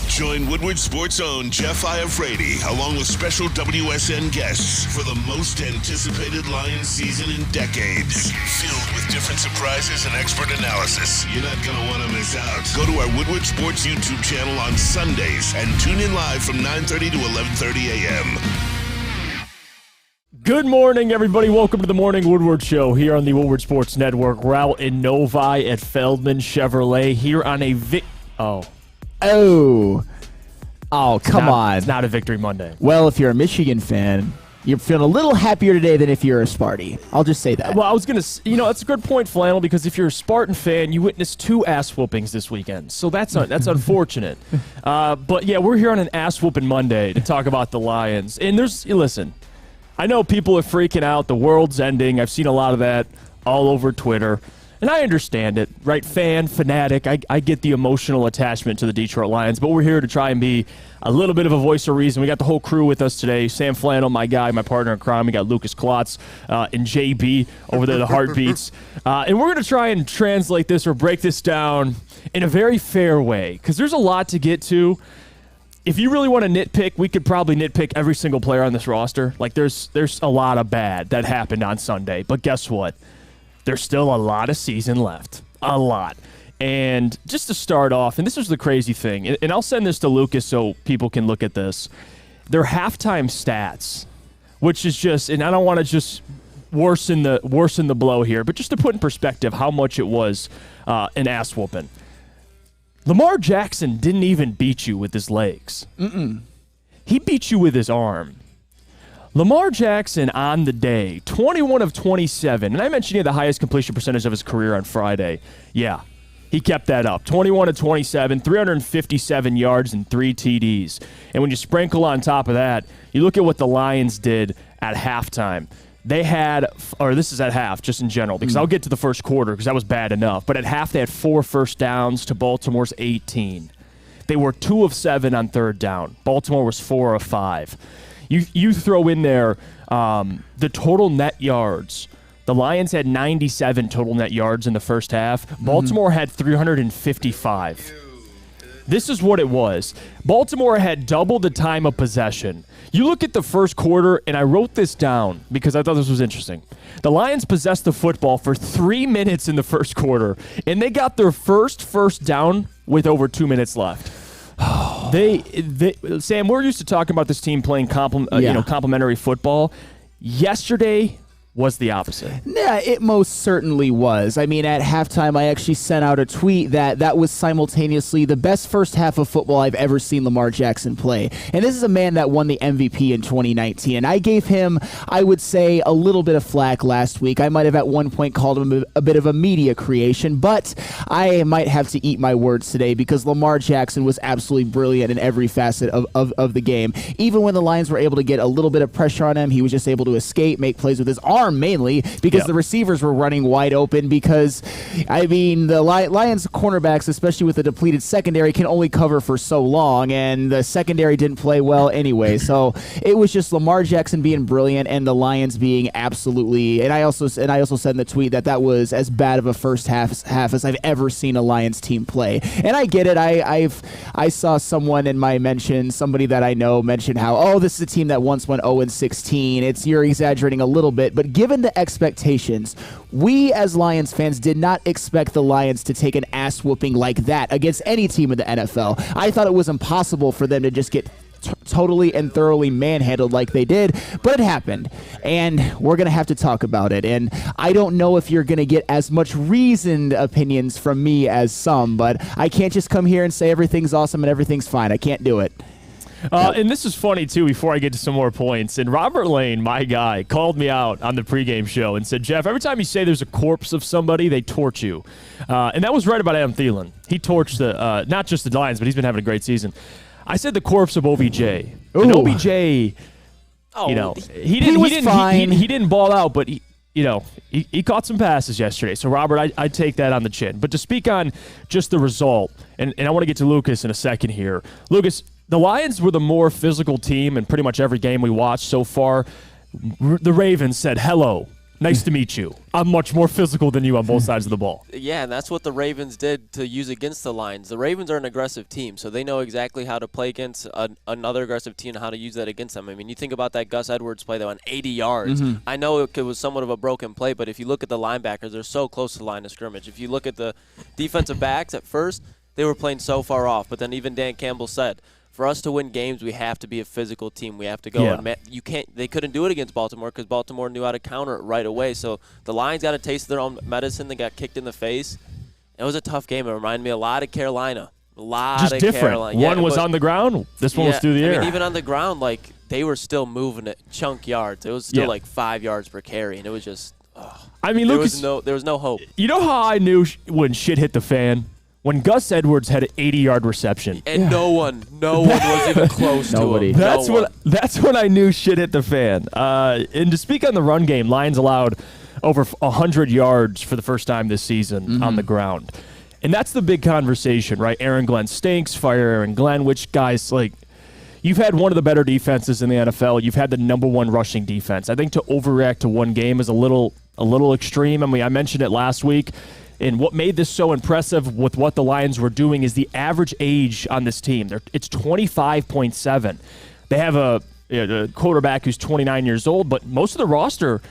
Join Woodward Sports' own Jeff Iafrate along with special WSN guests for the most anticipated Lions season in decades. Filled with different surprises and expert analysis. You're not going to want to miss out. Go to our Woodward Sports YouTube channel on Sundays and tune in live from 9:30 to 11:30 a.m. Good morning, everybody. Welcome to the Morning Woodward Show here on the Woodward Sports Network. We're out in Novi at Feldman Chevrolet here on a Come on. It's not a Victory Monday. Well, if you're a Michigan fan, you're feeling a little happier today than if you're a Sparty. I'll just say that. Well, I was going to, that's a good point, Flannel, because if you're a Spartan fan, you witnessed 2 ass whoopings this weekend. So that's unfortunate. But yeah, we're here on an ass whooping Monday to talk about the Lions. And listen, I know people are freaking out. The world's ending. I've seen a lot of that all over Twitter. And I understand it, right? Fan, fanatic. I get the emotional attachment to the Detroit Lions, but we're here to try and be a little bit of a voice of reason. We got the whole crew with us today. Sam Flannel, my guy, my partner in crime. We got Lucas Klotz and JB over there, the Heartbeats. And we're going to try and translate this or break this down in a very fair way because there's a lot to get to. If you really want to nitpick, we could probably nitpick every single player on this roster. Like, there's a lot of bad that happened on Sunday. But guess what? There's still a lot of season left. A lot. And just to start off, and this is the crazy thing, and I'll send this to Lucas so people can look at this. Their halftime stats, which is just, and I don't want to just worsen the blow here, but just to put in perspective how much it was an ass whooping. Lamar Jackson didn't even beat you with his legs. He beat you with his arm. Lamar Jackson on the day, 21 of 27, and I mentioned he had the highest completion percentage of his career on Friday. Yeah, he kept that up. 21 of 27, 357 yards and 3 TDs. And when you sprinkle on top of that, you look at what the Lions did at halftime. They had, or this is at half, just in general, because I'll get to the first quarter because that was bad enough. But at half, they had 4 first downs to Baltimore's 18. They were 2 of 7 on third down. Baltimore was 4 of 5. You throw in there the total net yards. The Lions had 97 total net yards in the first half. Baltimore had 355. This is what it was. Baltimore had double the time of possession. You look at the first quarter, and I wrote this down because I thought this was interesting. The Lions possessed the football for 3 minutes in the first quarter, and they got their first down with over 2 minutes left. Sam, we're used to talking about this team playing complementary football. Yesterday was the opposite. Yeah, it most certainly was. I mean, at halftime, I actually sent out a tweet that was simultaneously the best first half of football I've ever seen Lamar Jackson play. And this is a man that won the MVP in 2019. And I gave him, I would say, a little bit of flack last week. I might have at one point called him a bit of a media creation, but I might have to eat my words today because Lamar Jackson was absolutely brilliant in every facet of the game. Even when the Lions were able to get a little bit of pressure on him, he was just able to escape, make plays with his arm mainly because the receivers were running wide open because, I mean, the Lions cornerbacks, especially with the depleted secondary, can only cover for so long, and the secondary didn't play well anyway. So it was just Lamar Jackson being brilliant and the Lions being absolutely, and I also said in the tweet that was as bad of a first half as I've ever seen a Lions team play. And I get it. I saw someone in my mention, somebody that I know mention how, this is a team that once went 0-16. You're exaggerating a little bit, but given the expectations, we as Lions fans did not expect the Lions to take an ass whooping like that against any team in the NFL. I thought it was impossible for them to just get totally and thoroughly manhandled like they did, but it happened, and we're going to have to talk about it. And I don't know if you're going to get as much reasoned opinions from me as some, but I can't just come here and say everything's awesome and everything's fine. I can't do it. And this is funny, too, before I get to some more points. And Robert Lane, my guy, called me out on the pregame show and said, Jeff, every time you say there's a corpse of somebody, they torch you. And that was right about Adam Thielen. He torched not just the Lions, but he's been having a great season. I said the corpse of OBJ. And OBJ, he didn't ball out, but he caught some passes yesterday. So, Robert, I take that on the chin. But to speak on just the result, and I want to get to Lucas in a second here. Lucas, the Lions were the more physical team in pretty much every game we watched so far. The Ravens said hello Nice to meet you. I'm much more physical than you on both sides of the ball. Yeah, and that's what the Ravens did to use against the Lions. The Ravens are an aggressive team, so they know exactly how to play against another aggressive team and how to use that against them. I mean, you think about that Gus Edwards play that went 80 yards. I know it was somewhat of a broken play, but if you look at the linebackers, they're so close to the line of scrimmage. If you look at the defensive backs at first, they were playing so far off. But then even Dan Campbell said, for us to win games, we have to be a physical team. We have to go. Yeah. And they couldn't do it against Baltimore because Baltimore knew how to counter it right away. So the Lions got a taste of their own medicine. They got kicked in the face. It was a tough game. It reminded me a lot of Carolina. Just different. Carolina. One was on the ground. This one was through the air. I mean, even on the ground, like, they were still moving it chunk yards. It was still like 5 yards per carry, and it was just. I mean, Lucas, there was no hope. You know how I knew when shit hit the fan? When Gus Edwards had an 80-yard reception. And no one was even close to him. That's when I knew shit hit the fan. And to speak on the run game, Lions allowed over 100 yards for the first time this season on the ground. And that's the big conversation, right? Aaron Glenn stinks, fire Aaron Glenn, which guys, like, you've had one of the better defenses in the NFL. You've had the number one rushing defense. I think to overreact to one game is a little extreme. I mean, I mentioned it last week. And what made this so impressive with what the Lions were doing is the average age on this team. It's 25.7. They have a quarterback who's 29 years old, but most of the roster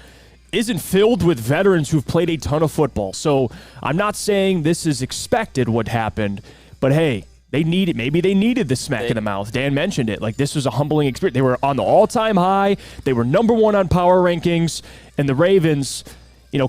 isn't filled with veterans who've played a ton of football. So I'm not saying this is expected what happened, but hey, maybe they needed the smack in the mouth. Dan mentioned it. Like, this was a humbling experience. They were on the all-time high. They were number one on power rankings, and the Ravens,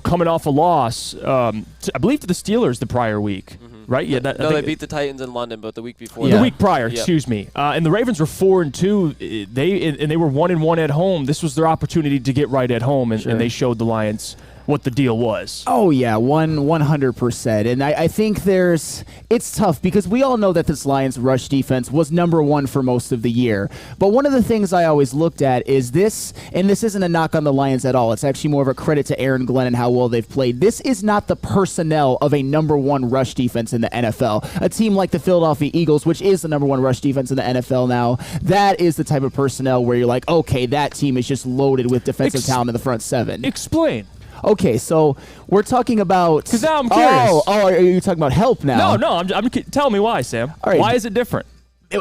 coming off a loss, I believe to the Steelers the prior week, right? Yeah. They beat the Titans in London, but the week before. The week prior, excuse me. And the Ravens were 4-2. They were 1-1 at home. This was their opportunity to get right at home, and they showed the Lions what the deal was. Oh, yeah, 100%. And I think it's tough because we all know that this Lions rush defense was number one for most of the year. But one of the things I always looked at is this, and this isn't a knock on the Lions at all. It's actually more of a credit to Aaron Glenn and how well they've played. This is not the personnel of a number one rush defense in the NFL. A team like the Philadelphia Eagles, which is the number one rush defense in the NFL now, that is the type of personnel where you're like, okay, that team is just loaded with defensive talent in the front seven. Explain. Okay, so we're talking about... Because now I'm curious. Oh, are you talking about help now? No, I'm tell me why, Sam. All right. Why is it different?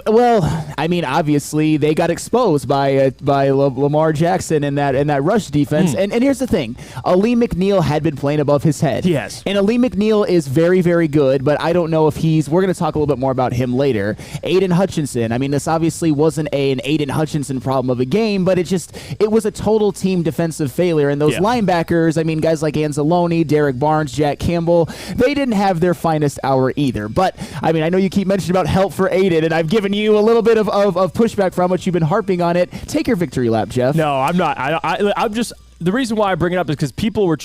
Well, I mean, obviously they got exposed by Lamar Jackson and that rush defense. And here's the thing: Ali McNeil had been playing above his head. Yes, and Ali McNeil is very, very good, but I don't know if we're going to talk a little bit more about him later. Aiden Hutchinson. I mean, this obviously wasn't an Aiden Hutchinson problem of a game, but it was a total team defensive failure. And those linebackers, I mean, guys like Anzalone, Derek Barnes, Jack Campbell, they didn't have their finest hour either. But I mean, I know you keep mentioning about help for Aiden, and I've given you a little bit of pushback from what you've been harping on it. Take your victory lap, Jeff. No, I'm not. I'm just, the reason why I bring it up is because people were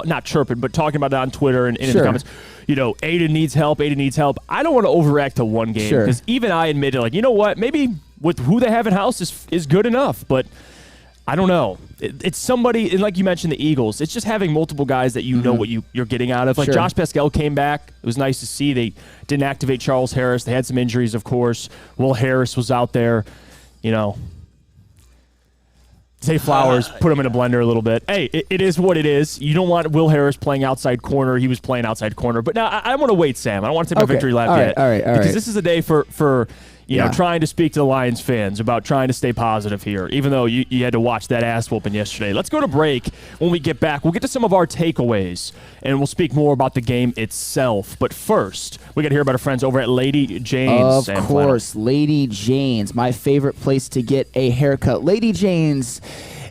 not chirping, but talking about it on Twitter and in the comments. Aiden needs help. I don't want to overact to one game because even I admitted, like, you know what? Maybe with who they have in house is good enough, but I don't know. It's somebody, and like you mentioned, the Eagles. It's just having multiple guys that you know what you're getting out of. Like Josh Pascal came back. It was nice to see. They didn't activate Charles Harris. They had some injuries, of course. Will Harris was out there. Zay Flowers, put him in a blender a little bit. Hey, it is what it is. You don't want Will Harris playing outside corner. He was playing outside corner. But now I want to wait, Sam. I don't want to take my victory lap yet. All right. Because this is a day for trying to speak to the Lions fans about trying to stay positive here, even though you had to watch that ass whooping yesterday. Let's go to break. When we get back, we'll get to some of our takeaways, and we'll speak more about the game itself. But first, we got to hear about our friends over at Lady Jane's. Of course, Lady Jane's, my favorite place to get a haircut. Lady Jane's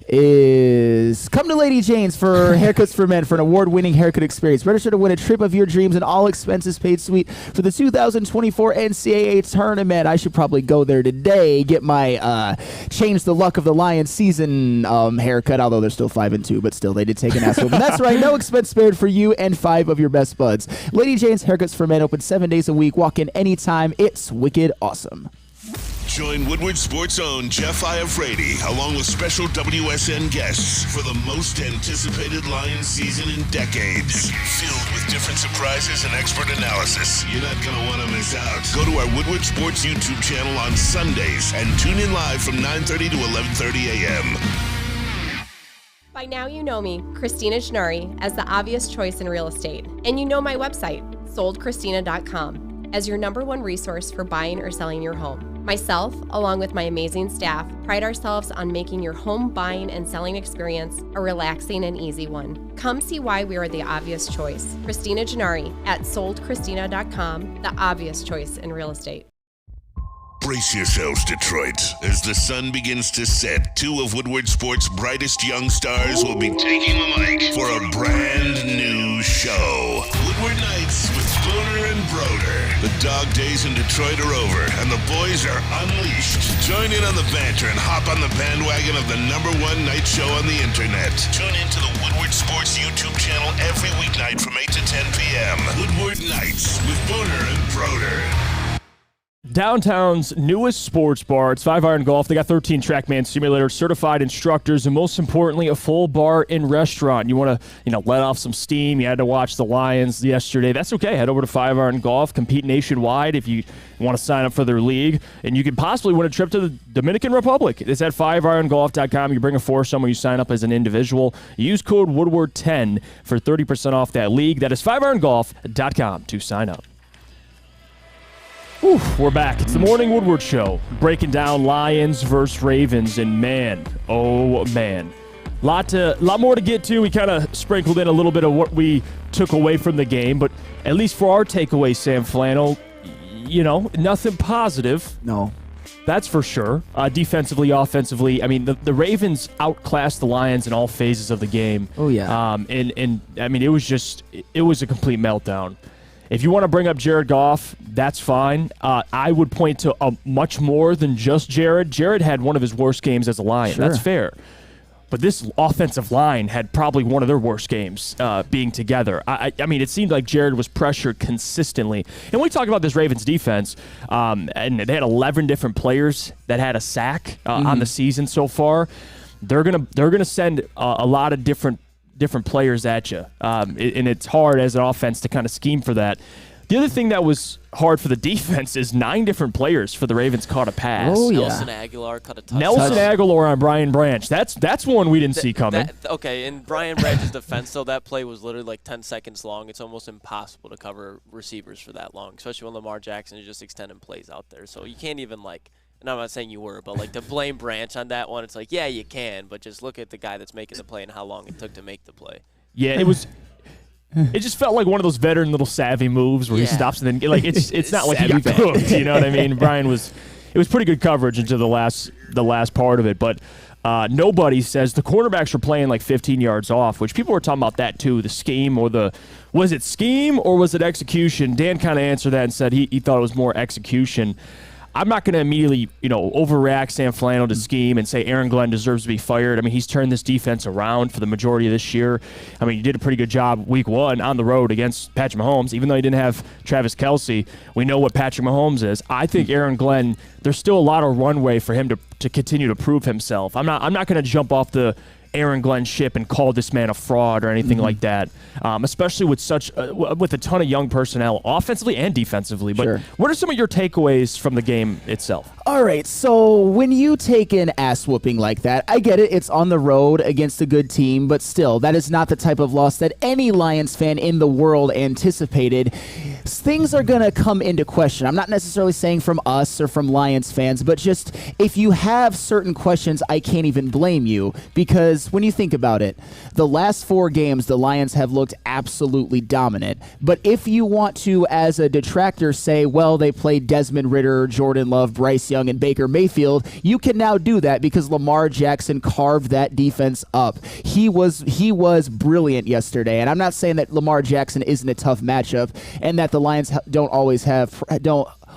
come to Lady Jane's for haircuts for men for an award-winning haircut experience. Register to win a trip of your dreams and all expenses paid suite for the 2024 NCAA tournament. I should probably go there today, get my change the luck of the Lions season haircut, although they're still 5-2, but still they did take an ass whooping. That's right, no expense spared for you and 5 of your best buds. Lady Jane's Haircuts for Men, open 7 days a week. Walk in anytime. It's wicked awesome. Join Woodward Sports' own Jeff Iafrate, along with special WSN guests for the most anticipated Lions season in decades. Filled with different surprises and expert analysis. You're not going to want to miss out. Go to our Woodward Sports YouTube channel on Sundays and tune in live from 9:30 to 11:30 a.m. By now you know me, Christina Gennari, as the obvious choice in real estate. And you know my website, soldchristina.com, as your #1 resource for buying or selling your home. Myself, along with my amazing staff, pride ourselves on making your home buying and selling experience a relaxing and easy one. Come see why we are the obvious choice. Christina Gennari at soldchristina.com, the obvious choice in real estate. Brace yourselves, Detroit. As the sun begins to set, 2 of Woodward Sports' brightest young stars will be taking the mic for a brand new show. Woodward Nights with Spooner and Broder. The dog days in Detroit are over, and the boys are unleashed. Join in on the banter and hop on the bandwagon of the #1 night show on the internet. Tune in to the Woodward Sports YouTube channel every weeknight from 8 to 10 p.m. Woodward Nights with Spooner and Broder. Downtown's newest sports bar. It's 5 Iron Golf. They got 13 TrackMan simulators, certified instructors, and most importantly, a full bar and restaurant. You want to, let off some steam. You had to watch the Lions yesterday. That's okay. Head over to 5 Iron Golf. Compete nationwide if you want to sign up for their league, and you could possibly win a trip to the Dominican Republic. It's at 5irongolf.com. You bring a foursome when you sign up as an individual. Use code Woodward10 for 30% off that league. That is 5irongolf.com to sign up. We're back. It's the Morning Woodward Show, breaking down Lions versus Ravens, and man, oh man, lot more to get to. We kind of sprinkled in a little bit of what we took away from the game, but at least for our takeaway, Sam Flannel, nothing positive. No. That's for sure. Defensively, offensively, I mean, the Ravens outclassed the Lions in all phases of the game. Oh, yeah. And I mean, it was a complete meltdown. If you want to bring up Jared Goff, that's fine. I would point to much more than just Jared. Jared had one of his worst games as a Lion. Sure. That's fair. But this offensive line had probably one of their worst games being together. I mean, it seemed like Jared was pressured consistently. And we talk about this Ravens defense, and they had 11 different players that had a sack on the season so far. They're gonna send a lot of different players at you, and it's hard as an offense to kind of scheme for that. The other thing that was hard for the defense is 9 different players for the Ravens caught a pass. Oh, yeah. Nelson Aguilar caught a touchdown. Nelson Aguilar on Brian Branch. That's one we didn't see coming. Okay, in Brian Branch's defense, though, that play was literally like 10 seconds long. It's almost impossible to cover receivers for that long, especially when Lamar Jackson is just extending plays out there. So you can't even and I'm not saying you were, but to blame Branch on that one, it's like, yeah, you can, but just look at the guy that's making the play and how long it took to make the play. Yeah, it just felt like one of those veteran little savvy moves where he stops and then it's not like he got cooked, you know what I mean? Brian it was pretty good coverage into the last part of it, but nobody says the cornerbacks were playing like 15 yards off, which people were talking about that too, the scheme was it scheme or was it execution? Dan kind of answered that and said he thought it was more execution. I'm not going to immediately, overreact Sam Flannel to scheme and say Aaron Glenn deserves to be fired. I mean, he's turned this defense around for the majority of this year. I mean, he did a pretty good job week 1 on the road against Patrick Mahomes. Even though he didn't have Travis Kelce, we know what Patrick Mahomes is. I think Aaron Glenn, there's still a lot of runway for him to continue to prove himself. I'm not going to jump off the Aaron Glenn ship and call this man a fraud or anything like that, especially with with a ton of young personnel, offensively and defensively. But Sure. What are some of your takeaways from the game itself? All right, so when you take an ass whooping like that, I get it. It's on the road against a good team, but still, that is not the type of loss that any Lions fan in the world anticipated. Things are going to come into question. I'm not necessarily saying from us or from Lions fans, but just if you have certain questions, I can't even blame you, because when you think about it, the last 4 games, the Lions have looked absolutely dominant. But if you want to, as a detractor, say, well, they played Desmond Ridder, Jordan Love, Bryce Young, and Baker Mayfield, you can now do that because Lamar Jackson carved that defense up. He was brilliant yesterday, and I'm not saying that Lamar Jackson isn't a tough matchup and that the Lions don't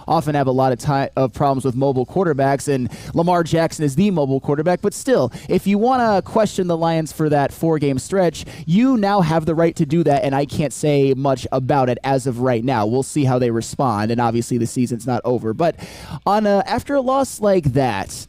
often have a lot of problems with mobile quarterbacks, and Lamar Jackson is the mobile quarterback. But still, if you want to question the Lions for that 4-game stretch, you now have the right to do that, and I can't say much about it as of right now. We'll see how they respond, and obviously the season's not over. But after a loss like that,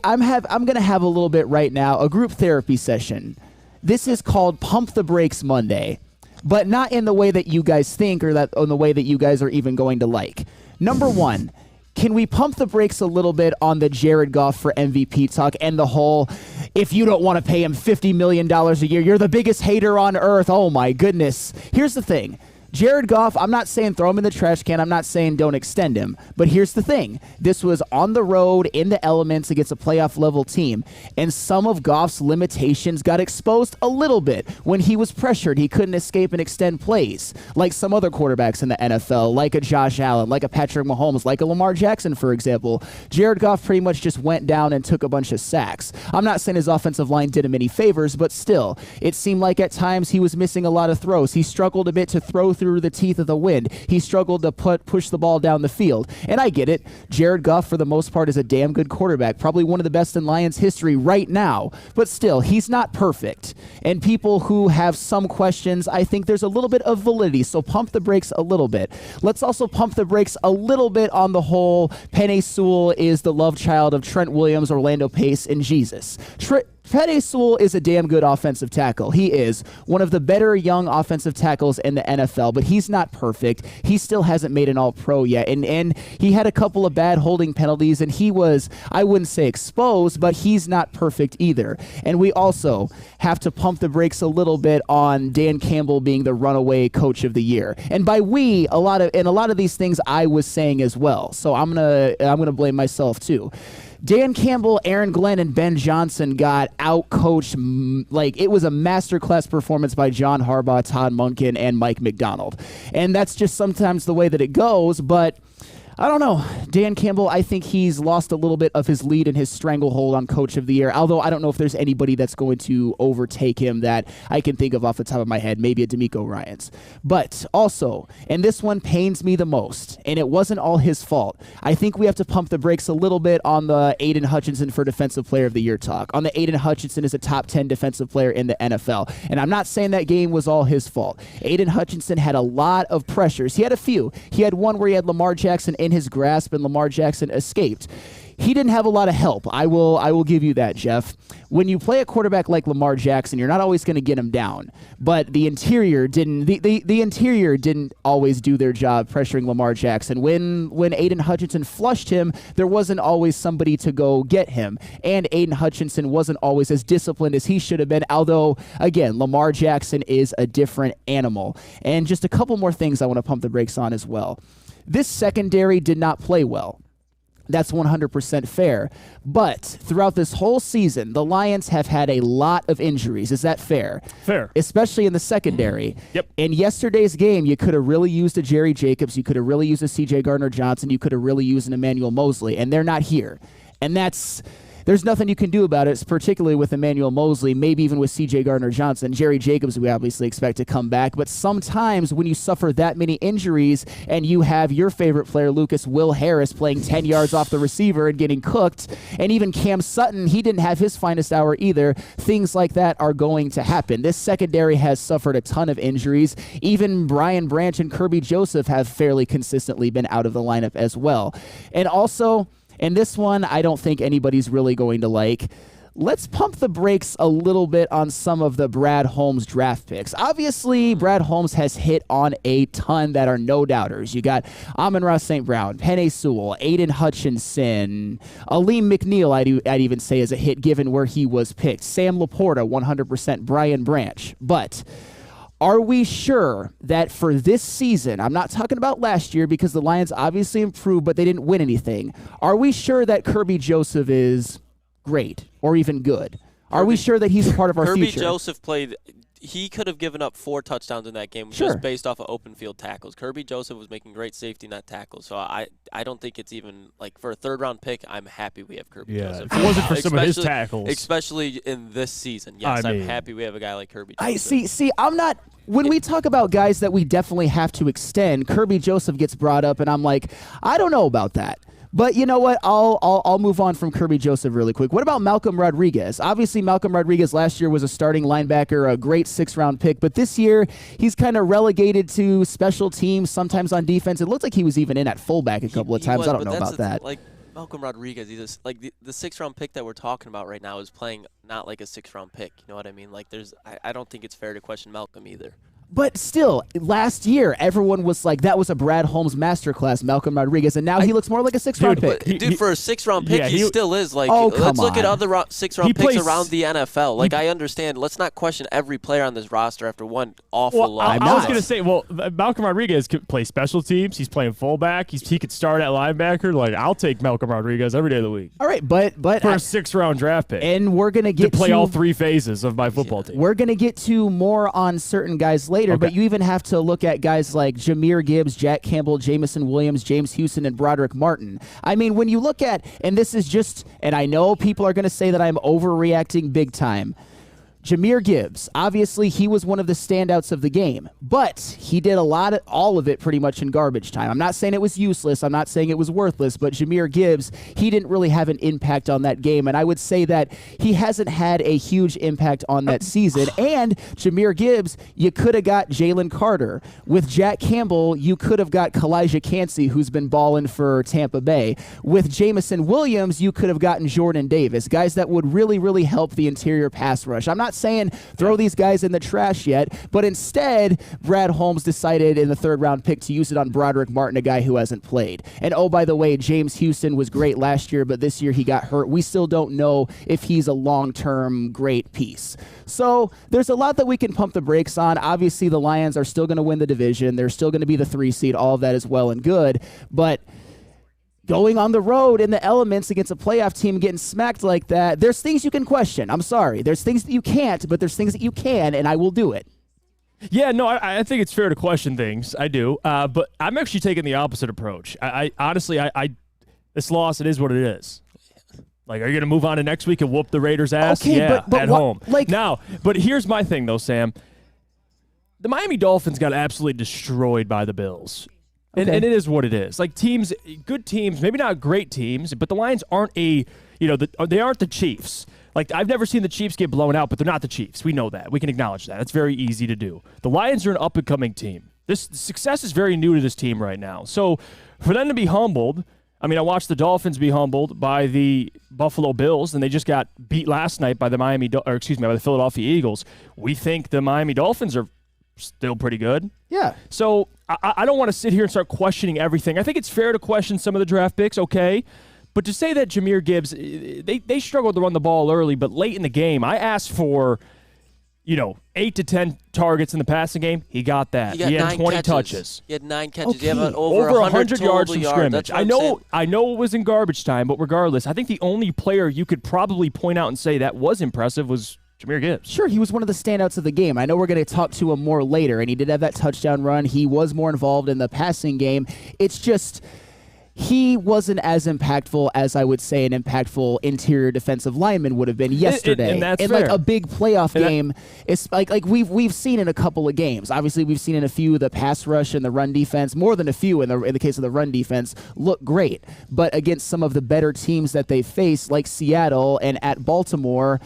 I'm going to have a little bit right now, a group therapy session. This is called Pump the Brakes Monday, but not in the way that you guys think or that in the way that you guys are even going to like. Number 1, can we pump the brakes a little bit on the Jared Goff for MVP talk and the whole, if you don't want to pay him $50 million a year, you're the biggest hater on earth. Oh, my goodness. Here's the thing. Jared Goff, I'm not saying throw him in the trash can. I'm not saying don't extend him. But here's the thing. This was on the road in the elements against a playoff-level team, and some of Goff's limitations got exposed a little bit. When he was pressured, he couldn't escape and extend plays, like some other quarterbacks in the NFL, like a Josh Allen, like a Patrick Mahomes, like a Lamar Jackson, for example. Jared Goff pretty much just went down and took a bunch of sacks. I'm not saying his offensive line did him any favors, but still, it seemed like at times he was missing a lot of throws. He struggled a bit to throw through the teeth of the wind. He struggled to push the ball down the field. And I get it. Jared Goff, for the most part, is a damn good quarterback. Probably one of the best in Lions history right now. But still, he's not perfect. And people who have some questions, I think there's a little bit of validity. So pump the brakes a little bit. Let's also pump the brakes a little bit on the whole Penei Sewell is the love child of Trent Williams, Orlando Pace, and Jesus. Penei Sewell is a damn good offensive tackle. He is one of the better young offensive tackles in the NFL, but he's not perfect. He still hasn't made an all-pro yet, and he had a couple of bad holding penalties, and he was, I wouldn't say exposed, but he's not perfect either. And we also have to pump the brakes a little bit on Dan Campbell being the runaway coach of the year. And by we, a lot of these things I was saying as well. So I'm gonna blame myself too. Dan Campbell, Aaron Glenn, and Ben Johnson got out-coached. Like, it was a masterclass performance by John Harbaugh, Todd Monken, and Mike McDonald. And that's just sometimes the way that it goes, but I don't know. Dan Campbell, I think he's lost a little bit of his lead and his stranglehold on Coach of the Year, although I don't know if there's anybody that's going to overtake him that I can think of off the top of my head, maybe a D'Amico Ryans. But also, and this one pains me the most, and it wasn't all his fault, I think we have to pump the brakes a little bit on the Aiden Hutchinson for Defensive Player of the Year talk. On the Aiden Hutchinson is a top 10 defensive player in the NFL, and I'm not saying that game was all his fault. Aiden Hutchinson had a lot of pressures. He had a few. He had one where he had Lamar Jackson in his grasp and Lamar Jackson escaped. He didn't have a lot of help. I will give you that, Jeff. When you play a quarterback like Lamar Jackson, you're not always going to get him down. But the interior didn't the interior didn't always do their job pressuring Lamar Jackson. When Aiden Hutchinson flushed him, there wasn't always somebody to go get him. And Aiden Hutchinson wasn't always as disciplined as he should have been, although, again, Lamar Jackson is a different animal. And just a couple more things I want to pump the brakes on as well. This secondary did not play well. That's 100% fair. But throughout this whole season, the Lions have had a lot of injuries. Is that fair? Fair. Especially in the secondary. Yep. In yesterday's game, you could have really used a Jerry Jacobs. You could have really used a C.J. Gardner-Johnson. You could have really used an Emmanuel Mosley. And they're not here. And there's nothing you can do about it, particularly with Emmanuel Mosley, maybe even with C.J. Gardner-Johnson. Jerry Jacobs, we obviously expect to come back. But sometimes when you suffer that many injuries and you have your favorite player, Will Harris, playing 10 yards off the receiver and getting cooked, and even Cam Sutton, he didn't have his finest hour either, things like that are going to happen. This secondary has suffered a ton of injuries. Even Brian Branch and Kirby Joseph have fairly consistently been out of the lineup as well. And also, and this one, I don't think anybody's really going to like. Let's pump the brakes a little bit on some of the Brad Holmes draft picks. Obviously, Brad Holmes has hit on a ton that are no doubters. You got Amon-Ra St. Brown, Penei Sewell, Aiden Hutchinson, Aleem McNeil, I'd even say is a hit given where he was picked. Sam Laporta, 100%, Brian Branch. But are we sure that for this season, I'm not talking about last year because the Lions obviously improved, but they didn't win anything. Are we sure that Kirby Joseph is great or even good? Are we sure that he's a part of our future? Kirby Joseph played. He could have given up 4 touchdowns in that game just based off of open field tackles. Kirby Joseph was making great safety net tackles, so I don't think it's even, like, for a third-round pick, I'm happy we have Kirby Joseph. If it wasn't for some of his tackles. Especially in this season. Yes, I'm happy we have a guy like Kirby Joseph. I see, I'm not – when we talk about guys that we definitely have to extend, Kirby Joseph gets brought up, and I'm like, I don't know about that. But you know what? I'll move on from Kirby Joseph really quick. What about Malcolm Rodriguez? Obviously, Malcolm Rodriguez last year was a starting linebacker, a great 6th-round pick. But this year, he's kind of relegated to special teams, sometimes on defense. It looked like he was even in at fullback a couple of times. I don't know about that. Like Malcolm Rodriguez, he's like the 6th-round pick that we're talking about right now is playing not like a 6th-round pick. You know what I mean? Like I don't think it's fair to question Malcolm either. But still, last year, everyone was like, that was a Brad Holmes masterclass, Malcolm Rodriguez, and now he looks more like a 6th-round pick. Dude, for a 6th-round pick, he still is. Like, come let's look at on. other 6th-round picks around the NFL. Like, I understand. Let's not question every player on this roster after one awful loss. I was going to say, Malcolm Rodriguez could play special teams. He's playing fullback. He could start at linebacker. Like, I'll take Malcolm Rodriguez every day of the week. All right, but for a 6th-round draft pick. And we're going to get to play all 3 phases of my football team. We're going to get to more on certain guys later, but you even have to look at guys like Jahmyr Gibbs, Jack Campbell, Jamison Williams, James Houston, and Broderick Martin. I mean, when you look at, and this is just, and I know people are going to say that I'm overreacting big time. Jahmyr Gibbs, obviously he was one of the standouts of the game, but he did all of it pretty much in garbage time. I'm not saying it was useless. I'm not saying it was worthless, but Jahmyr Gibbs, he didn't really have an impact on that game, and I would say that he hasn't had a huge impact on that season. And Jahmyr Gibbs, you could have got Jalen Carter. With Jack Campbell, you could have got Kalijah Cansey, who's been balling for Tampa Bay. With Jamison Williams, you could have gotten Jordan Davis, guys that would really, really help the interior pass rush. I'm not saying throw these guys in the trash yet, but instead, Brad Holmes decided in the 3rd-round pick to use it on Broderick Martin, a guy who hasn't played. And oh, by the way, James Houston was great last year, but this year he got hurt. We still don't know if he's a long-term great piece. So there's a lot that we can pump the brakes on. Obviously, the Lions are still going to win the division. They're still going to be the 3 seed. All of that is well and good, but going on the road in the elements against a playoff team getting smacked like that, there's things you can question. I'm sorry. There's things that you can't, but there's things that you can, and I will do it. Yeah, no, I think it's fair to question things. I do. But I'm actually taking the opposite approach. I honestly, this loss, it is what it is. Like, are you going to move on to next week and whoop the Raiders' ass? Okay, yeah, but at home. Now, but here's my thing, though, Sam. The Miami Dolphins got absolutely destroyed by the Bills. And it is what it is. Like, teams, good teams, maybe not great teams, but the Lions aren't they aren't the Chiefs. Like, I've never seen the Chiefs get blown out, but they're not the Chiefs. We know that. We can acknowledge that. It's very easy to do. The Lions are an up-and-coming team. This success is very new to this team right now. So for them to be humbled, I mean, I watched the Dolphins be humbled by the Buffalo Bills, and they just got beat last night by the by the Philadelphia Eagles. We think the Miami Dolphins are still pretty good. Yeah. So I don't want to sit here and start questioning everything. I think it's fair to question some of the draft picks, okay. But to say that Jahmyr Gibbs, they struggled to run the ball early, but late in the game, I asked for, 8 to 10 targets in the passing game. He got that. He had 20 touches. He had 9 catches. Okay. He had over 100 yards from scrimmage. I know it was in garbage time, but regardless, I think the only player you could probably point out and say that was impressive was Jahmyr Gibbs. Sure, he was one of the standouts of the game. I know we're going to talk to him more later, and he did have that touchdown run. He was more involved in the passing game. It's just he wasn't as impactful as I would say an impactful interior defensive lineman would have been yesterday. And that's in fair. Like a big playoff game, it's like we've seen in a couple of games. Obviously, we've seen in a few the pass rush and the run defense, more than a few in the case of the run defense, look great. But against some of the better teams that they face, like Seattle and at Baltimore,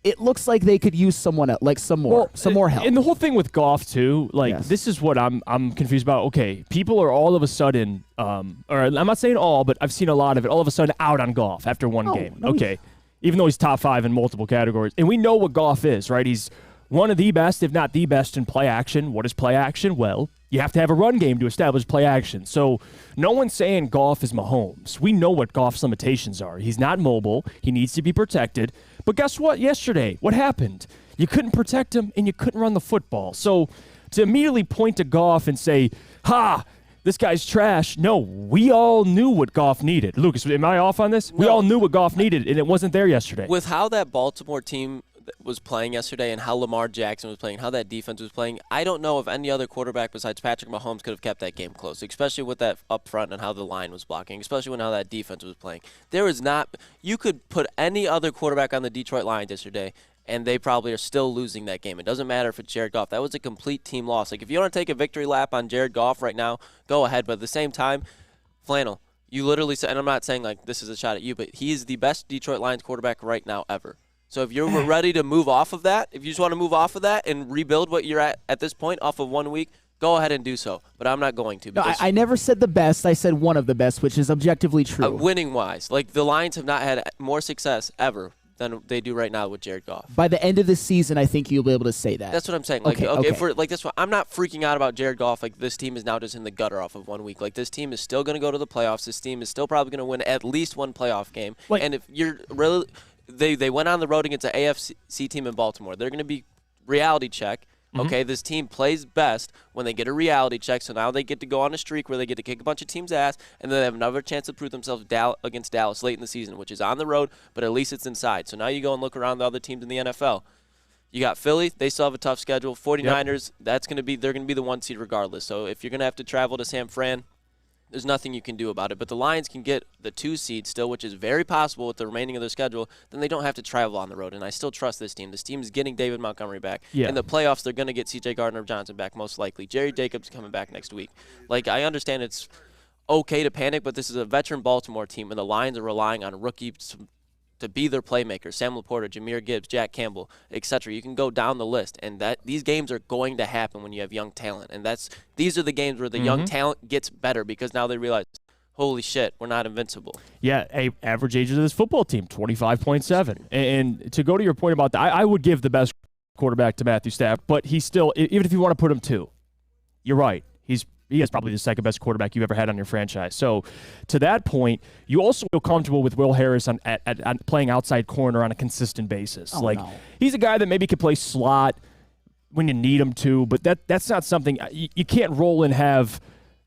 it looks like they could use someone else, like some more help. And the whole thing with Goff too, Yes. This is what I'm confused about. Okay, people are all of a sudden, or I'm not saying all, but I've seen a lot of it. All of a sudden, out on Goff after one game. No, okay, even though he's top 5 in multiple categories, and we know what Goff is, right? He's one of the best, if not the best, in play action. What is play action? Well, you have to have a run game to establish play action. So no one's saying Goff is Mahomes. We know what Goff's limitations are. He's not mobile. He needs to be protected. But guess what? Yesterday, what happened? You couldn't protect him, and you couldn't run the football. So to immediately point to Goff and say, this guy's trash. No, we all knew what Goff needed. Lucas, am I off on this? No. We all knew what Goff needed, and it wasn't there yesterday. With how that Baltimore team was playing yesterday and how Lamar Jackson was playing, how that defense was playing, I don't know if any other quarterback besides Patrick Mahomes could have kept that game close, especially with that up front and how the line was blocking, especially when how that defense was playing. You could put any other quarterback on the Detroit Lions yesterday, and they probably are still losing that game. It doesn't matter if it's Jared Goff. That was a complete team loss. Like, if you want to take a victory lap on Jared Goff right now, go ahead. But at the same time, Flannel, you literally said, and I'm not saying like this is a shot at you, but he is the best Detroit Lions quarterback right now ever. So if you're ready to move off of that, if you just want to move off of that and rebuild what you're at this point off of 1 week, go ahead and do so. But I'm not going to. No, I never said the best. I said one of the best, which is objectively true. Winning-wise. Like, the Lions have not had more success ever than they do right now with Jared Goff. By the end of the season, I think you'll be able to say that. That's what I'm saying. Okay. If we're like this one, I'm not freaking out about Jared Goff. Like, this team is now just in the gutter off of 1 week. Like, this team is still going to go to the playoffs. This team is still probably going to win at least one playoff game. And if you're really, they went on the road against an AFC team in Baltimore. They're going to be reality check. Okay, this team plays best when they get a reality check, so now they get to go on a streak where they get to kick a bunch of teams' ass, and then they have another chance to prove themselves against Dallas late in the season, which is on the road, but at least it's inside. So now you go and look around the other teams in the NFL. You got Philly, they still have a tough schedule. 49ers, they're going to be the 1 seed regardless. So if you're going to have to travel to San Fran, there's nothing you can do about it. But the Lions can get the 2 seed still, which is very possible with the remaining of their schedule. Then they don't have to travel on the road. And I still trust this team. This team is getting David Montgomery back. Yeah. In the playoffs, they're going to get C.J. Gardner-Johnson back most likely. Jerry Jacobs coming back next week. Like, I understand it's okay to panic, but this is a veteran Baltimore team, and the Lions are relying on rookies to be their playmakers. Sam Laporta, Jahmyr Gibbs, Jack Campbell, etc. You can go down the list, and these games are going to happen when you have young talent. And these are the games where the young talent gets better because now they realize, holy shit, we're not invincible. Yeah, average age of this football team, 25.7. And to go to your point about that, I would give the best quarterback to Matthew Stafford, but he's still, even if you want to put him 2, you're right. He is probably the second best quarterback you've ever had on your franchise. So to that point, you also feel comfortable with Will Harris at playing outside corner on a consistent basis. He's a guy that maybe could play slot when you need him to, but that's not something you can't roll and have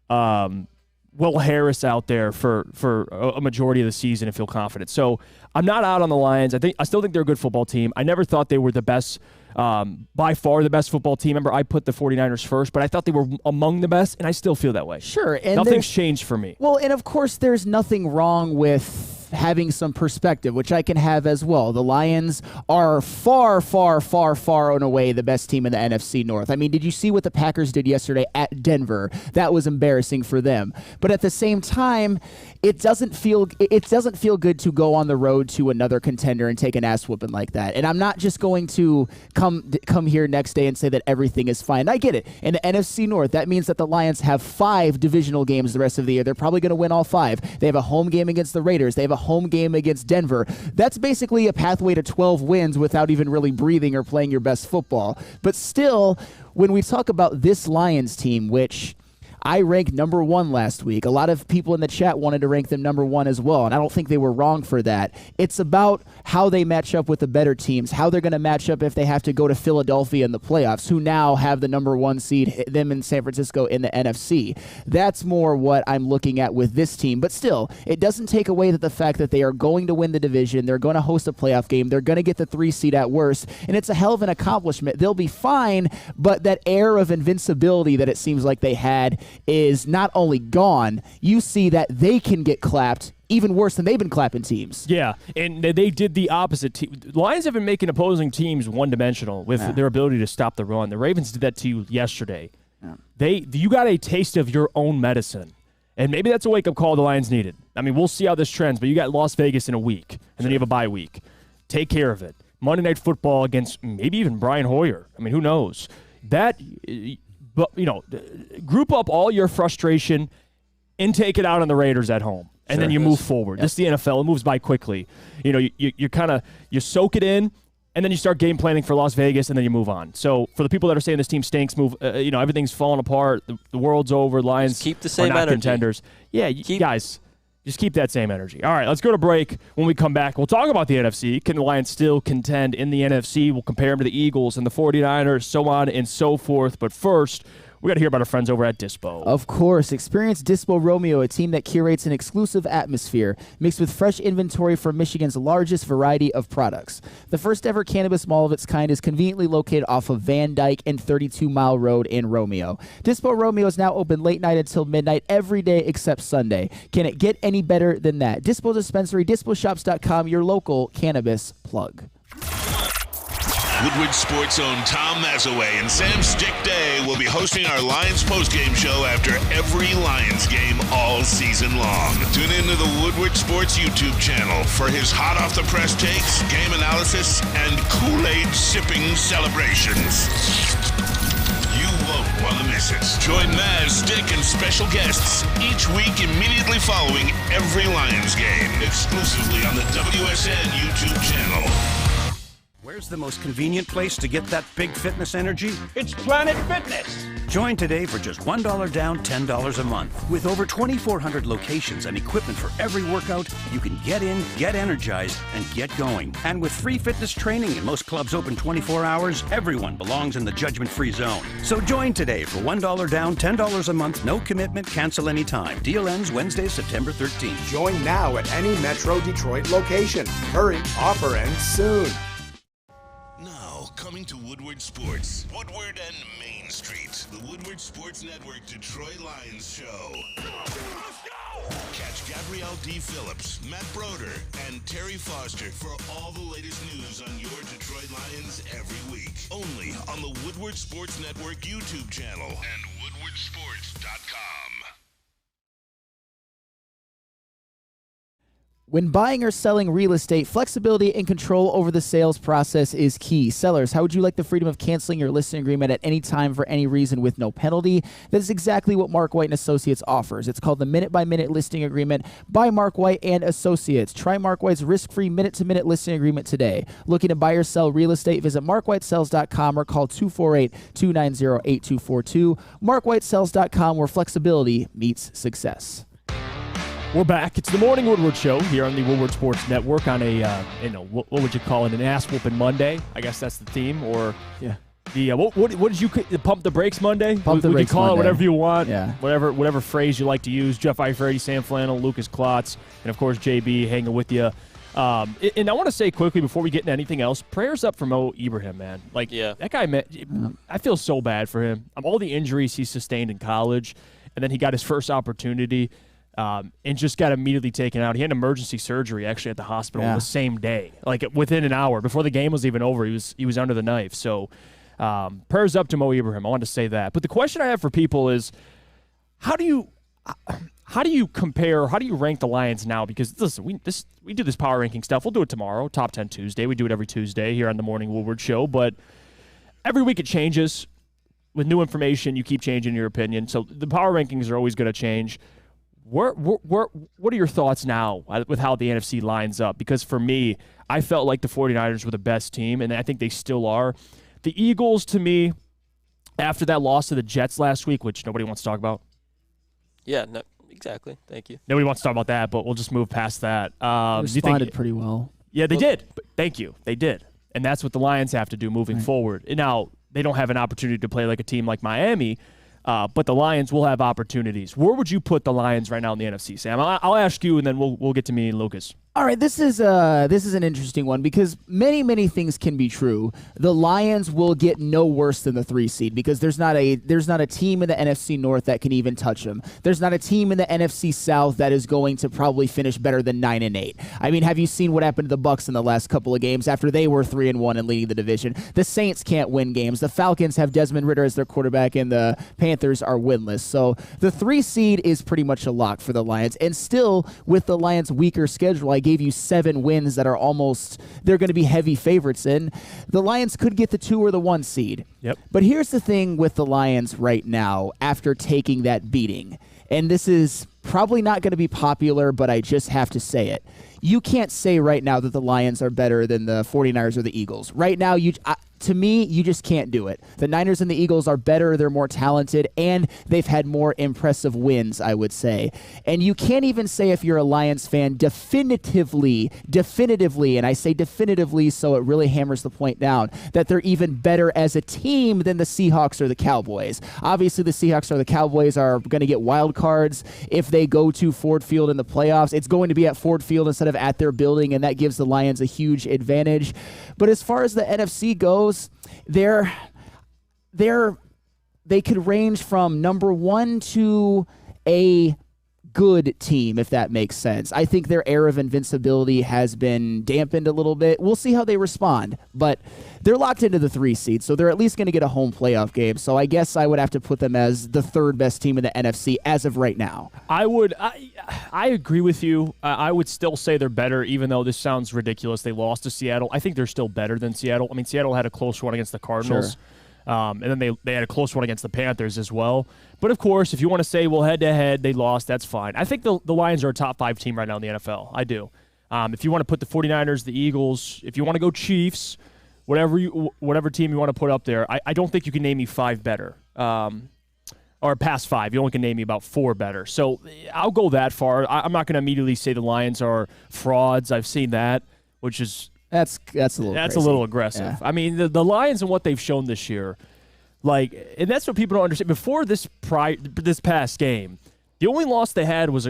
Will Harris out there for a majority of the season and feel confident. So I'm not out on the Lions. I still think they're a good football team. I never thought they were the best, by far the best football team. Remember, I put the 49ers first, but I thought they were among the best, and I still feel that way. Sure. And nothing's changed for me. Well, and of course, there's nothing wrong with having some perspective, which I can have as well. The Lions are far, far, far, far and away the best team in the NFC North. I mean, did you see what the Packers did yesterday at Denver? That was embarrassing for them. But at the same time, it doesn't feel good to go on the road to another contender and take an ass whooping like that. And I'm not just going to come here next day and say that everything is fine. I get it. In the NFC North, that means that the Lions have 5 divisional games the rest of the year. They're probably going to win all 5. They have a home game against the Raiders. They have a home game against Denver. That's basically a pathway to 12 wins without even really breathing or playing your best football. But still, when we talk about this Lions team, which I ranked number 1 last week. A lot of people in the chat wanted to rank them number 1 as well, and I don't think they were wrong for that. It's about how they match up with the better teams, how they're going to match up if they have to go to Philadelphia in the playoffs, who now have the number 1 seed, them in San Francisco in the NFC. That's more what I'm looking at with this team. But still, it doesn't take away the fact that they are going to win the division, they're going to host a playoff game, they're going to get the 3 seed at worst, and it's a hell of an accomplishment. They'll be fine, but that air of invincibility that it seems like they had is not only gone, you see that they can get clapped even worse than they've been clapping teams. Yeah, and they did the opposite. Lions have been making opposing teams one-dimensional with their ability to stop the run. The Ravens did that to you yesterday. You got a taste of your own medicine, and maybe that's a wake-up call the Lions needed. I mean, we'll see how this trends, but you got Las Vegas in a week, and then you have a bye week. Take care of it. Monday Night Football against maybe even Brian Hoyer. I mean, who knows? But, group up all your frustration and take it out on the Raiders at home. And then you move forward. Yep. This is the NFL. It moves by quickly. You soak it in, and then you start game planning for Las Vegas, and then you move on. So for the people that are saying this team stinks, everything's falling apart, the world's over, Lions just keep the same are not energy. Contenders. Yeah, guys, just keep that same energy. All right, let's go to break. When we come back, we'll talk about the NFC. Can the Lions still contend in the NFC? We'll compare them to the Eagles and the 49ers, so on and so forth. But first, we got to hear about our friends over at Dispo. Of course. Experience Dispo Romeo, a team that curates an exclusive atmosphere mixed with fresh inventory from Michigan's largest variety of products. The first ever cannabis mall of its kind is conveniently located off of Van Dyke and 32 Mile Road in Romeo. Dispo Romeo is now open late night until midnight every day except Sunday. Can it get any better than that? Dispo Dispensary, DispoShops.com, your local cannabis plug. Woodward Sports' own Tom Mazaway and Sam Stick Day will be hosting our Lions postgame show after every Lions game all season long. Tune into the Woodward Sports YouTube channel for his hot-off-the-press takes, game analysis, and Kool-Aid sipping celebrations. You won't want to miss miss it. Join Maz, Dick, and special guests each week immediately following every Lions game, exclusively on the WSN YouTube channel. Where's the most convenient place to get that big fitness energy? It's Planet Fitness. Join today for just $1 down, $10 a month. With over 2,400 locations and equipment for every workout, you can get in, get energized, and get going. And with free fitness training and most clubs open 24 hours, everyone belongs in the judgment-free zone. So join today for $1 down, $10 a month, no commitment, cancel anytime. Deal ends Wednesday, September 13th. Join now at any Metro Detroit location. Hurry, offer ends soon. Now, coming to Woodward Sports, Woodward and Main Street, the Woodward Sports Network Detroit Lions show. Catch Gabrielle D. Phillips, Matt Broder, and Terry Foster for all the latest news on your Detroit Lions every week. Only on the Woodward Sports Network YouTube channel and woodwardsports.com. When buying or selling real estate, flexibility and control over the sales process is key. Sellers, how would you like the freedom of canceling your listing agreement at any time for any reason with no penalty? That is exactly what Mark White & Associates offers. It's called the Minute-by-Minute Listing Agreement by Mark White & Associates. Try Mark White's risk-free minute-to-minute listing agreement today. Looking to buy or sell real estate? Visit markwhitesells.com or call 248-290-8242. markwhitesells.com, where flexibility meets success. We're back. It's the Morning Woodward Show here on the Woodward Sports Network on a, what would you call it, an ass-whooping Monday? I guess that's the theme, or the what did you pump the brakes Monday? Pump the we brakes can call Monday. it whatever you want, Yeah. whatever phrase you like to use. Jeff Iafrate, Sam Flannel, Lucas Klotz, and of course JB hanging with you. And I want to say quickly before we get into anything else, prayers up for Mo Ibrahim, man. That guy, man, I feel so bad for him. All the injuries he sustained in college, and then he got his first opportunity. And just got immediately taken out. He had emergency surgery actually at the hospital the same day, like within an hour before the game was even over. He was under the knife. So prayers up to Mo Ibrahim. I wanted to say that. But the question I have for people is, how do you compare? How do you rank the Lions now? Because listen, we do this power ranking stuff. We'll do it tomorrow, Top 10 Tuesday. We do it every Tuesday here on the Morning Woodward Show. But every week it changes. With new information, you keep changing your opinion. So the power rankings are always going to change. What are your thoughts now with how the NFC lines up? Because for me, I felt like the 49ers were the best team, and I think they still are. The Eagles, to me, after that loss to the Jets last week, which nobody wants to talk about. Yeah, no, exactly. Thank you. Nobody wants to talk about that, but we'll just move past that. Responded pretty well. Yeah, they did. But thank you. They did. And that's what the Lions have to do moving forward. And now, they don't have an opportunity to play like a team like Miami, but the Lions will have opportunities. Where would you put the Lions right now in the NFC, Sam? I'll ask you, and then we'll get to me and Lucas. All right, this is an interesting one because many things can be true. The Lions will get no worse than the 3 seed because there's not a team in the NFC North that can even touch them. There's not a team in the NFC South that is going to probably finish better than 9-8. I mean, have you seen what happened to the Bucs in the last couple of games after they were 3-1 and leading the division? The Saints can't win games. The Falcons have Desmond Ridder as their quarterback, and the Panthers are winless. So the 3 seed is pretty much a lock for the Lions. And still, with the Lions' weaker schedule, I gave you 7 wins that are they're going to be heavy favorites in. The Lions could get the 2 or the 1 seed. Yep. But here's the thing with the Lions right now after taking that beating, and this is probably not going to be popular, but I just have to say it. You can't say right now that the Lions are better than the 49ers or the Eagles. Right now, to me, you just can't do it. The Niners and the Eagles are better, they're more talented, and they've had more impressive wins, I would say. And you can't even say, if you're a Lions fan, definitively, and I say definitively so it really hammers the point down, that they're even better as a team than the Seahawks or the Cowboys. Obviously, the Seahawks or the Cowboys are going to get wild cards if they go to Ford Field in the playoffs. It's going to be at Ford Field instead of at their building, and that gives the Lions a huge advantage. But as far as the NFC goes, they could range from number 1 to a good team, if that makes sense. I think their air of invincibility has been dampened a little bit. We'll see how they respond, but they're locked into the 3 seed, so they're at least going to get a home playoff game. So I guess I would have to put them as the 3rd best team in the NFC as of right now. I agree with you. I would still say they're better, even though this sounds ridiculous. They lost to Seattle. I think they're still better than Seattle. I mean, Seattle had a close one against the Cardinals. And then they had a close one against the Panthers as well. But, of course, if you want to say, well, head-to-head, they lost, that's fine. I think the Lions are a top 5 team right now in the NFL. I do. If you want to put the 49ers, the Eagles, if you want to go Chiefs, whatever team you want to put up there, I don't think you can name me 5 better. Or past 5. You only can name me about 4 better. So I'll go that far. I'm not going to immediately say the Lions are frauds. I've seen that, which is that's a little that's crazy. a little aggressive. Yeah. I mean, the Lions and what they've shown this year, and that's what people don't understand. Before this past game, the only loss they had was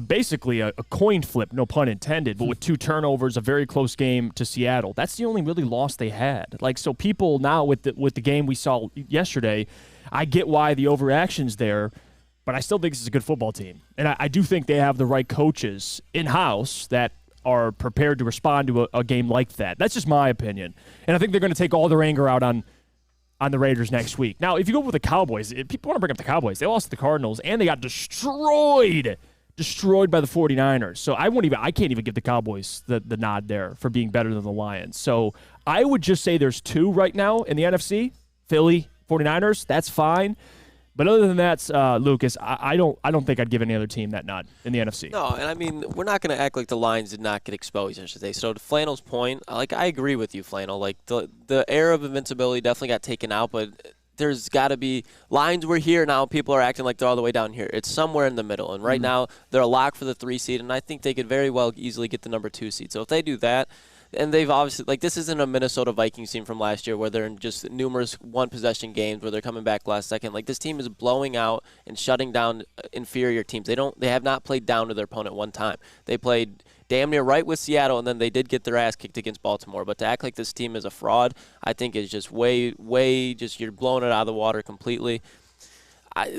basically a coin flip, no pun intended, but with 2 turnovers, a very close game to Seattle. That's the only really loss they had. So people now with the game we saw yesterday, I get why the overreaction's there, but I still think this is a good football team. And I do think they have the right coaches in-house that are prepared to respond to a game like that. That's just my opinion. And I think they're going to take all their anger out on the Raiders next week. Now, if you go with the Cowboys, people want to bring up the Cowboys. They lost to the Cardinals, and they got destroyed by the 49ers. So I can't even give the Cowboys the nod there for being better than the Lions. So I would just say there's 2 right now in the NFC, Philly, 49ers, that's fine. But other than that, Lucas, I don't think I'd give any other team that nod in the NFC. No, and I mean, we're not going to act like the Lions did not get exposed yesterday. So to Flannel's point, I agree with you, Flannel. The air of invincibility definitely got taken out, but there's got to be – Lions were here now. People are acting like they're all the way down here. It's somewhere in the middle. And right now, they're a lock for the 3 seed, and I think they could very well easily get the number 2 seed. So if they do that – and they've obviously, this isn't a Minnesota Vikings team from last year where they're in just numerous one-possession games where they're coming back last second. This team is blowing out and shutting down inferior teams. They have not played down to their opponent one time. They played damn near right with Seattle, and then they did get their ass kicked against Baltimore. But to act like this team is a fraud, I think is just way you're blowing it out of the water completely.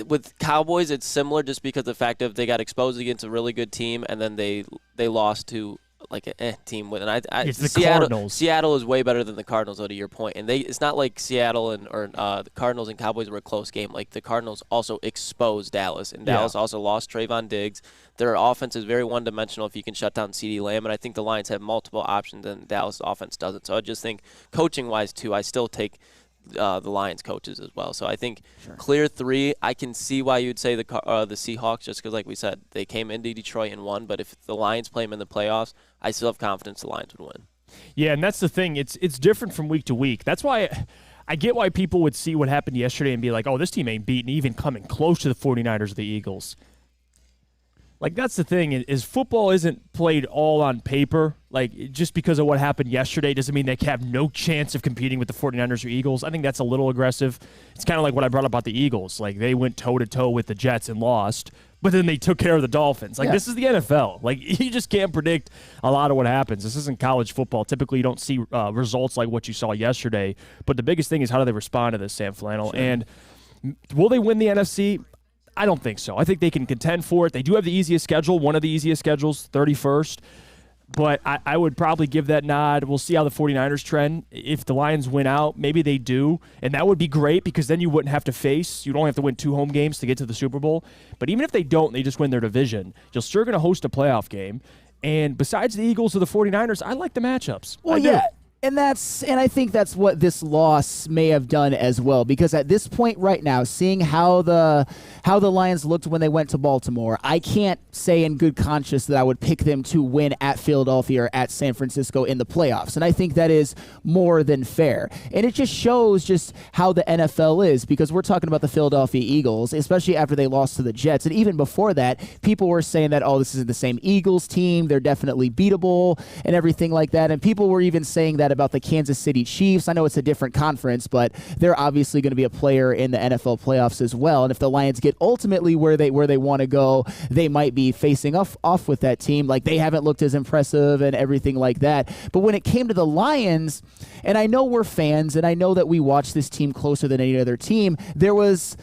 With Cowboys, it's similar just because of the fact of they got exposed against a really good team, and then they lost to an team with, and it's the Cardinals. Seattle is way better than the Cardinals, though, to your point. And it's not like Seattle or the Cardinals and Cowboys were a close game. The Cardinals also exposed Dallas, and Dallas also lost Trayvon Diggs. Their offense is very one-dimensional if you can shut down CeeDee Lamb, and I think the Lions have multiple options, and Dallas' offense doesn't. So I just think coaching-wise, too, I still take the Lions coaches as well. So I think clear 3. I can see why you'd say the Seahawks, just because, like we said, they came into Detroit and won. But if the Lions play them in the playoffs, I still have confidence the Lions would win. Yeah, and that's the thing. It's different from week to week. That's why I get why people would see what happened yesterday and be like, oh, this team ain't beaten, even coming close to the 49ers or the Eagles. That's the thing, is football isn't played all on paper. Just because of what happened yesterday doesn't mean they have no chance of competing with the 49ers or Eagles. I think that's a little aggressive. It's kind of like what I brought up about the Eagles. They went toe-to-toe with the Jets and lost, but then they took care of the Dolphins. This is the NFL. You just can't predict a lot of what happens. This isn't college football. Typically, you don't see results like what you saw yesterday. But the biggest thing is how do they respond to this, Sam Flannel? Sure. And will they win the NFC? I don't think so. I think they can contend for it. They do have the easiest schedule, one of the easiest schedules, 31st. But I would probably give that nod. We'll see how the 49ers trend. If the Lions win out, maybe they do. And that would be great because then you wouldn't have to you'd only have to win 2 home games to get to the Super Bowl. But even if they don't, they just win their division, you're still going to host a playoff game. And besides the Eagles or the 49ers, I like the matchups. Well, yeah. And I think that's what this loss may have done as well, because at this point right now, seeing how the Lions looked when they went to Baltimore, I can't say in good conscience that I would pick them to win at Philadelphia or at San Francisco in the playoffs. And I think that is more than fair. And it just shows just how the NFL is, because we're talking about the Philadelphia Eagles, especially after they lost to the Jets. And even before that, people were saying that, oh, this isn't the same Eagles team. They're definitely beatable and everything like that. And people were even saying that about the Kansas City Chiefs. I know it's a different conference, but they're obviously going to be a player in the NFL playoffs as well. And if the Lions get ultimately where they want to go, they might be facing off with that team. They haven't looked as impressive and everything like that. But when it came to the Lions, and I know we're fans, and I know that we watch this team closer than any other team, there was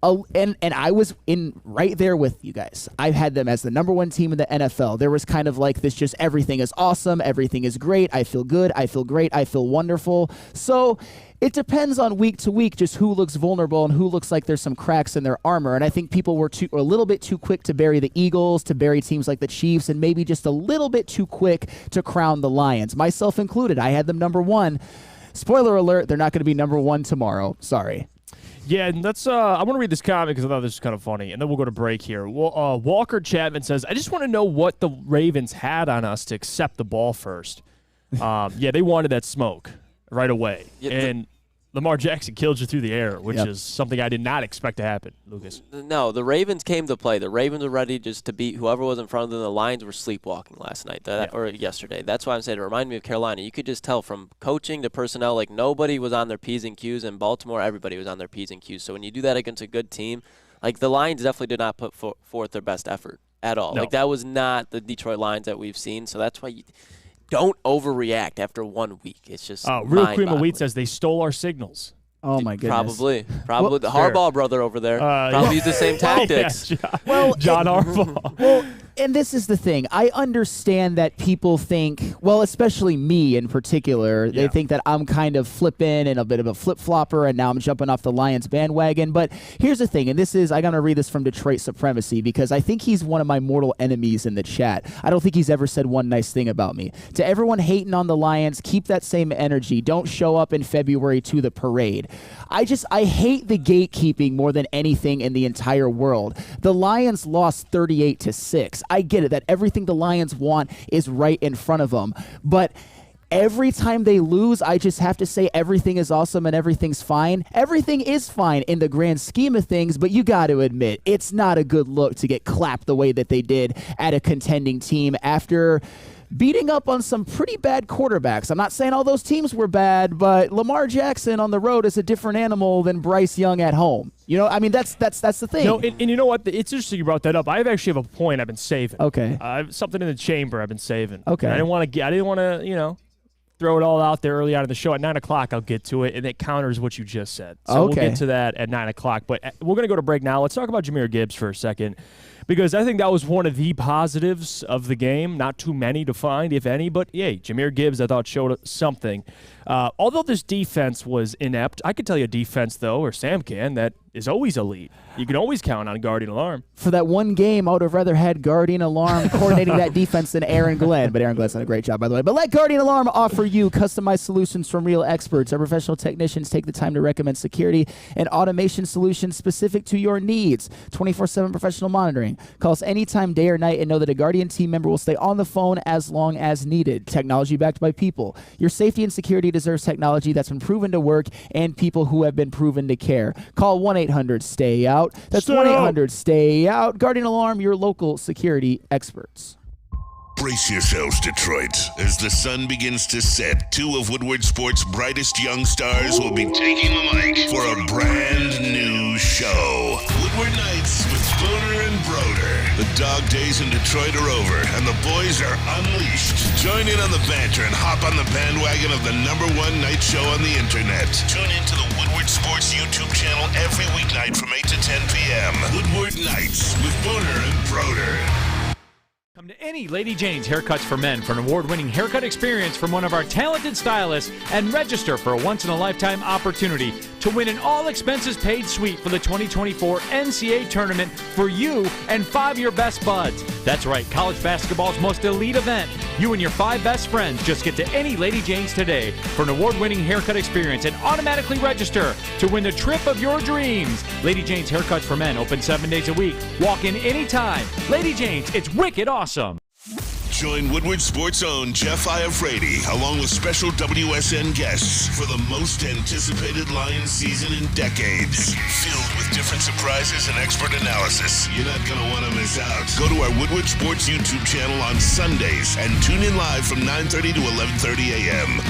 and I was in right there with you guys. I had them as the number 1 team in the NFL. There was kind of this just everything is awesome, everything is great, I feel good, I feel great, I feel wonderful. So it depends on week to week just who looks vulnerable and who looks like there's some cracks in their armor. And I think people were a little bit too quick to bury the Eagles, to bury teams like the Chiefs, and maybe just a little bit too quick to crown the Lions, myself included. I had them number 1. Spoiler alert, they're not going to be number 1 tomorrow. Sorry. Yeah, and that's I want to read this comment because I thought this was kind of funny, and then we'll go to break here. Well, Walker Chapman says, I just want to know what the Ravens had on us to accept the ball first. Yeah, they wanted that smoke right away. Yeah, and Lamar Jackson killed you through the air, which is something I did not expect to happen, Lucas. No, the Ravens came to play. The Ravens were ready just to beat whoever was in front of them. The Lions were sleepwalking last night or yesterday. That's why I'm saying it reminded me of Carolina. You could just tell from coaching to personnel, like nobody was on their P's and Q's. In Baltimore, everybody was on their P's and Q's. So when you do that against a good team, like the Lions definitely did not put forth their best effort at all. No. Like that was not the Detroit Lions that we've seen. So that's why you don't overreact after 1 week. It's just Real Cream of Wheat says they stole our signals. Oh, my goodness. Probably. Well, the Harbaugh brother over there probably used the same tactics. John Harbaugh. Well, and this is the thing. I understand that people think, well, especially me in particular, they think that I'm kind of flipping and a bit of a flip-flopper, and now I'm jumping off the Lions bandwagon. But here's the thing, and this is, I'm going to read this from Detroit Supremacy because I think he's one of my mortal enemies in the chat. I don't think he's ever said one nice thing about me. To everyone hating on the Lions, keep that same energy. Don't show up in February to the parade. I hate the gatekeeping more than anything in the entire world. The Lions lost 38-6. I get it that everything the Lions want is right in front of them, but every time they lose, I just have to say everything is awesome and everything's fine. Everything is fine in the grand scheme of things, but you got to admit, it's not a good look to get clapped the way that they did at a contending team after beating up on some pretty bad quarterbacks. I'm not saying all those teams were bad, but Lamar Jackson on the road is a different animal than Bryce Young at home. You know, I mean, that's the thing. No, and you know what? It's interesting you brought that up. I actually have a point I've been saving. Okay. I have something in the chamber I've been saving. Okay. And I didn't want to, throw it all out there early on in the show. At 9 o'clock, I'll get to it, and it counters what you just said. So we'll get to that at 9 o'clock. But we're going to go to break now. Let's talk about Jahmyr Gibbs for a second, because I think that was one of the positives of the game. Not too many to find, if any, but, yay, Jahmyr Gibbs, I thought, showed something. Although this defense was inept, I could tell you a defense, though, or Sam can, that is always elite. You can always count on Guardian Alarm. For that one game, I would have rather had Guardian Alarm coordinating that defense than Aaron Glenn. But Aaron Glenn's done a great job, by the way. But let Guardian Alarm offer you customized solutions from real experts. Our professional technicians take the time to recommend security and automation solutions specific to your needs. 24/7 professional monitoring. Call us anytime, day or night, and know that a Guardian team member will stay on the phone as long as needed. Technology backed by people. Your safety and security deserves technology that's been proven to work and people who have been proven to care. Call 1-800-STAY-OUT. That's 1-800-STAY-OUT. Guardian Alarm, your local security experts. Brace yourselves, Detroit. As the sun begins to set, two of Woodward Sports' brightest young stars will be taking the mic for a brand new show. Woodward Nights with Spooner and Broder. The dog days in Detroit are over, and the boys are unleashed. Join in on the banter and hop on the bandwagon of the #1 night show on the internet. Tune into the Woodward Sports YouTube channel every weeknight from 8 to 10 p.m. Woodward Nights with Spooner and Broder. Come to any Lady Jane's Haircuts for Men for an award-winning haircut experience from one of our talented stylists and register for a once-in-a-lifetime opportunity to win an all-expenses-paid suite for the 2024 NCAA tournament for you and 5 of your best buds. That's right, college basketball's most elite event. You and your 5 best friends just get to any Lady Jane's today for an award-winning haircut experience and automatically register to win the trip of your dreams. Lady Jane's Haircuts for Men, open 7 days a week. Walk in anytime. Lady Jane's, it's wicked awesome. Join Woodward Sports' own Jeff Iafrate, along with special WSN guests for the most anticipated Lions season in decades. Filled with different surprises and expert analysis. You're not going to want to miss out. Go to our Woodward Sports YouTube channel on Sundays and tune in live from 9:30 to 11:30 a.m.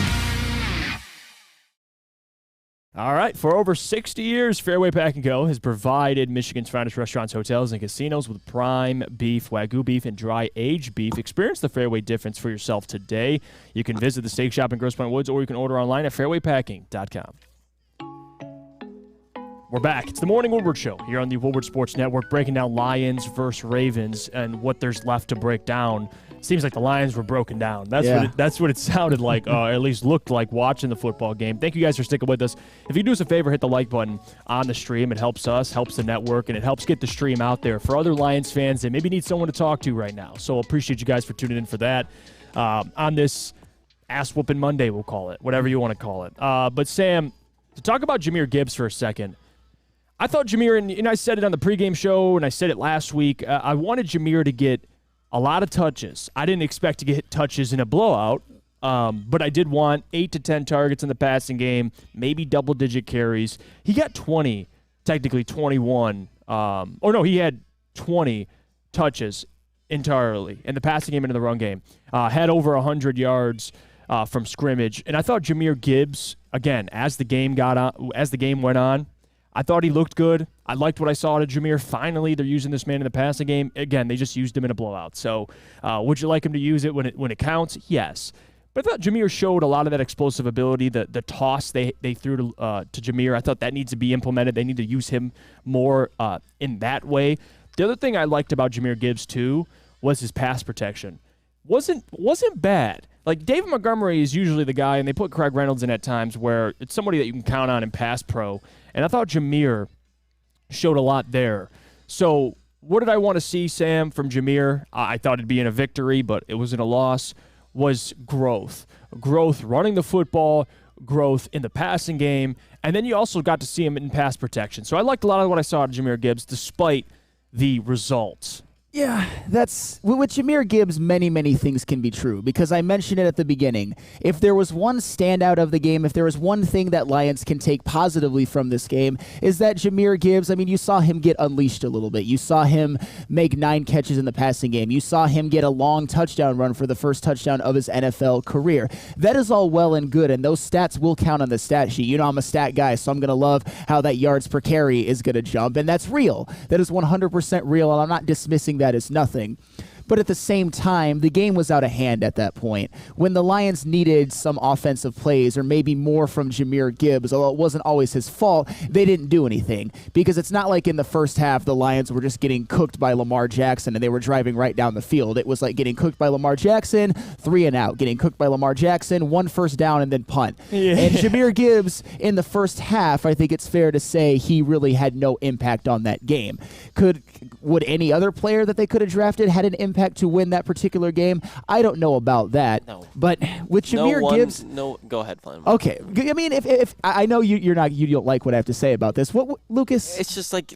All right, for over 60 years, Fairway Pack & Co. has provided Michigan's finest restaurants, hotels, and casinos with prime beef, Wagyu beef, and dry-aged beef. Experience the Fairway difference for yourself today. You can visit the steak shop in Grosse Pointe Woods, or you can order online at fairwaypacking.com. We're back. It's the Morning Woodward Show here on the Woodward Sports Network, breaking down Lions versus Ravens and what there's left to break down. Seems like the Lions were broken down. That's what it sounded like, or at least looked like watching the football game. Thank you guys for sticking with us. If you do us a favor, hit the like button on the stream. It helps us, helps the network, and it helps get the stream out there for other Lions fans that maybe need someone to talk to right now. So appreciate you guys for tuning in for that. On this ass-whooping Monday, we'll call it, whatever you want to call it. But, Sam, to talk about Jahmyr Gibbs for a second, I thought Jahmyr, and I said it on the pregame show, and I said it last week, I wanted Jahmyr to get a lot of touches. I didn't expect to get touches in a blowout, but I did want 8 to 10 targets in the passing game, maybe double-digit carries. He got 20, technically 21. He had 20 touches entirely in the passing game and in the run game. Had over 100 yards from scrimmage. And I thought Jahmyr Gibbs, again, as the game went on, I thought he looked good. I liked what I saw out of Jahmyr. Finally, they're using this man in the passing game. Again, they just used him in a blowout. So would you like him to use it when it counts? Yes. But I thought Jahmyr showed a lot of that explosive ability. The toss they threw to Jahmyr, I thought that needs to be implemented. They need to use him more in that way. The other thing I liked about Jahmyr Gibbs, too, was his pass protection. Wasn't bad. Like, David Montgomery is usually the guy, and they put Craig Reynolds in at times where it's somebody that you can count on in pass pro. And I thought Jahmyr showed a lot there. So what did I want to see, Sam, from Jahmyr? I thought it'd be in a victory, but it wasn't a loss. Was growth. Growth running the football, growth in the passing game, and then you also got to see him in pass protection. So I liked a lot of what I saw of Jahmyr Gibbs despite the results. Yeah, that's with Jahmyr Gibbs, many things can be true, because I mentioned it at the beginning. If there was one standout of the game, if there was one thing that Lions can take positively from this game, is that Jahmyr Gibbs, I mean, you saw him get unleashed a little bit. You saw him make 9 catches in the passing game. You saw him get a long touchdown run for the first touchdown of his NFL career. That is all well and good, and those stats will count on the stat sheet. You know I'm a stat guy, so I'm going to love how that yards per carry is going to jump, and that's real. That is 100% real, and I'm not dismissing that as nothing. But at the same time, the game was out of hand at that point. When the Lions needed some offensive plays or maybe more from Jahmyr Gibbs, although it wasn't always his fault, they didn't do anything. Because it's not like in the first half the Lions were just getting cooked by Lamar Jackson and they were driving right down the field. It was like getting cooked by Lamar Jackson, 3 and out. Getting cooked by Lamar Jackson, 1 first down and then punt. Yeah. And Jahmyr Gibbs, in the first half, I think it's fair to say he really had no impact on that game. Would any other player that they could have drafted had an impact to win that particular game? I don't know about that. No. But with Jahmyr Gibbs, go ahead, Flannel. Okay, I mean, if I know you don't like what I have to say about this. What Lucas? It's just like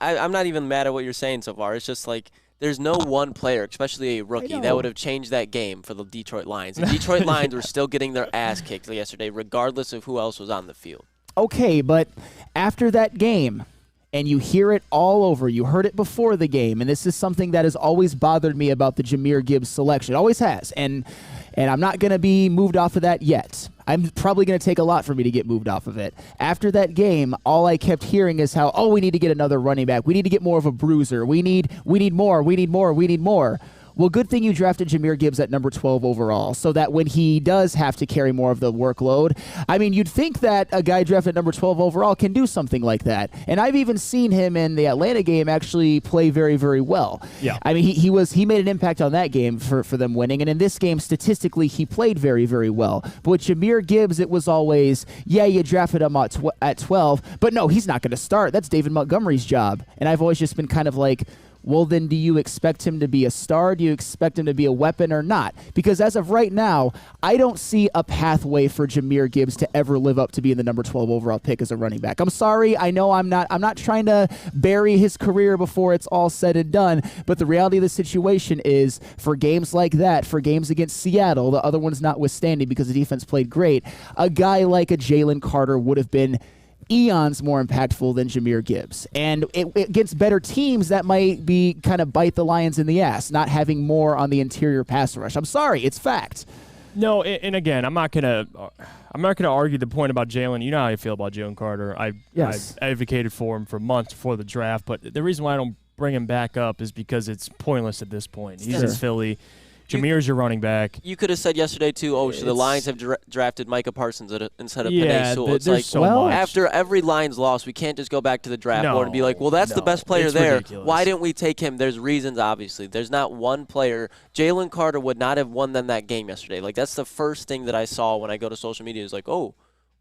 I'm not even mad at what you're saying so far. It's just like there's no one player, especially a rookie, that would have changed that game for the Detroit Lions. The Detroit Lions were still getting their ass kicked yesterday, regardless of who else was on the field. Okay, but after that game, and you hear it all over. You heard it before the game, and this is something that has always bothered me about the Jahmyr Gibbs selection. It always has, and I'm not going to be moved off of that yet. I'm probably going to take a lot for me to get moved off of it. After that game, all I kept hearing is how, we need to get another running back. We need to get more of a bruiser. We need more. Well, good thing you drafted Jahmyr Gibbs at number 12 overall, so that when he does have to carry more of the workload, I mean, you'd think that a guy drafted at number 12 overall can do something like that. And I've even seen him in the Atlanta game actually play very, very well. Yeah. I mean, he made an impact on that game for them winning, and in this game, statistically, he played very, very well. But with Jahmyr Gibbs, it was always, you drafted him at 12, but no, he's not going to start. That's David Montgomery's job. And I've always just been kind of like, well, then do you expect him to be a star? Do you expect him to be a weapon or not? Because as of right now, I don't see a pathway for Jahmyr Gibbs to ever live up to being the number 12 overall pick as a running back. I'm sorry. I know I'm not trying to bury his career before it's all said and done, but the reality of the situation is for games like that, for games against Seattle, the other ones notwithstanding because the defense played great, a guy like a Jalen Carter would have been eons more impactful than Jahmyr Gibbs. And against better teams, that might be kind of bite the Lions in the ass, not having more on the interior pass rush. I'm sorry, it's fact. No, and again, I'm not gonna argue the point about Jalen. You know how I feel about Jalen Carter. I've advocated for him for months before the draft, but the reason why I don't bring him back up is because it's pointless at this point. He's in Philly. Jahmyr's your running back. You could have said yesterday, too, so the Lions have drafted Micah Parsons instead of Penei Sewell. It's like, after every Lions loss, we can't just go back to the draft board and be like, that's the best player there. Ridiculous. Why didn't we take him? There's reasons, obviously. There's not one player. Jalen Carter would not have won them that game yesterday. Like, that's the first thing that I saw when I go to social media is like,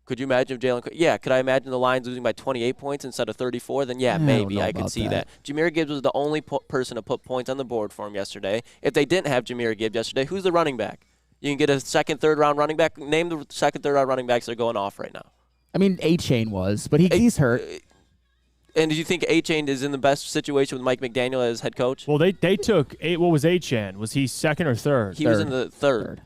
could you imagine if Jalen? Yeah, could I imagine the Lions losing by 28 points instead of 34? Then maybe I could see that. Jahmyr Gibbs was the only person to put points on the board for him yesterday. If they didn't have Jahmyr Gibbs yesterday, who's the running back? You can get a second, third round running back. Name the second, third round running backs that are going off right now. I mean, A-Chain was, but he's hurt. And do you think A-Chain is in the best situation with Mike McDaniel as head coach? Well, they took what was A-Chain? Was he second or third? He was in the third.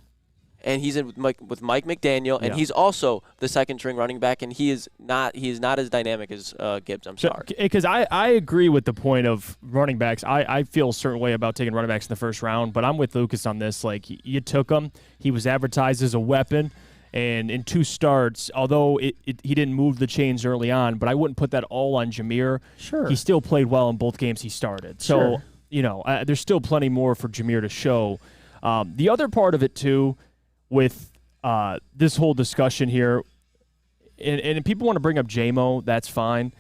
And he's in with Mike McDaniel, and he's also the second string running back, and he is not as dynamic as Gibbs. I'm sorry. Because I agree with the point of running backs. I feel a certain way about taking running backs in the first round, but I'm with Lucas on this. Like, you took him. He was advertised as a weapon, and in 2 starts, although he didn't move the chains early on, but I wouldn't put that all on Jameer. Sure. He still played well in both games he started. So, there's still plenty more for Jameer to show. The other part of it, too, with this whole discussion here, and people want to bring up J-Mo, that's fine.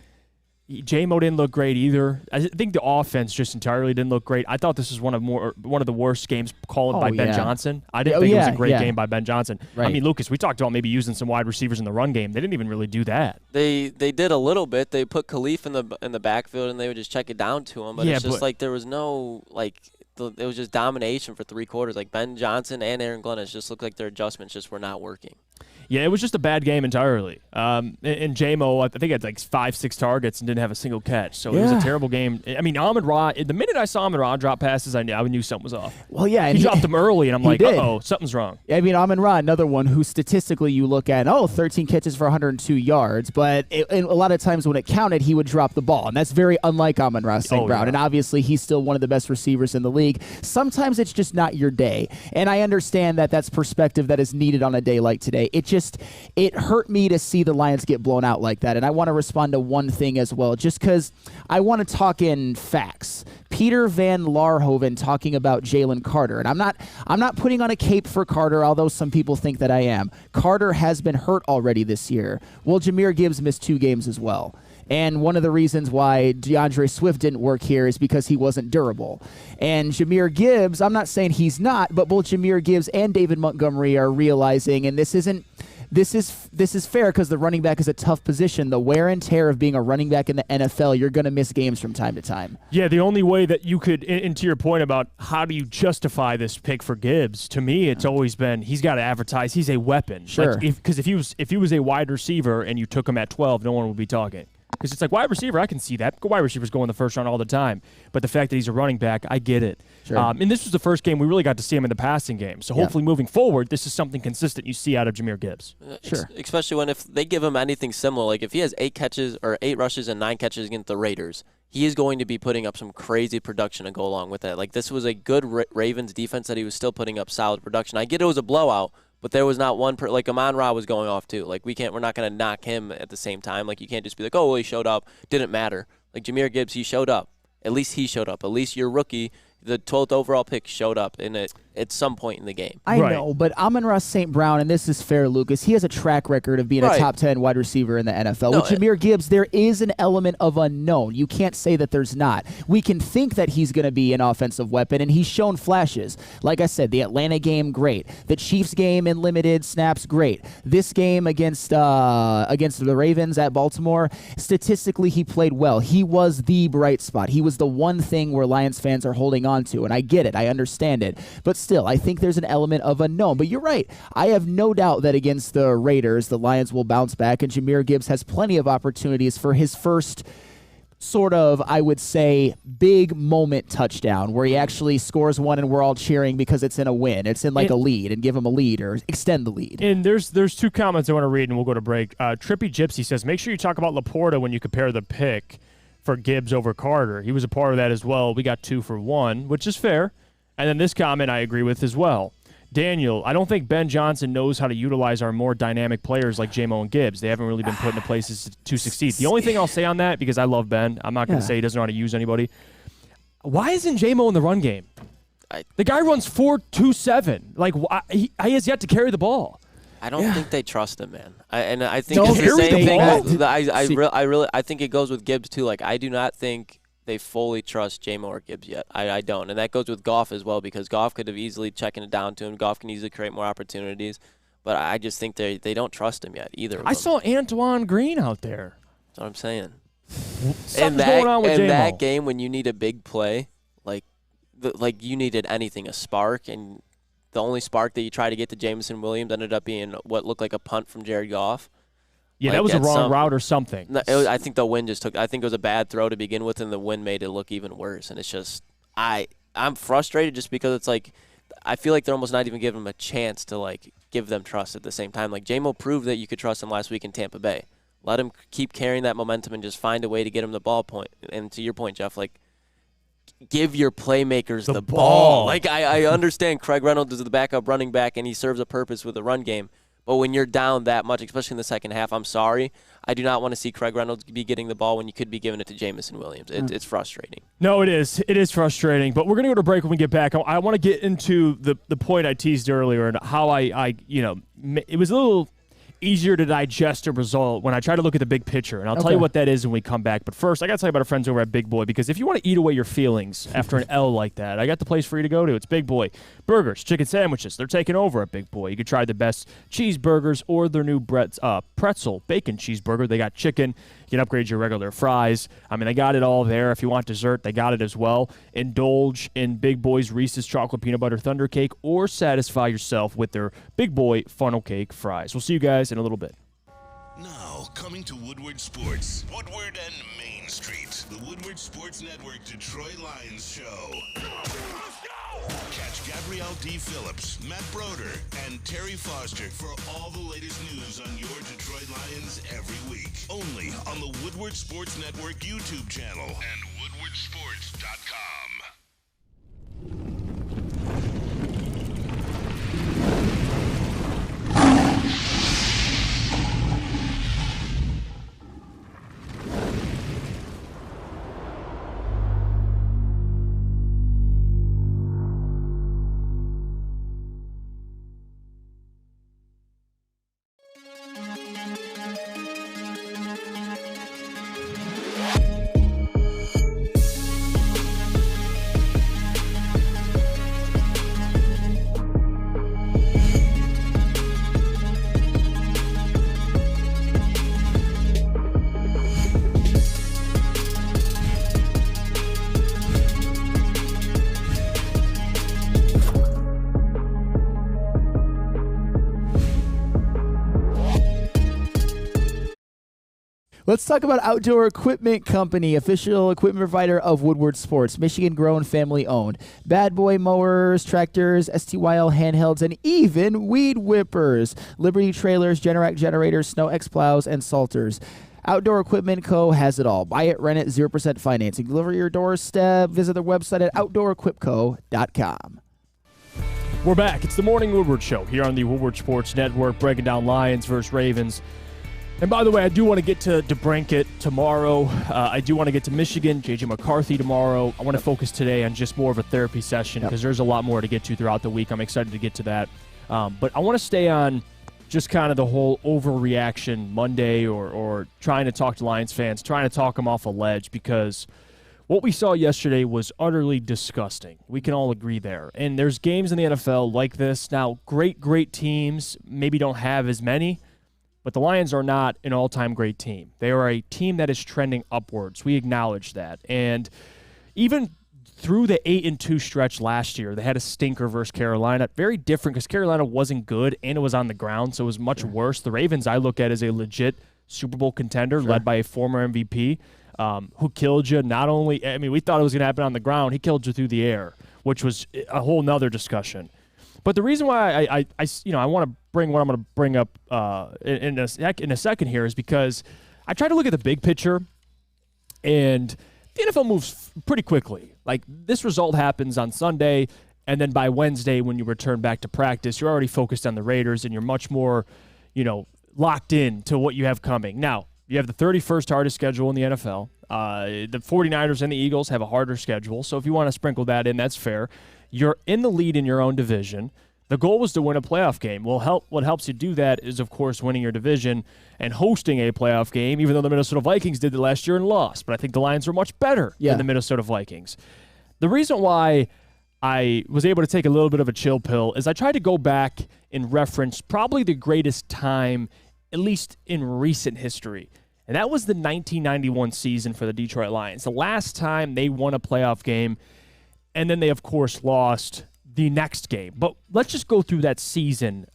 J-Mo didn't look great either. I think the offense just entirely didn't look great. I thought this was one of the worst games called by Ben Johnson. I didn't think it was a great game by Ben Johnson. Right. I mean, Lucas, we talked about maybe using some wide receivers in the run game. They didn't even really do that. They did a little bit. They put Khalif in the backfield, and they would just check it down to him. But it's just like there was no it was just domination for 3 quarters. Like Ben Johnson and Aaron Glenn, it just looked like their adjustments just were not working. Yeah, it was just a bad game entirely. And J-Mo, I think, had like 5-6 targets and didn't have a single catch. So it was a terrible game. I mean, Amon-Ra, the minute I saw Amon-Ra drop passes, I knew something was off. Well, yeah. And he dropped them early, and I'm like, uh-oh, something's wrong. I mean, Amon-Ra, another one who statistically you look at, 13 catches for 102 yards, but a lot of times when it counted, he would drop the ball. And that's very unlike Amon-Ra St. Brown. Yeah. And obviously, he's still one of the best receivers in the league. Sometimes it's just not your day. And I understand that that's perspective that is needed on a day like today. It hurt me to see the Lions get blown out like that. And I want to respond to one thing as well, just because I want to talk in facts. Peter Van Larhoven talking about Jalen Carter. And I'm not putting on a cape for Carter, although some people think that I am. Carter has been hurt already this year. Well, Jahmyr Gibbs missed 2 games as well. And one of the reasons why DeAndre Swift didn't work here is because he wasn't durable. And Jahmyr Gibbs, I'm not saying he's not, but both Jahmyr Gibbs and David Montgomery are realizing, and this is fair because the running back is a tough position. The wear and tear of being a running back in the NFL, you're going to miss games from time to time. Yeah, the only way that you could, and to your point about how do you justify this pick for Gibbs, to me it's always been he's got to advertise he's a weapon. Sure. Because if he was a wide receiver and you took him at 12, no one would be talking. Because it's like wide receiver, I can see that. Wide receivers go in the first round all the time. But the fact that he's a running back, I get it. Sure. And this was the first game we really got to see him in the passing game. So hopefully moving forward, this is something consistent you see out of Jahmyr Gibbs. Sure. Especially if they give him anything similar. Like if he has 8 catches or 8 rushes and 9 catches against the Raiders, he is going to be putting up some crazy production to go along with that. Like this was a good Ravens defense that he was still putting up solid production. I get it was a blowout, but there was not one like Amon-Ra was going off too. Like we're not going to knock him at the same time. Like you can't just be like, oh, well, he showed up, didn't matter. Like Jahmyr Gibbs, he showed up. At least he showed up. At least your rookie, the 12th overall pick, showed up at some point in the game. I know, but Amon-Ra St. Brown, and this is fair, Lucas, he has a track record of being a top 10 wide receiver in the NFL. With Jahmyr Gibbs, there is an element of unknown. You can't say that there's not. We can think that he's going to be an offensive weapon, and he's shown flashes. Like I said, the Atlanta game, great. The Chiefs game in limited snaps, great. This game against the Ravens at Baltimore, statistically, he played well. He was the bright spot. He was the one thing where Lions fans are holding on to, and I get it. I understand it. But still, I think there's an element of unknown. But you're right. I have no doubt that against the Raiders, the Lions will bounce back, and Jahmyr Gibbs has plenty of opportunities for his first sort of, I would say, big moment touchdown where he actually scores one and we're all cheering because it's in a win. It's in like a lead and give him a lead or extend the lead. And there's 2 comments I want to read and we'll go to break. Trippy Gypsy says, make sure you talk about Laporta when you compare the pick for Gibbs over Carter. He was a part of that as well. We got 2 for 1, which is fair. And then this comment I agree with as well. Daniel, I don't think Ben Johnson knows how to utilize our more dynamic players like J-Mo and Gibbs. They haven't really been put into places to succeed. The only thing I'll say on that, because I love Ben, I'm not going to say he doesn't know how to use anybody. Why isn't J-Mo in the run game? The guy runs 4.27. Like, he has yet to carry the ball. I don't think they trust him, man. I think it's the same thing. I think it goes with Gibbs too. Like I do not think they fully trust J-Mo or Gibbs yet. I don't, and that goes with Goff as well because Goff could have easily checking it down to him. Goff can easily create more opportunities, but I just think they don't trust him yet either. Of them. Saw Antoine Green out there. That's what I'm saying. Something's going on with J-Mo. In that game when you need a big play, like you needed anything, a spark, and the only spark that you tried to get to Jameson Williams ended up being what looked like a punt from Jared Goff. Yeah, that was a wrong route or something. No, I think the wind just took. I think it was a bad throw to begin with, and the wind made it look even worse. And it's just, I'm frustrated just because it's like, I feel like they're almost not even giving him a chance to like give them trust at the same time. Like J-Mo proved that you could trust him last week in Tampa Bay. Let him keep carrying that momentum and just find a way to get him the ball point. And to your point, Jeff, like, give your playmakers the ball. Like, I understand Craig Reynolds is the backup running back and he serves a purpose with the run game. But when you're down that much, especially in the second half, I'm sorry. I do not want to see Craig Reynolds be getting the ball when you could be giving it to Jameson Williams. It's frustrating. No, it is. It is frustrating. But we're going to go to break when we get back. I want to get into the point I teased earlier and how I it was a little easier to digest a result when I try to look at the big picture. And I'll tell you what that is when we come back. But first, I got to tell you about our friends over at Big Boy, because if you want to eat away your feelings after an L like that, I got the place for you to go to. It's Big Boy. Burgers, chicken sandwiches, they're taking over at Big Boy. You can try the best cheeseburgers or their new pretzel bacon cheeseburger. They got chicken. You can upgrade your regular fries. I mean, they got it all there. If you want dessert, they got it as well. Indulge in Big Boy's Reese's Chocolate Peanut Butter Thunder Cake, or satisfy yourself with their Big Boy Funnel Cake fries. We'll see you guys in a little bit. Now, coming to Woodward Sports, Woodward and Main Street, the Woodward Sports Network Detroit Lions Show. Catch Gabrielle D. Phillips, Matt Broder, and Terry Foster for all the latest news on your Detroit Lions every week. Only on the Woodward Sports Network YouTube channel and woodwardsports.com. Let's talk about Outdoor Equipment Company, official equipment provider of Woodward Sports, Michigan-grown, family-owned. Bad boy mowers, tractors, STYL handhelds, and even weed whippers. Liberty trailers, Generac generators, Snow X plows, and salters. Outdoor Equipment Co. has it all. Buy it, rent it, 0% financing. Deliver your doorstep. Visit their website at outdoorequipco.com. We're back. It's the Morning Woodward Show here on the Woodward Sports Network, breaking down Lions versus Ravens. And by the way, I do want to get to DeBrincat tomorrow. I do want to get to Michigan, J.J. McCarthy tomorrow. I want to focus today on just more of a therapy session because there's a lot more to get to throughout the week. I'm excited to get to that. But I want to stay on just kind of the whole overreaction Monday or trying to talk to Lions fans, trying to talk them off a ledge, because what we saw yesterday was utterly disgusting. We can all agree there. And there's games in the NFL like this. Now, great teams maybe don't have as many, but the Lions are not an all-time great team. They are a team that is trending upwards. We acknowledge that. And even through the 8-2 stretch last year, they had a stinker versus Carolina. Very different because Carolina wasn't good and it was on the ground, so it was much worse. The Ravens I look at as a legit Super Bowl contender led by a former MVP who killed you. Not only, I mean, we thought it was going to happen on the ground. He killed you through the air, which was a whole nother discussion. But the reason why I want to bring what I'm going to bring up in a second here is because I try to look at the big picture, and the NFL moves pretty quickly. Like, this result happens on Sunday, and then by Wednesday when you return back to practice, you're already focused on the Raiders, and you're much more, locked in to what you have coming. Now, you have the 31st hardest schedule in the NFL. The 49ers and the Eagles have a harder schedule, so if you want to sprinkle that in, that's fair. You're in the lead in your own division. The goal was to win a playoff game. Well, what helps you do that is, of course, winning your division and hosting a playoff game, even though the Minnesota Vikings did it last year and lost. But I think the Lions are much better than the Minnesota Vikings. The reason why I was able to take a little bit of a chill pill is I tried to go back and reference probably the greatest time, at least in recent history. And that was the 1991 season for the Detroit Lions. The last time they won a playoff game, and then they, of course, lost the next game. But let's just go through that season,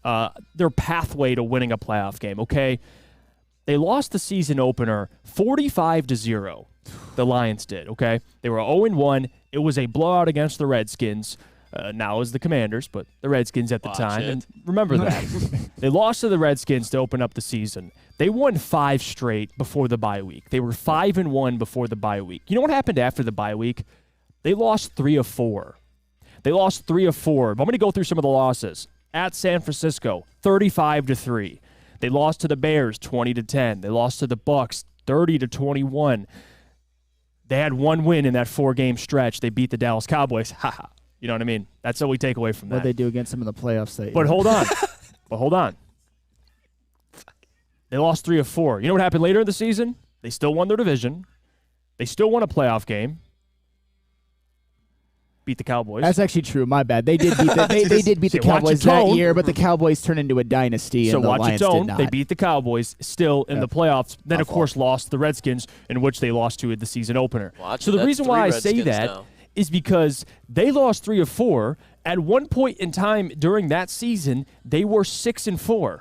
their pathway to winning a playoff game, okay? They lost the season opener 45-0. The Lions did, okay? They were 0-1. It was a blowout against the Redskins. Now as the Commanders, but the Redskins at the time. And remember that. They lost to the Redskins to open up the season. They won 5 straight before the bye week. They were 5-1 before the bye week. You know what happened after the bye week? They lost 3 of 4. They lost 3 of 4. But I'm going to go through some of the losses. At San Francisco, 35-3. They lost to the Bears, 20-10. They lost to the Bucs, 30-21. They had 1 win in that 4-game stretch. They beat the Dallas Cowboys. Haha. You know what I mean? That's what we take away from that. What they do against them in the playoffs. But hold on. They lost 3 of 4. You know what happened later in the season? They still won their division. They still won a playoff game. Beat the Cowboys. That's actually true. My bad. They did beat the Cowboys that year, but the Cowboys turned into a dynasty. So and the watch Lions your tone. did not. They beat the Cowboys still in the playoffs. Then, of course, lost the Redskins, in which they lost to at the season opener. So the reason why I say that is because they lost 3 of 4. At one point in time during that season, they were 6-4.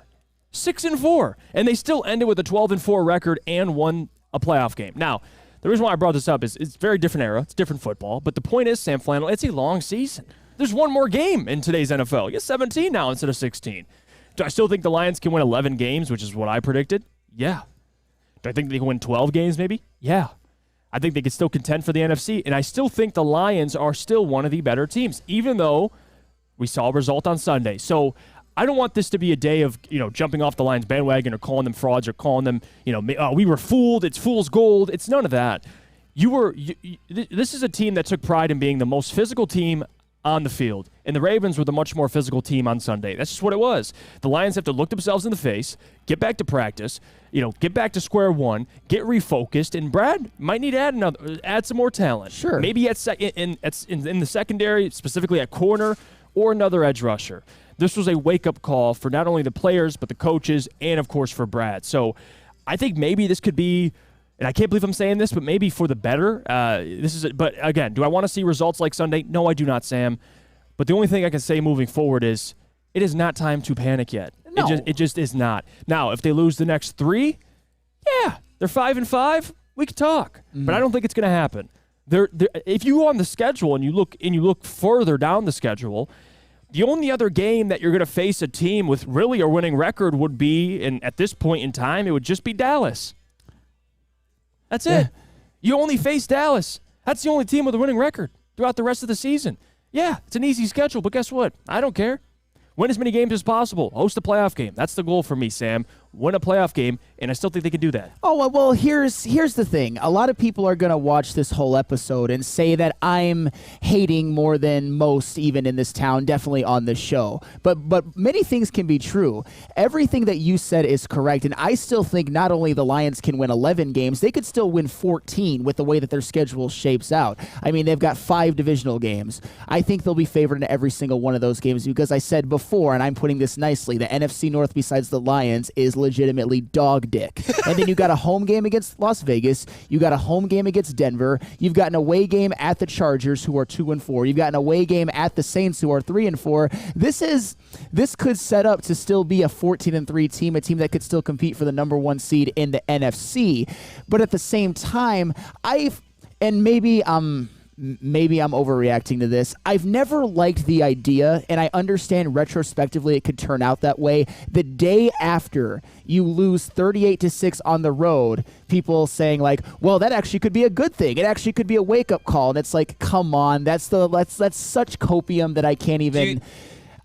6-4. And they still ended with a 12-4 record and won a playoff game. Now, the reason why I brought this up is it's a very different era. It's different football. But the point is, Sam Flannel, it's a long season. There's one more game in today's NFL. You get 17 now instead of 16. Do I still think the Lions can win 11 games, which is what I predicted? Yeah. Do I think they can win 12 games maybe? Yeah. I think they can still contend for the NFC, and I still think the Lions are still one of the better teams, even though we saw a result on Sunday. So I don't want this to be a day of, jumping off the Lions bandwagon or calling them frauds or calling them, we were fooled, it's fool's gold. It's none of that. This is a team that took pride in being the most physical team on the field, and the Ravens were the much more physical team on Sunday. That's just what it was. The Lions have to look themselves in the face, get back to practice, get back to square one, get refocused, and Brad might need to add some more talent. Sure. Maybe in the secondary, specifically at corner, or another edge rusher. This was a wake-up call for not only the players, but the coaches, and, of course, for Brad. So I think maybe this could be, and I can't believe I'm saying this, but maybe for the better. But, again, do I want to see results like Sunday? No, I do not, Sam. But the only thing I can say moving forward is it is not time to panic yet. No. It just is not. Now, if they lose the next 3, yeah, they're 5-5, we could talk. Mm-hmm. But I don't think it's going to happen. If you go on the schedule and you look further down the schedule, the only other game that you're going to face a team with really a winning record would be, and at this point in time, it would just be Dallas. That's it. You only face Dallas. That's the only team with a winning record throughout the rest of the season. Yeah, it's an easy schedule, but guess what? I don't care. Win as many games as possible. Host a playoff game. That's the goal for me, Sam. Win a playoff game, and I still think they can do that. Oh, well, here's the thing. A lot of people are going to watch this whole episode and say that I'm hating more than most even in this town, definitely on this show. But many things can be true. Everything that you said is correct, and I still think not only the Lions can win 11 games, they could still win 14 with the way that their schedule shapes out. I mean, they've got 5 divisional games. I think they'll be favored in every single one of those games because I said before, and I'm putting this nicely, the NFC North besides the Lions is legitimately dog dick. And then you got a home game against Las Vegas. You got a home game against Denver. You've got an away game at the Chargers, who are 2-4. You've got an away game at the Saints, who are 3-4. This could set up to still be a 14-3 team, a team that could still compete for the number 1 seed in the NFC. But at the same time, maybe I'm overreacting to this. I've never liked the idea, and I understand retrospectively it could turn out that way. The day after you lose 38-6 on the road, people saying like, well, that actually could be a good thing. It actually could be a wake-up call. And it's like, come on, that's such copium that I can't even...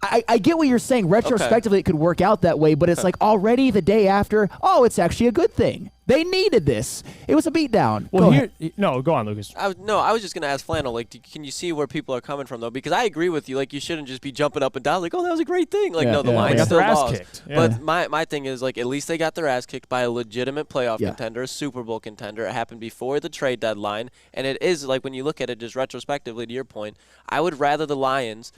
I get what you're saying. Retrospectively, It could work out that way, but it's like already the day after, it's actually a good thing. They needed this. It was a beatdown. Well, go on, Lucas. I was just going to ask Flannel, can you see where people are coming from, though? Because I agree with you. You shouldn't just be jumping up and down like, oh, that was a great thing. The Lions still lost. Kicked. Yeah. But my thing is, at least they got their ass kicked by a legitimate playoff contender, a Super Bowl contender. It happened before the trade deadline. And it is, when you look at it just retrospectively, to your point, I would rather the Lions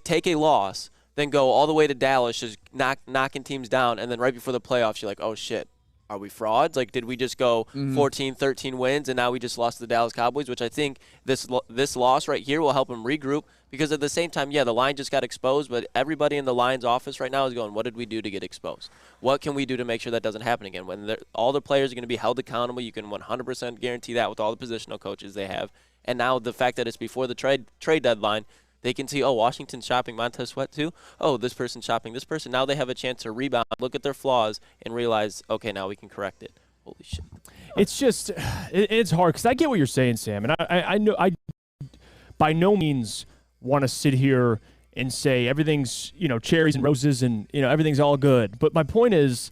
take a loss than go all the way to Dallas, just knocking teams down, and then right before the playoffs, you're like, oh, shit. Are we frauds? Did we just go 14, 13 wins, and now we just lost to the Dallas Cowboys, which I think this loss right here will help them regroup, Because at the same time, the line just got exposed, but everybody in the Lions office right now is going, what did we do to get exposed? What can we do to make sure that doesn't happen again? When all the players are going to be held accountable, you can 100% guarantee that with all the positional coaches they have. And now the fact that it's before the trade deadline, they can see, Washington's shopping Montez Sweat too. This person's shopping this person. Now they have a chance to rebound, look at their flaws, and realize, okay, now we can correct it. Holy shit. It's just, it's hard because I get what you're saying, Sam, and I know I by no means want to sit here and say everything's cherries and roses and everything's all good. But my point is,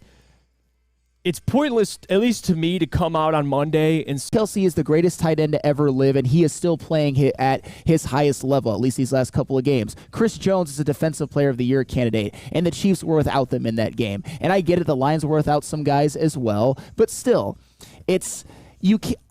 it's pointless, at least to me, to come out on Monday and Kelsey is the greatest tight end to ever live, and he is still playing at his highest level, at least these last couple of games. Chris Jones is a Defensive Player of the Year candidate, and the Chiefs were without them in that game. And I get it, the Lions were without some guys as well, but still,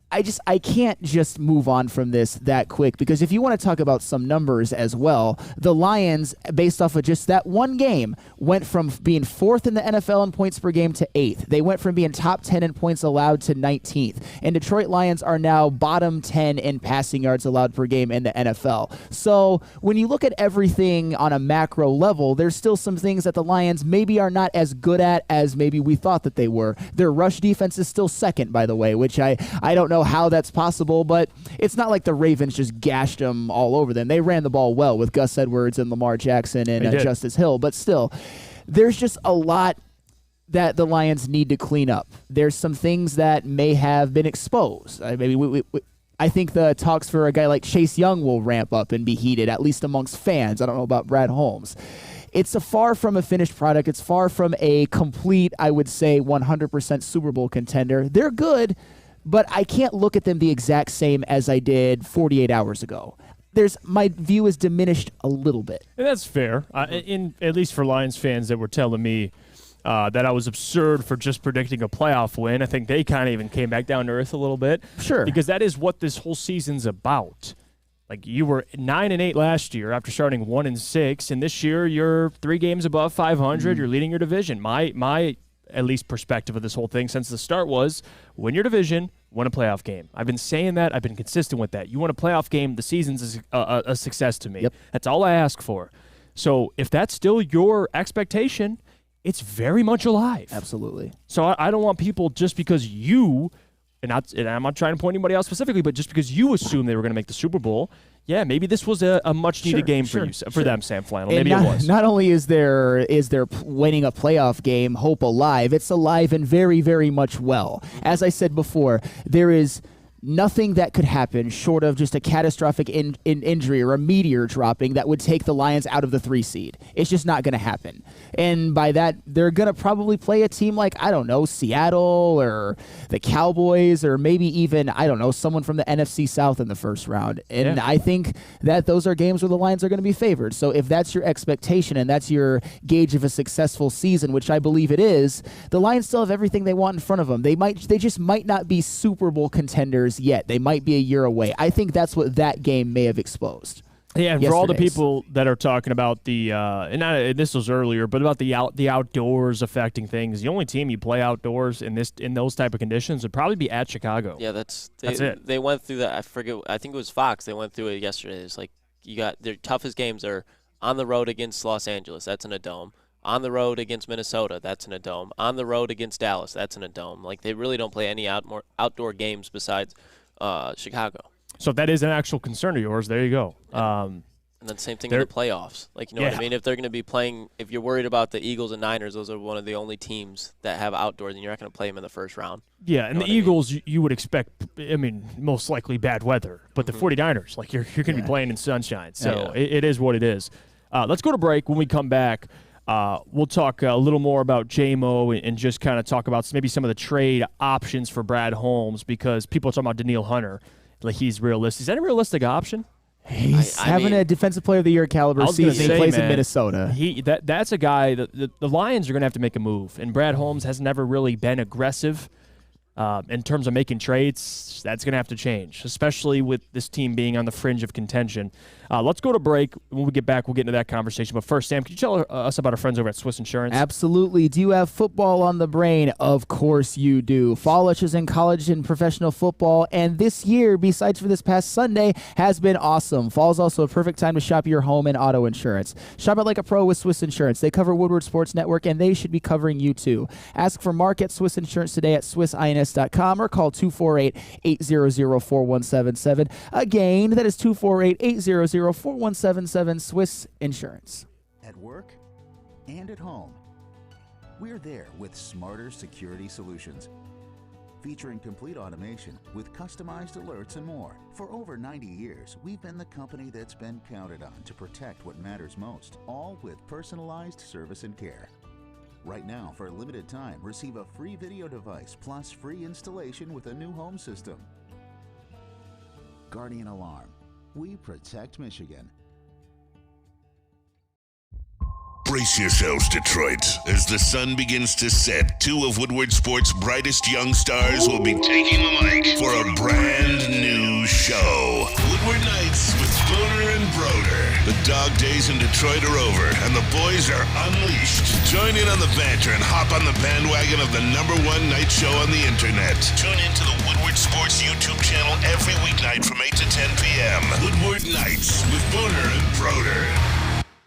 I can't just move on from this that quick, because if you want to talk about some numbers as well, the Lions, based off of just that one game, went from being 4th in the NFL in points per game to 8th. They went from being top 10 in points allowed to 19th. And Detroit Lions are now bottom 10 in passing yards allowed per game in the NFL. So when you look at everything on a macro level, there's still some things that the Lions maybe are not as good at as maybe we thought that they were. Their rush defense is still second, by the way, which I don't know how that's possible, but it's not like the Ravens just gashed them all over them. They ran the ball well with Gus Edwards and Lamar Jackson and Justice Hill, but still, there's just a lot that the Lions need to clean up. There's some things that may have been exposed. I think the talks for a guy like Chase Young will ramp up and be heated, at least amongst fans. I don't know about Brad Holmes. It's far from a finished product. It's far from a complete, I would say, 100% Super Bowl contender. They're good, but I can't look at them the exact same as I did 48 hours ago. My view is diminished a little bit. And that's fair. At least for Lions fans that were telling me that I was absurd for just predicting a playoff win, I think they kind of even came back down to earth a little bit. Sure. Because that is what this whole season's about. Like, you were 9-8 last year after starting 1-6, and this year you're 3 games above 500. You're leading your division. My at least perspective of this whole thing since the start was win your division, win a playoff game. I've been saying that. I've been consistent with that. You win a playoff game, the season's a success to me. Yep. That's all I ask for. So if that's still your expectation, it's very much alive. Absolutely. So I don't want people, just because you, and I'm not trying to point anybody out specifically, but just because you assume they were going to make the Super Bowl, maybe this was a much-needed game for them, Sam Flannel. Maybe it was. Not only is there winning a playoff game hope alive, it's alive and very, very much well. As I said before, there is nothing that could happen short of just a catastrophic injury or a meteor dropping that would take the Lions out of the 3 seed. It's just not going to happen. And by that, they're going to probably play a team like, I don't know, Seattle or the Cowboys, or maybe even, I don't know, someone from the NFC South in the first round. And I think that those are games where the Lions are going to be favored. So if that's your expectation and that's your gauge of a successful season, which I believe it is, the Lions still have everything they want in front of them. They just might not be Super Bowl contenders yet. They might be a year away. I think that's what that game may have exposed. Yeah, and for all the people that are talking about and this was earlier, but about the outdoors affecting things, the only team you play outdoors in those type of conditions would probably be at Chicago. Yeah, that's it. They went through that. I think it was Fox. They went through it yesterday. It's like, you got their toughest games are on the road against Los Angeles. That's in a dome. On the road against Minnesota, that's in a dome. On the road against Dallas, that's in a dome. Like, they really don't play any outdoor games besides Chicago. So if that is an actual concern of yours, there you go. And then same thing in the playoffs. Like, you know what I mean? If they're going to be playing, if you're worried about the Eagles and Niners, those are one of the only teams that have outdoors, and you're not going to play them in the first round. Yeah, and the Eagles, you would expect, most likely bad weather. But the 49ers, like, you're going to be playing in sunshine. So it is what it is. Let's go to break. When we come back, we'll talk a little more about J-Mo and just kind of talk about maybe some of the trade options for Brad Holmes, because people are talking about Danielle Hunter. Like, he's realistic. Is that a realistic option? He's having a Defensive Player of the Year caliber season. He plays in Minnesota. That's a guy that the Lions are going to have to make a move, and Brad Holmes has never really been aggressive in terms of making trades. That's going to have to change, especially with this team being on the fringe of contention. Let's go to break. When we get back, we'll get into that conversation. But first, Sam, can you tell us about our friends over at Swiss Insurance? Absolutely. Do you have football on the brain? Of course you do. Fall is in college and professional football, and this year, besides for this past Sunday, has been awesome. Fall is also a perfect time to shop your home and auto insurance. Shop it like a pro with Swiss Insurance. They cover Woodward Sports Network, and they should be covering you too. Ask for Mark at Swiss Insurance today at swissins.com or call 248-800-4177. Again, that is 248-800-4177, Swiss Insurance. At work and at home, we're there with smarter security solutions. Featuring complete automation with customized alerts and more. For over 90 years, we've been the company that's been counted on to protect what matters most, all with personalized service and care. Right now, for a limited time, receive a free video device plus free installation with a new home system. Guardian Alarm. We protect Michigan. Brace yourselves, Detroit. As the sun begins to set, two of Woodward Sports' brightest young stars will be taking the mic for a brand new show. Woodward Nights with Spooner and Broder. The dog days in Detroit are over, and the boys are unleashed. Join in on the banter and hop on the bandwagon of the #1 night show on the internet. Tune into the Woodward Sports YouTube channel every weeknight from 8 to 10 p.m. Woodward Nights with Spooner and Broder.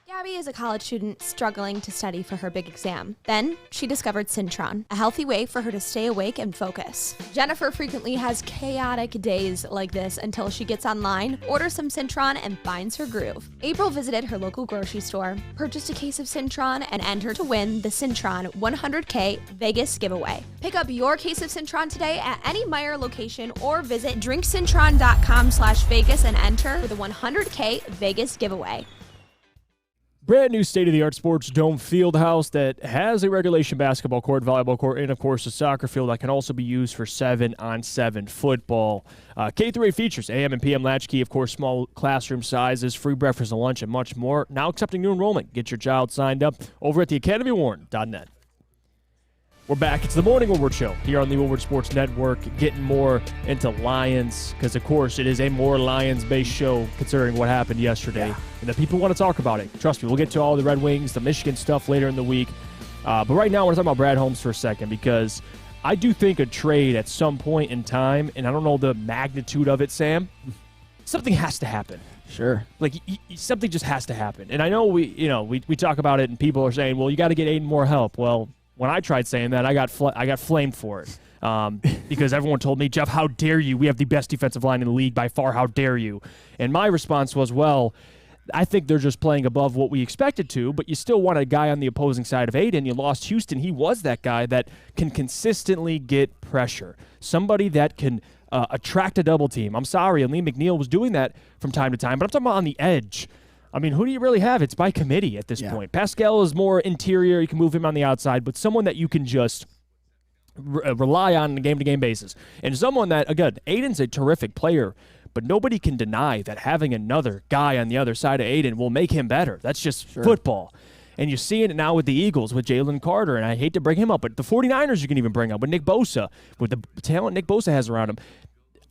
Gabby is a college student struggling to study for her big exam. Then she discovered Syntron, a healthy way for her to stay awake and focus. Jennifer frequently has chaotic days like this until she gets online, orders some Syntron, and finds her groove. April visited her local grocery store, purchased a case of Syntron, and entered to win the Syntron 100K Vegas giveaway. Pick up your case of Syntron today at any Meijer location or visit drinksyntron.com/Vegas and enter for the 100K Vegas giveaway. Brand new state-of-the-art sports dome field house that has a regulation basketball court, volleyball court, and, of course, a soccer field that can also be used for 7-on-7 football. K-8 features AM and PM latchkey, of course, small classroom sizes, free breakfast and lunch, and much more. Now accepting new enrollment. Get your child signed up over at theacademywarren.net. We're back. It's the Morning Woodward Show here on the Woodward Sports Network, getting more into Lions because, of course, it is a more Lions-based show considering what happened yesterday. And the people want to talk about it. Trust me, we'll get to all the Redwings, the Michigan stuff later in the week. But right now, I want to talk about Brad Holmes for a second because I do think a trade at some point in time, and I don't know the magnitude of it, Sam, something has to happen. Sure. Like, something just has to happen. And I know we talk about it, and people are saying, well, you got to get Aiden more help. Well, when I tried saying that, I got flamed for it because everyone told me, Jeff, how dare you? We have the best defensive line in the league by far. How dare you? And my response was, well, I think they're just playing above what we expected to, but you still want a guy on the opposing side of Aiden. You lost Houston. He was that guy that can consistently get pressure, somebody that can attract a double team. I'm sorry, and Lee McNeil was doing that from time to time, but I'm talking about on the edge. I mean, who do you really have? It's by committee at this point. Pascal is more interior. You can move him on the outside, but someone that you can just rely on a game-to-game basis. And someone that, again, Aiden's a terrific player, but nobody can deny that having another guy on the other side of Aiden will make him better. That's just football. And you're seeing it now with the Eagles, with Jalen Carter, and I hate to bring him up, but the 49ers you can even bring up, with Nick Bosa, with the talent Nick Bosa has around him.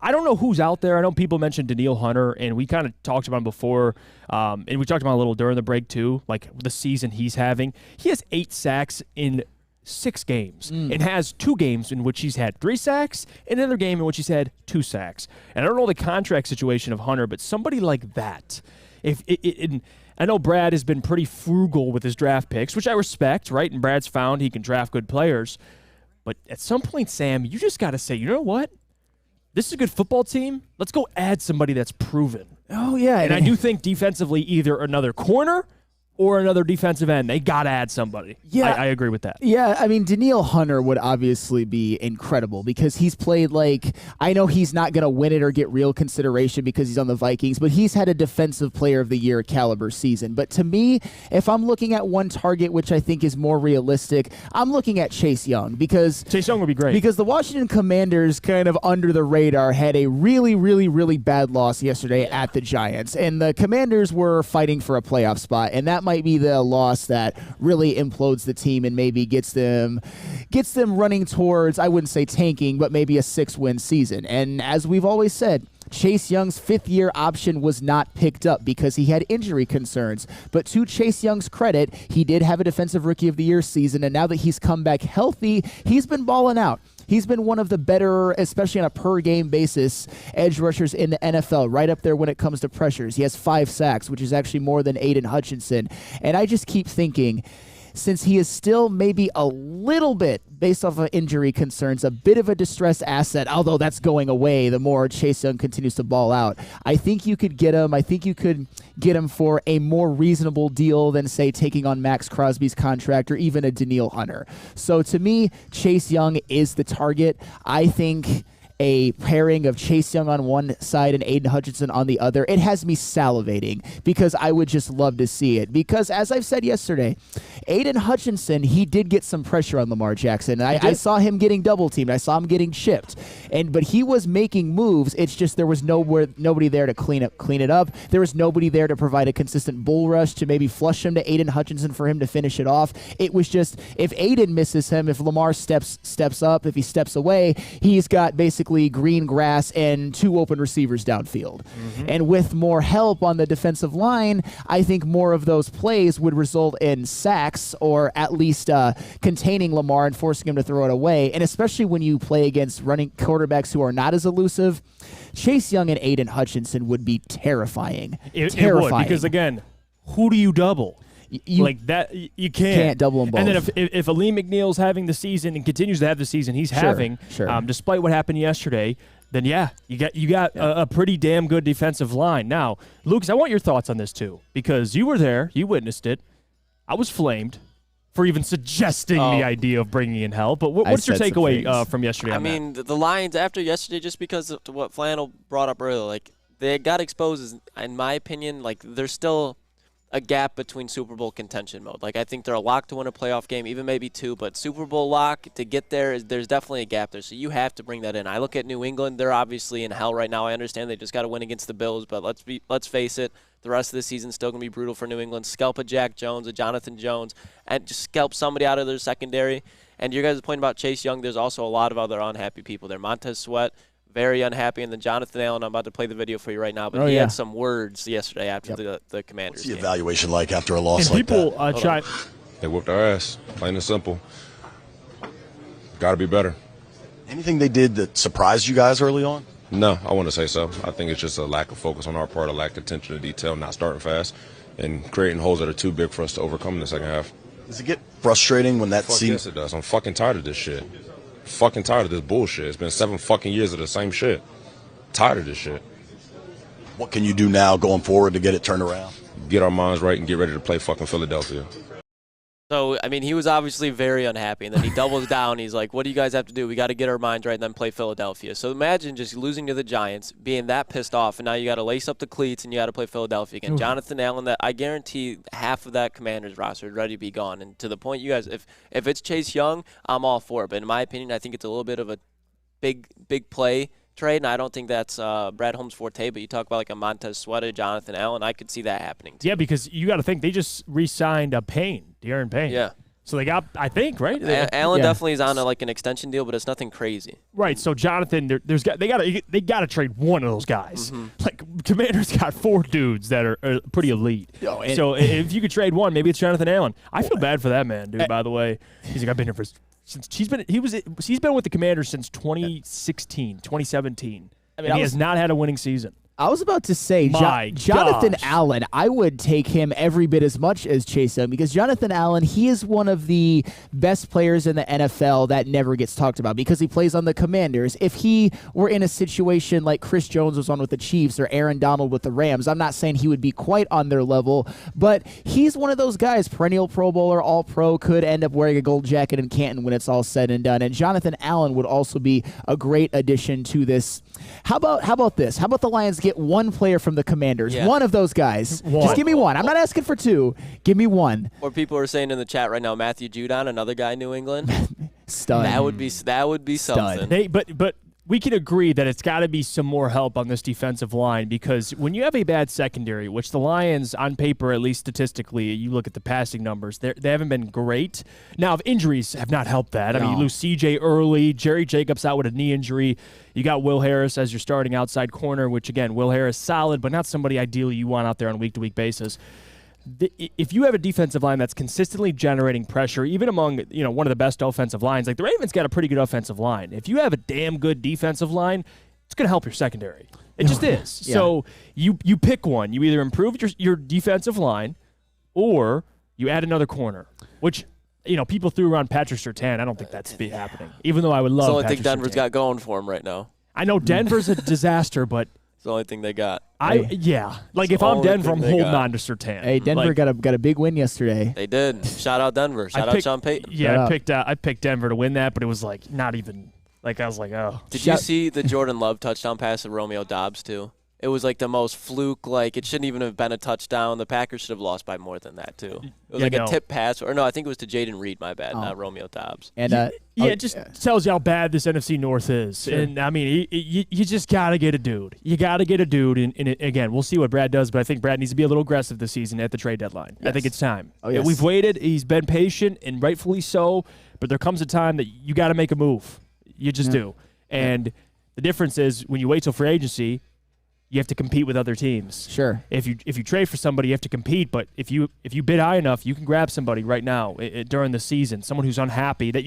I don't know who's out there. I know people mentioned Daniil Hunter, and we kind of talked about him before, and we talked about him a little during the break too, like the season he's having. He has 8 sacks in 6 games and has 2 games in which he's had 3 sacks and another game in which he's had 2 sacks. And I don't know the contract situation of Hunter, but somebody like that, I know Brad has been pretty frugal with his draft picks, which I respect, right? And Brad's found he can draft good players. But at some point, Sam, you just got to say, you know what? This is a good football team. Let's go add somebody that's proven. Oh, yeah. And I do think defensively either another corner or another defensive end. They got to add somebody. Yeah. I agree with that. Yeah, I mean, Daniil Hunter would obviously be incredible because he's played I know he's not going to win it or get real consideration because he's on the Vikings, but he's had a Defensive Player of the Year caliber season. But to me, if I'm looking at one target, which I think is more realistic, I'm looking at Chase Young because Chase Young would be great. Because the Washington Commanders kind of under the radar had a really, really, really bad loss yesterday at the Giants. And the Commanders were fighting for a playoff spot, and that might be the loss that really implodes the team and maybe gets them running towards, I wouldn't say tanking, but maybe a 6-win season. And as we've always said, Chase Young's fifth-year option was not picked up because he had injury concerns. But to Chase Young's credit, he did have a Defensive Rookie of the Year season, and now that he's come back healthy, he's been balling out. He's been one of the better, especially on a per-game basis, edge rushers in the NFL, right up there when it comes to pressures. He has 5 sacks, which is actually more than Aiden Hutchinson. And I just keep thinking, since he is still maybe a little bit, based off of injury concerns, a bit of a distressed asset, although that's going away the more Chase Young continues to ball out. I think you could get him. I think you could get him for a more reasonable deal than, say, taking on Max Crosby's contract or even a Danielle Hunter. So to me, Chase Young is the target. I think a pairing of Chase Young on one side and Aiden Hutchinson on the other, it has me salivating because I would just love to see it. Because as I've said yesterday, Aiden Hutchinson, he did get some pressure on Lamar Jackson. I saw him getting double teamed. I saw him getting chipped. But he was making moves. It's just there was nobody there to clean it up. There was nobody there to provide a consistent bull rush to maybe flush him to Aiden Hutchinson for him to finish it off. It was just, if Aiden misses him, if Lamar steps up, if he steps away, he's got basically green grass and 2 open receivers downfield. And with more help on the defensive line, I think more of those plays would result in sacks or at least containing Lamar and forcing him to throw it away. And especially when you play against running quarterbacks who are not as elusive, Chase Young and Aiden Hutchinson would be terrifying. It would, because again, who do you double? You can't double them both. And then if Aleem McNeil's having the season and continues to have the season he's having, despite what happened yesterday, then you got a pretty damn good defensive line. Now, Lucas, I want your thoughts on this too, because you were there, you witnessed it. I was flamed for even suggesting the idea of bringing in help. But what's your takeaway from yesterday? I mean, the Lions after yesterday, just because of what Flannel brought up earlier, like they got exposed. In my opinion, like there's still a gap between Super Bowl contention mode. Like I think they're a lock to win a playoff game, even maybe 2, but Super Bowl lock to get there, there's definitely a gap there. So you have to bring that in. I look at New England; they're obviously in hell right now. I understand they just got to win against the Bills, but let's face it, the rest of the season's still gonna be brutal for New England. Scalp a Jack Jones, a Jonathan Jones, and just scalp somebody out of their secondary. And your guys' point about Chase Young, there's also a lot of other unhappy people there. Montez Sweat, very unhappy, and then Jonathan Allen, I'm about to play the video for you right now, but he had some words yesterday after the Commanders game. What's the evaluation like after a loss and like people, that? They whooped our ass, plain and simple. Got to be better. Anything they did that surprised you guys early on? No, I wouldn't say so. I think it's just a lack of focus on our part, a lack of attention to detail, not starting fast, and creating holes that are too big for us to overcome in the second half. Does it get frustrating when that seems... Yes, it does. I'm fucking tired of this shit. Fucking tired of this bullshit. It's been 7 fucking years of the same shit. Tired of this shit. What can you do now going forward to get it turned around? Get our minds right and get ready to play fucking Philadelphia. So, I mean, he was obviously very unhappy, and then he doubles down. He's like, what do you guys have to do? We got to get our minds right and then play Philadelphia. So imagine just losing to the Giants, being that pissed off, and now you got to lace up the cleats and you got to play Philadelphia again. Jonathan Allen, that I guarantee half of that Commanders roster is ready to be gone. And to the point, you guys, if it's Chase Young, I'm all for it. But in my opinion, I think it's a little bit of a big play trade, and I don't think that's Brad Holmes' forte, but you talk about like a Montez Sweat, Jonathan Allen, I could see that happening too. Yeah, because you got to think they just re-signed De'Aaron Payne. Yeah. So they got, I think, right? Allen definitely is on like an extension deal, but it's nothing crazy. Right. So Jonathan, they got to trade one of those guys. Like Commanders got 4 dudes that are pretty elite. So if you could trade one, maybe it's Jonathan Allen. I feel bad for that man, dude. By the way, he's like, I've been here since he's been with the Commanders since 2016, 2017. I mean, he has not had a winning season. I was about to say, Jonathan Allen, I would take him every bit as much as Chase Young, because Jonathan Allen, he is one of the best players in the NFL that never gets talked about because he plays on the Commanders. If he were in a situation like Chris Jones was on with the Chiefs or Aaron Donald with the Rams, I'm not saying he would be quite on their level, but he's one of those guys, perennial Pro Bowler, All-Pro, could end up wearing a gold jacket in Canton when it's all said and done. And Jonathan Allen would also be a great addition to this. How about this? How about the Lions get one player from the Commanders, one of those guys? Just give me one. I'm not asking for 2. Give me one. Or people are saying in the chat right now, Matthew Judon, another guy in New England. Stud. That would be something. But we can agree that it's got to be some more help on this defensive line, because when you have a bad secondary, which the Lions, on paper, at least statistically, you look at the passing numbers, they haven't been great. Now, if injuries have not helped that. I mean, you lose CJ early, Jerry Jacobs out with a knee injury. You got Will Harris as your starting outside corner, which, again, Will Harris, solid, but not somebody ideally you want out there on a week-to-week basis. If you have a defensive line that's consistently generating pressure, even among one of the best offensive lines, like the Ravens got a pretty good offensive line. If you have a damn good defensive line, it's going to help your secondary. It just is. Yeah. So you pick one. You either improve your defensive line, or you add another corner, which people threw around Patrick Surtain. I don't think that's happening, even though I would love. That's the only Patrick thing Denver's Surtain. got going for him right now. I know Denver's a disaster, but. It's the only thing they got. If I'm Denver, I'm holding on to Surtain. Hey, Denver got a big win yesterday. They did. Shout out Denver. Shout out Sean Payton. Yeah, I picked Denver to win that, but it was like not even like I was like, oh. Did you see the Jordan Love touchdown pass to Romeo Doubs too? It was like the most fluke. Like it shouldn't even have been a touchdown. The Packers should have lost by more than that too. It was a tip pass, or no, I think it was to Jaden Reed. My bad, not Romeo Doubs. And it just tells you how bad this NFC North is. Sure. And I mean, you just gotta get a dude. You gotta get a dude. And again, we'll see what Brad does, but I think Brad needs to be a little aggressive this season at the trade deadline. Yes. I think it's time. Oh, yes. We've waited. He's been patient, and rightfully so. But there comes a time that you got to make a move. You just do. And the difference is when you wait till free agency, you have to compete with other teams. Sure. If you trade for somebody, you have to compete. But if you bid high enough, you can grab somebody right now during the season, someone who's unhappy that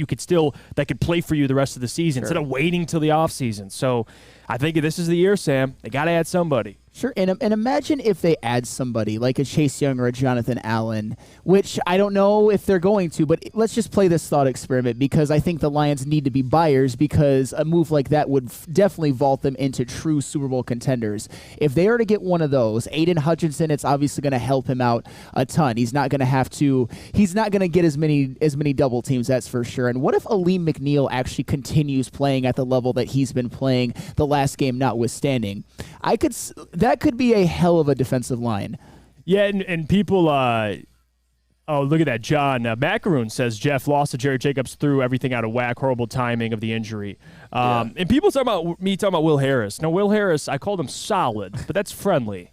could play for you the rest of the season instead of waiting till the offseason. So I think this is the year, Sam. They got to add somebody. Sure, and imagine if they add somebody like a Chase Young or a Jonathan Allen, which I don't know if they're going to, but let's just play this thought experiment, because I think the Lions need to be buyers, because a move like that would definitely vault them into true Super Bowl contenders. If they are to get one of those, Aiden Hutchinson, it's obviously going to help him out a ton. He's not going to get as many double teams, that's for sure. And what if Aleem McNeil actually continues playing at the level that he's been playing, the last game notwithstanding? That could be a hell of a defensive line. Yeah, and people, look at that. John Macaroon says Jeff lost to Jerry Jacobs, threw everything out of whack, horrible timing of the injury. And people talking about Will Harris. Now, Will Harris, I called him solid, but that's friendly.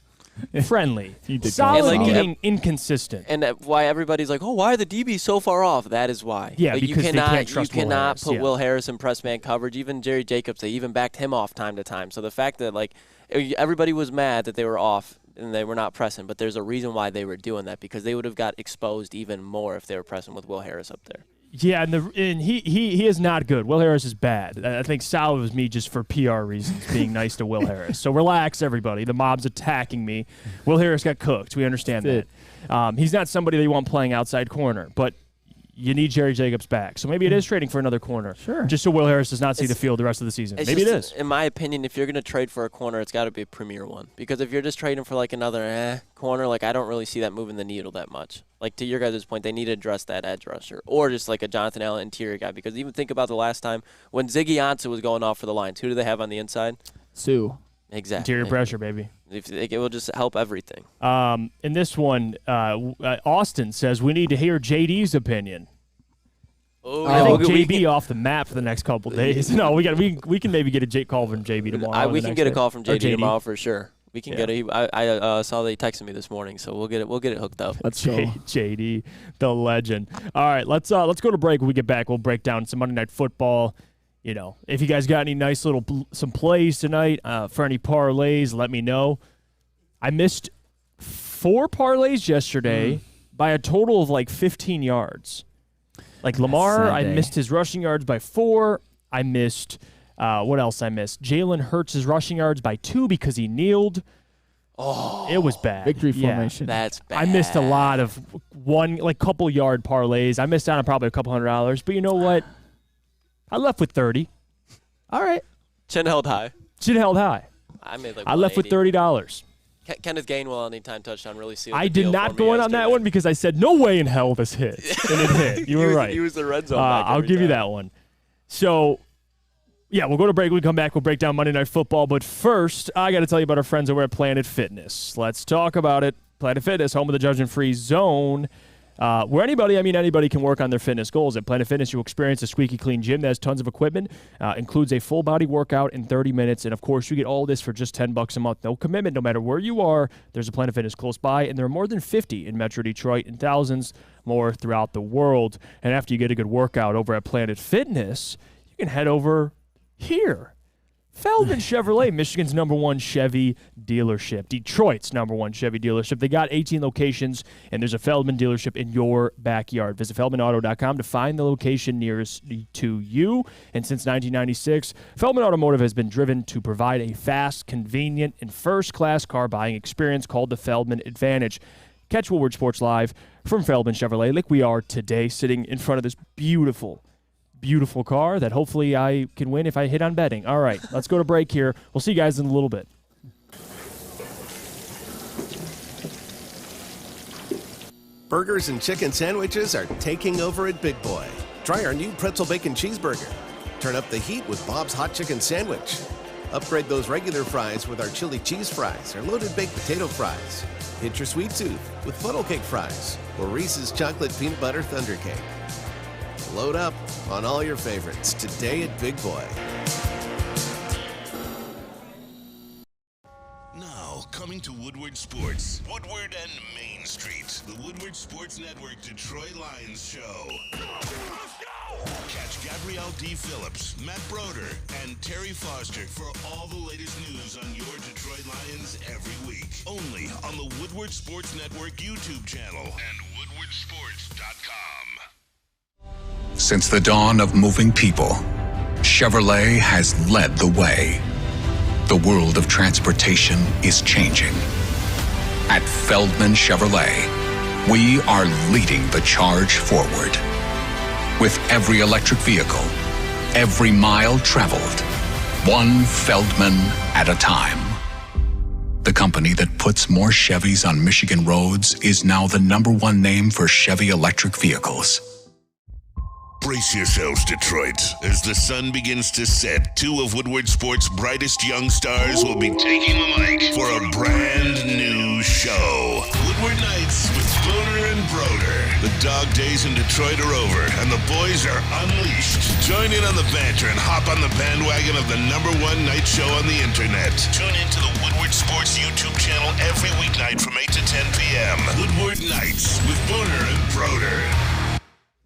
Solid meaning inconsistent. And why everybody's like, why are the DBs so far off? That is why. Yeah, because they can't trust Will Harris. Put Will Harris in press man coverage. Even Jerry Jacobs, they even backed him off time to time. So the fact that everybody was mad that they were off and they were not pressing, but there's a reason why they were doing that, because they would have got exposed even more if they were pressing with Will Harris up there. Yeah, and he is not good. Will Harris is bad. I think solid was me just for PR reasons, being nice to Will Harris. So relax, everybody. The mob's attacking me. Will Harris got cooked. We understand that. He's not somebody that you want playing outside corner, but you need Jerry Jacobs back. So maybe it is trading for another corner. Sure. Just so Will Harris does not see the field the rest of the season. Maybe it is. In my opinion, if you're going to trade for a corner, it's got to be a premier one. Because if you're just trading for another corner, I don't really see that moving the needle that much. To your guys' point, they need to address that edge rusher. Or just a Jonathan Allen interior guy. Because even think about the last time when Ziggy Ansah was going off for the Lions. Who do they have on the inside? Sue. Exactly. Interior pressure, baby. It will just help everything. In this one, Austin says we need to hear JD's opinion. I think JB off the map for the next couple days. No, we can maybe get a call from JB tomorrow. We can get a call from JD tomorrow for sure. We can get it. I saw they texted me this morning, so we'll get it hooked up. Let's go. JD, the legend. All right, let's go to break. When we get back, we'll break down some Monday Night Football. If you guys got any nice some plays tonight for any parlays, let me know. I missed 4 parlays yesterday by a total of 15 yards. Lamar, I missed his rushing yards by 4. I missed, what else I missed? Jalen Hurts' rushing yards by 2 because he kneeled. Oh, it was bad. Victory formation. That's bad. I missed a lot of couple yard parlays. I missed out on probably a couple $100, but you know what? I left with 30. All right. Chin held high. I made I left with $30. Kenneth Gainwell anytime touchdown really sealed I did not go in on that one because I said, no way in hell this hits. And it hit. You were right. He was the red zone. I'll give you that one. So, yeah, we'll go to break. When we come back, we'll break down Monday Night Football. But first, I got to tell you about our friends over at Planet Fitness. Let's talk about it. Planet Fitness, home of the judgment-free zone. Where anybody can work on their fitness goals. At Planet Fitness, you'll experience a squeaky clean gym that has tons of equipment, includes a full body workout in 30 minutes, and of course, you get all this for just $10 a month. No commitment, no matter where you are. There's a Planet Fitness close by, and there are more than 50 in Metro Detroit and thousands more throughout the world. And after you get a good workout over at Planet Fitness, you can head over here. Feldman Chevrolet, Michigan's #1 Chevy dealership. Detroit's #1 Chevy dealership. They got 18 locations, and there's a Feldman dealership in your backyard. Visit feldmanauto.com to find the location nearest to you. And since 1996, Feldman Automotive has been driven to provide a fast, convenient, and first-class car buying experience called the Feldman Advantage. Catch Woodward Sports Live from Feldman Chevrolet like we are today, sitting in front of this beautiful car that hopefully I can win if I hit on betting. All right, let's go to break here. We'll see you guys in a little bit. Burgers and chicken sandwiches are taking over at Big Boy. Try our new pretzel bacon cheeseburger. Turn up the heat with Bob's Hot Chicken Sandwich. Upgrade those regular fries with our chili cheese fries or loaded baked potato fries. Hit your sweet tooth with funnel cake fries or Reese's Chocolate Peanut Butter Thunder Cake. Load up on all your favorites today at Big Boy. Now, coming to Woodward Sports, Woodward and Main Street, the Woodward Sports Network Detroit Lions show. Catch Gabrielle D. Phillips, Matt Broder, and Terry Foster for all the latest news on your Detroit Lions every week. Only on the Woodward Sports Network YouTube channel and woodwardsports.com. Since the dawn of moving people, Chevrolet has led the way. The world of transportation is changing. At Feldman Chevrolet, we are leading the charge forward. With every electric vehicle, every mile traveled, one Feldman at a time. The company that puts more Chevys on Michigan roads is now the #1 name for Chevy electric vehicles. Brace yourselves, Detroit. As the sun begins to set, two of Woodward Sports' brightest young stars will be taking the mic for a brand new show. Woodward Nights with Spooner and Broder. The dog days in Detroit are over, and the boys are unleashed. Join in on the banter and hop on the bandwagon of the #1 night show on the internet. Tune into the Woodward Sports YouTube channel every weeknight from 8 to 10 p.m. Woodward Nights with Spooner and Broder.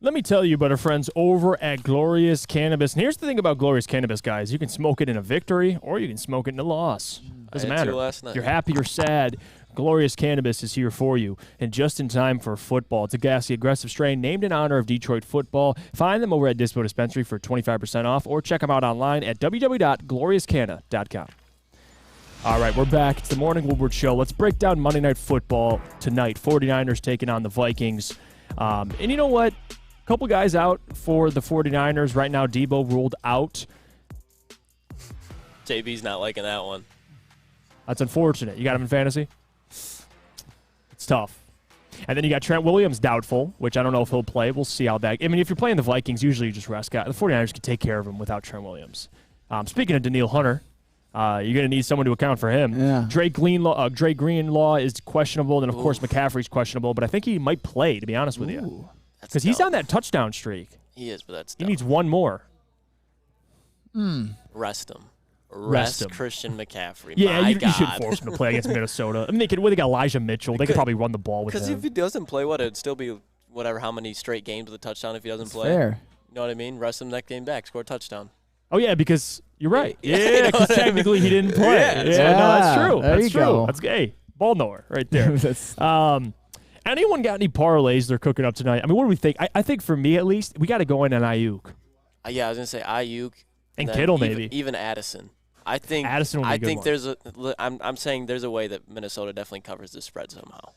Let me tell you about our friends over at Glorious Cannabis. And here's the thing about Glorious Cannabis, guys. You can smoke it in a victory or you can smoke it in a loss. Doesn't matter. You're happy or sad. Glorious Cannabis is here for you. And just in time for football. It's a gassy, aggressive strain named in honor of Detroit football. Find them over at Dispo Dispensary for 25% off or check them out online at www.gloriouscanna.com. All right, we're back. It's the Morning Woodward Show. Let's break down Monday Night Football tonight. 49ers taking on the Vikings. And you know what? Couple guys out for the 49ers. Right now, Debo ruled out. JB's not liking that one. That's unfortunate. You got him in fantasy? It's tough. And then you got Trent Williams doubtful, which I don't know if he'll play. We'll see how that... I mean, if you're playing the Vikings, usually you just rest guys. The 49ers can take care of him without Trent Williams. Speaking of Daniil Hunter, you're going to need someone to account for him. Yeah. Drake Greenlaw is questionable, and of course McCaffrey's questionable, but I think he might play, to be honest with you. Because he's on that touchdown streak. He is, but that's He needs one more. Rest him. Rest Christian McCaffrey. Yeah, you should force him to play against Minnesota. I mean, they got Elijah Mitchell. They could probably run the ball with him. Because if he doesn't play, it'd still be how many straight games with a touchdown if he doesn't play. Fair. You know what I mean? Rest him that game back, score a touchdown. Oh, yeah, because you're right. Yeah, because technically he didn't play. Yeah, no, that's true. That's true. Go. Hey, ball knower right there. Anyone got any parlays they're cooking up tonight? I mean, what do we think? I think for me, at least, we got to go in on Ayuk. Yeah, I was going to say Ayuk. And Kittle, maybe. Even Addison. I think Addison will be a good one. I'm saying there's a way that Minnesota definitely covers this spread somehow.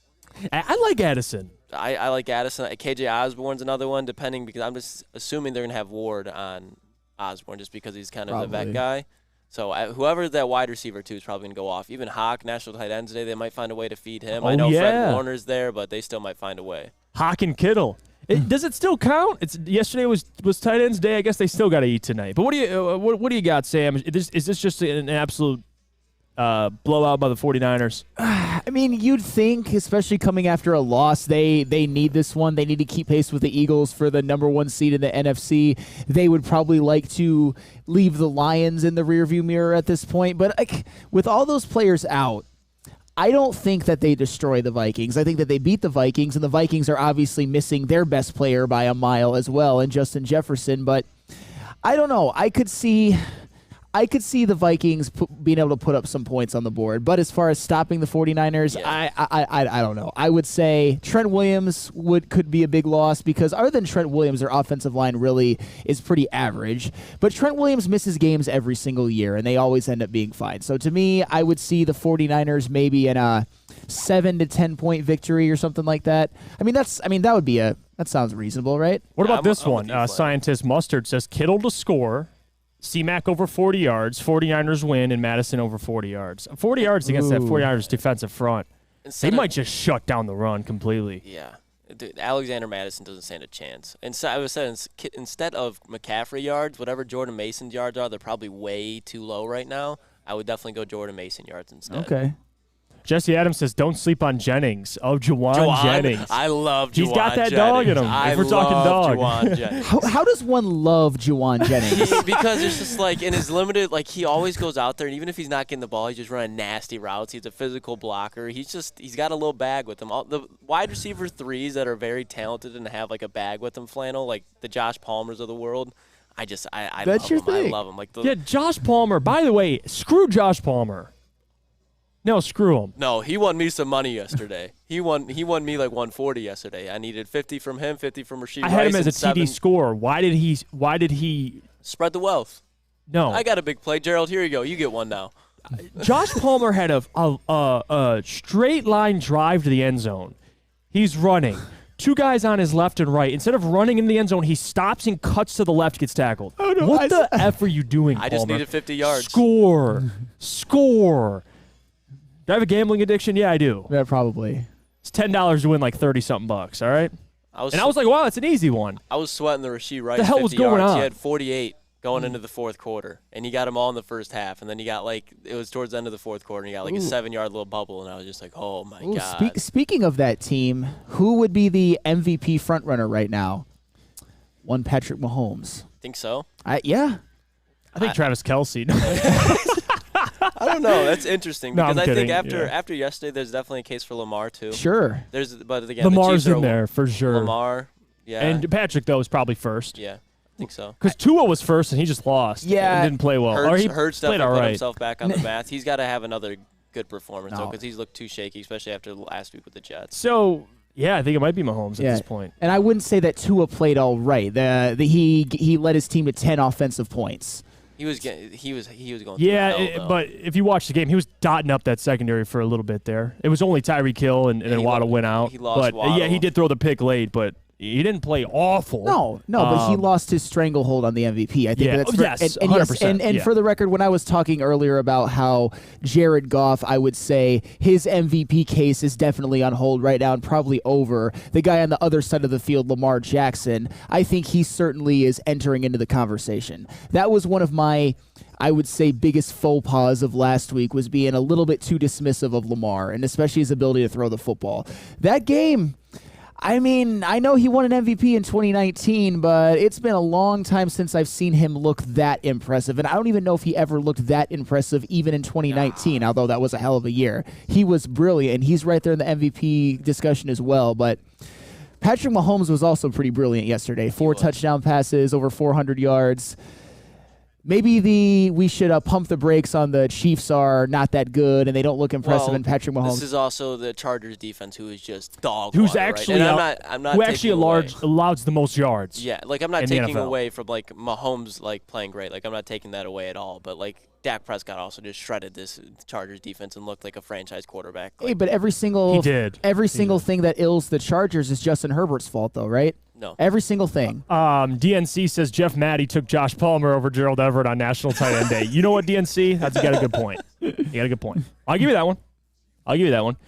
I like Addison. I like Addison. KJ Osborne's another one, because I'm just assuming they're going to have Ward on Osborne just because he's kind of the vet guy. So whoever that wide receiver, too, is probably going to go off. Even Hawk, National Tight Ends Day, they might find a way to feed him. I know Fred Warner's there, but they still might find a way. Hawk and Kittle. Does it still count? Yesterday was Tight Ends Day. I guess they still got to eat tonight. But what do you got, Sam? Is this just an absolute blowout by the 49ers? I mean, you'd think, especially coming after a loss, they need this one. They need to keep pace with the Eagles for the number 1 seed in the NFC. They would probably like to leave the Lions in the rearview mirror at this point. But with all those players out, I don't think that they destroy the Vikings. I think that they beat the Vikings, and the Vikings are obviously missing their best player by a mile as well, and Justin Jefferson. But I don't know. I could see the Vikings being able to put up some points on the board. But as far as stopping the 49ers, I don't know. I would say Trent Williams could be a big loss because other than Trent Williams, their offensive line really is pretty average. But Trent Williams misses games every single year, and they always end up being fine. So to me, I would see the 49ers maybe in a 7 to 10 point victory or something like that. That sounds reasonable, right? What about this one? Scientist Mustard says Kittle to score, C-Mac over 40 yards, 49ers win, and Madison over 40 yards. 40 yards against that 49ers defensive front. They might just shut down the run completely. Yeah. Dude, Alexander Madison doesn't stand a chance. And so I was saying, instead of McCaffrey yards, whatever Jordan Mason's yards are, they're probably way too low right now. I would definitely go Jordan Mason yards instead. Okay. Jesse Adams says, don't sleep on Jennings. Oh, Juwan Jennings. I love Juwan He's got that Jennings. dog in him. If we're talking dog. Juwan Jennings. How does one love Juwan Jennings? Because it's just like, in his limited, like, he always goes out there, and even if he's not getting the ball, he's just running nasty routes. He's a physical blocker. He's got a little bag with him. All the wide receiver threes that are very talented and have, like, a bag with them, Flannel, like the Josh Palmers of the world, I That's your thing. I love him. Like Josh Palmer. By the way, screw Josh Palmer. No, screw him. No, he won me some money yesterday. He won me like 140 yesterday. I needed 50 from him, 50 from Rasheed Rice. I had him as a TD scorer. Why did he spread the wealth? No. I got a big play. Gerald, here you go. You get one now. Josh Palmer had a straight line drive to the end zone. He's running. 2 guys on his left and right. Instead of running in the end zone, he stops and cuts to the left, gets tackled. Oh, no, what the F are you doing, I Palmer? just needed 50 yards. Score. Do I have a gambling addiction? Yeah, I do. Yeah, probably. It's $10 to win like 30-something bucks, all right? I was like, wow, that's an easy one. I was sweating the Rasheed Rice. The hell was going on? He had 48 going into the fourth quarter, and he got them all in the first half. And then he got it was towards the end of the fourth quarter, and he got like a 7-yard little bubble, and I was just like, oh, my God. Speaking of that team, who would be the MVP frontrunner right now? One Patrick Mahomes. Think so? Yeah. I think Travis Kelce. I don't know. That's interesting because I think after yesterday, there's definitely a case for Lamar too. Sure. But again, Lamar's the Chiefs in there for sure. Lamar, yeah. And Patrick though is probably first. Yeah, I think so. Because Tua was first and he just lost. Yeah, and didn't play well. Hurts played definitely all put right. himself back on the mat. He's got to have another good performance though, because he's looked too shaky, especially after last week with the Jets. So. Yeah, I think it might be Mahomes at this point. And I wouldn't say that Tua played all right. He led his team to 10 offensive points. He was going. Yeah, but if you watch the game, he was dotting up that secondary for a little bit there. It was only Tyreek Hill and then Waddle went out. He lost Waddle. Yeah, he did throw the pick late, but he didn't play awful. No, but he lost his stranglehold on the MVP. I think that's 100%. And for the record, when I was talking earlier about how Jared Goff, I would say his MVP case is definitely on hold right now and probably over. The guy on the other side of the field, Lamar Jackson, I think he certainly is entering into the conversation. That was one of my, I would say, biggest faux pas of last week was being a little bit too dismissive of Lamar, and especially his ability to throw the football. That game, I mean, I know he won an MVP in 2019, but it's been a long time since I've seen him look that impressive. And I don't even know if he ever looked that impressive even in 2019, although that was a hell of a year. He was brilliant, and he's right there in the MVP discussion as well. But Patrick Mahomes was also pretty brilliant yesterday. 4 touchdown passes, over 400 yards. Maybe we should pump the brakes on the Chiefs are not that good and they don't look impressive in Patrick Mahomes. This is also the Chargers defense who is just dog who's water, actually right? I'm not who actually allows the most yards. Yeah, like I'm not taking away from like Mahomes like playing great. Like I'm not taking that away at all. But like Dak Prescott also just shredded this Chargers defense and looked like a franchise quarterback. Like, hey, but every single thing that ills the Chargers is Justin Herbert's fault, though, right? No. Every single thing. DNC says Jeff Maddie took Josh Palmer over Gerald Everett on National Tight End Day. You know what, DNC? You got a good point. I'll give you that one.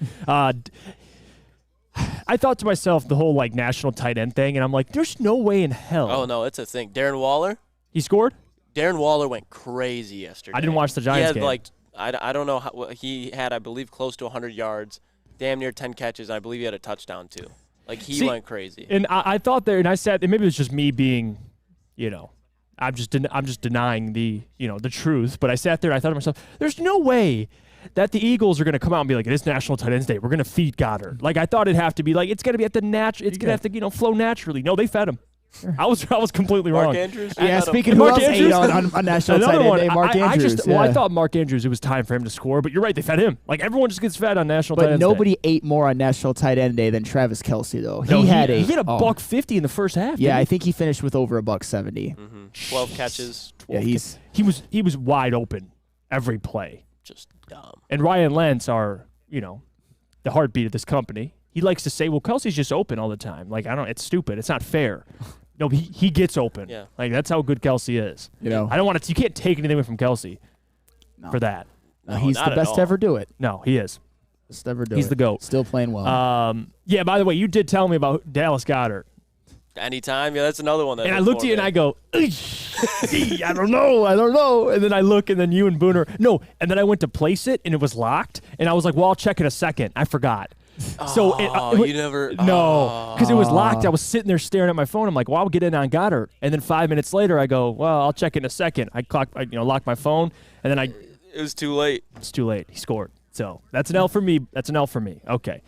I thought to myself the whole like national tight end thing, and I'm like, there's no way in hell. Oh, no, it's a thing. Darren Waller? He scored? Darren Waller went crazy yesterday. I didn't watch the Giants game. He had I don't know how he had. I believe close to 100 yards, damn near 10 catches. And I believe he had a touchdown too. Like he went crazy. And I thought there, and I said maybe it was just me being, I'm just denying the the truth. But I sat there and I thought to myself, there's no way that the Eagles are going to come out and be like, it is National Tight Ends Day. We're going to feed Goddard. Like I thought it'd have to be like it's going to be at the it's going to have to flow naturally. No, they fed him. I was completely wrong. Mark Andrews? Yeah, speaking of who else ate on National Tight End Day, Mark Andrews. I thought Mark Andrews, it was time for him to score, but you're right, they fed him. Like, everyone just gets fed on National Tight End Day. But nobody ate more on National Tight End Day than Travis Kelce, though. He had a $150 in the first half. Yeah, I think he finished with over $170. 12 catches. 12 he was wide open every play. Just dumb. And Ryan Lentz the heartbeat of this company. He likes to say, well, Kelsey's just open all the time. Like, it's stupid. It's not fair. No, he gets open. Yeah. Like, that's how good Kelsey is. I don't want to – you can't take anything away from Kelsey for that. No, he's the best to ever do it. No, he is. Best to ever do He's the GOAT. Still playing well. Yeah, by the way, you did tell me about Dallas Goedert. Anytime. Yeah, that's another one. And I looked at you and I go, I don't know. And then I look, and then you and Booner – no. And then I went to place it, and it was locked. And I was like, well, I'll check in a second. I forgot. So you never no, because it was locked. I was sitting there staring at my phone. I'm like, well, I'll get in on Goddard, and then 5 minutes later, I go, well, I'll check in a second. I lock my phone, and then it was too late. It's too late. He scored. So that's an L for me. Okay.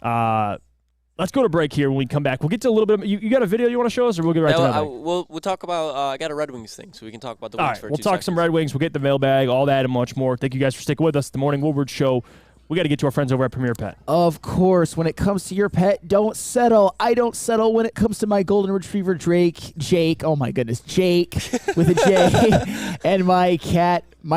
Let's go to break here. When we come back, we'll get to a little bit. You got a video you want to show us, or we'll get right to that? We'll talk about. I got a Red Wings thing, so we can talk about the Wings for 2 seconds. We'll talk some Red Wings. We'll get the mailbag, all that, and much more. Thank you guys for sticking with us. The Morning Woodward Show. We got to get to our friends over at Premier Pet. Of course. When it comes to your pet, don't settle. I don't settle when it comes to my golden retriever, Jake. Oh, my goodness. Jake with a J. And my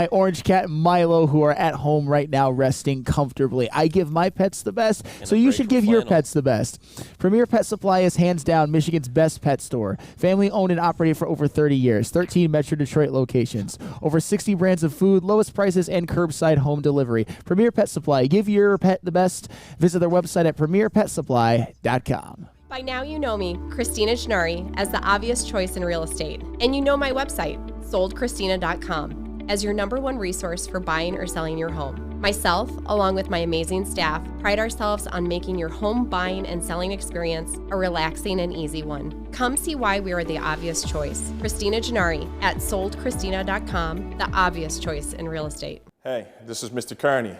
orange cat, Milo, who are at home right now resting comfortably. I give my pets the best, so you should give your pets the best. Premier Pet Supply is hands down Michigan's best pet store. Family owned and operated for over 30 years. 13 Metro Detroit locations. Over 60 brands of food, lowest prices, and curbside home delivery. Premier Pet Supply. Give your pet the best. Visit their website at premierpetsupply.com. By now you know me, Christina Schnari, as the obvious choice in real estate. And you know my website, soldchristina.com, as your #1 resource for buying or selling your home. Myself, along with my amazing staff, pride ourselves on making your home buying and selling experience a relaxing and easy one. Come see why we are the obvious choice. Christina Gennari at soldchristina.com, the obvious choice in real estate. Hey, this is Mr. Kearney,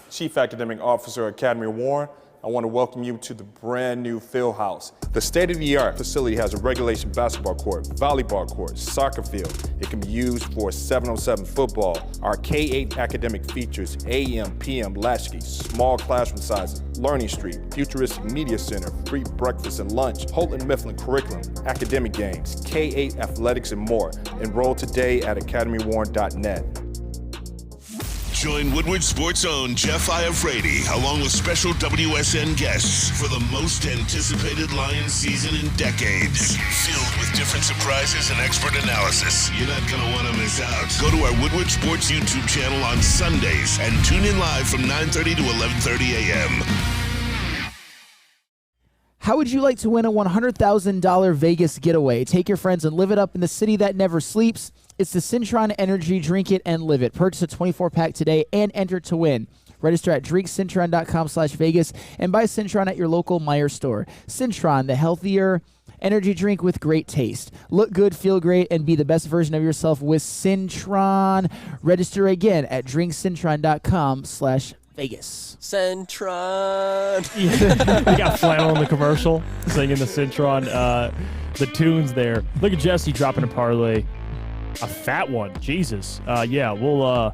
Chief Academic Officer at Academy Warren. I want to welcome you to the brand new field house. The state-of-the-art facility has a regulation basketball court, volleyball court, soccer field. It can be used for 7-on-7 football. Our K-8 academic features AM, PM, latchkey, small classroom sizes, Learning Street, futuristic media center, free breakfast and lunch, Holton Mifflin curriculum, academic games, K-8 athletics, and more. Enroll today at academywarren.net. Join Woodward Sports' own Jeff Iafrate, along with special WSN guests for the most anticipated Lions season in decades. Filled with different surprises and expert analysis. You're not going to want to miss out. Go to our Woodward Sports YouTube channel on Sundays and tune in live from 9:30 to 11:30 a.m. How would you like to win a $100,000 Vegas getaway? Take your friends and live it up in the city that never sleeps. It's the Cintron Energy. Drink it and live it. Purchase a 24-pack today and enter to win. Register at drinkcintron.com/Vegas and buy Cintron at your local Meijer store. Cintron, the healthier energy drink with great taste. Look good, feel great, and be the best version of yourself with Cintron. Register again at drinkcintron.com/Vegas. Cintron. We got Flannel in the commercial singing the Cintron, the tunes there. Look at Jesse dropping a parlay. A fat one. Jesus. Yeah, we'll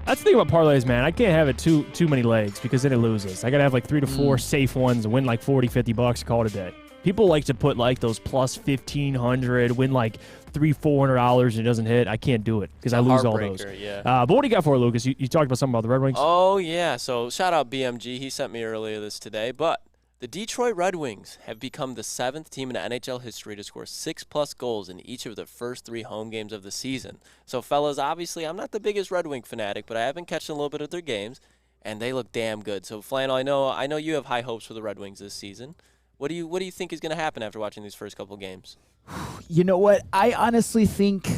that's the thing about parlays, man. I can't have it too many legs because then it loses. I got to have like 3 to 4 safe ones and win like $40-50, call it a day. People like to put like those plus 1,500, win like $300-400 and it doesn't hit. I can't do it because I lose all those. Yeah. But what do you got for it, Lucas? You talked about something about the Red Wings? Oh, yeah. So shout out BMG. He sent me earlier this today. But the Detroit Red Wings have become the 7th team in NHL history to score 6+ goals in each of the first 3 home games of the season. So, fellas, obviously, I'm not the biggest Red Wing fanatic, but I have been catching a little bit of their games, and they look damn good. So, Flannel, I know you have high hopes for the Red Wings this season. What do you think is going to happen after watching these first couple games? You know what? I honestly think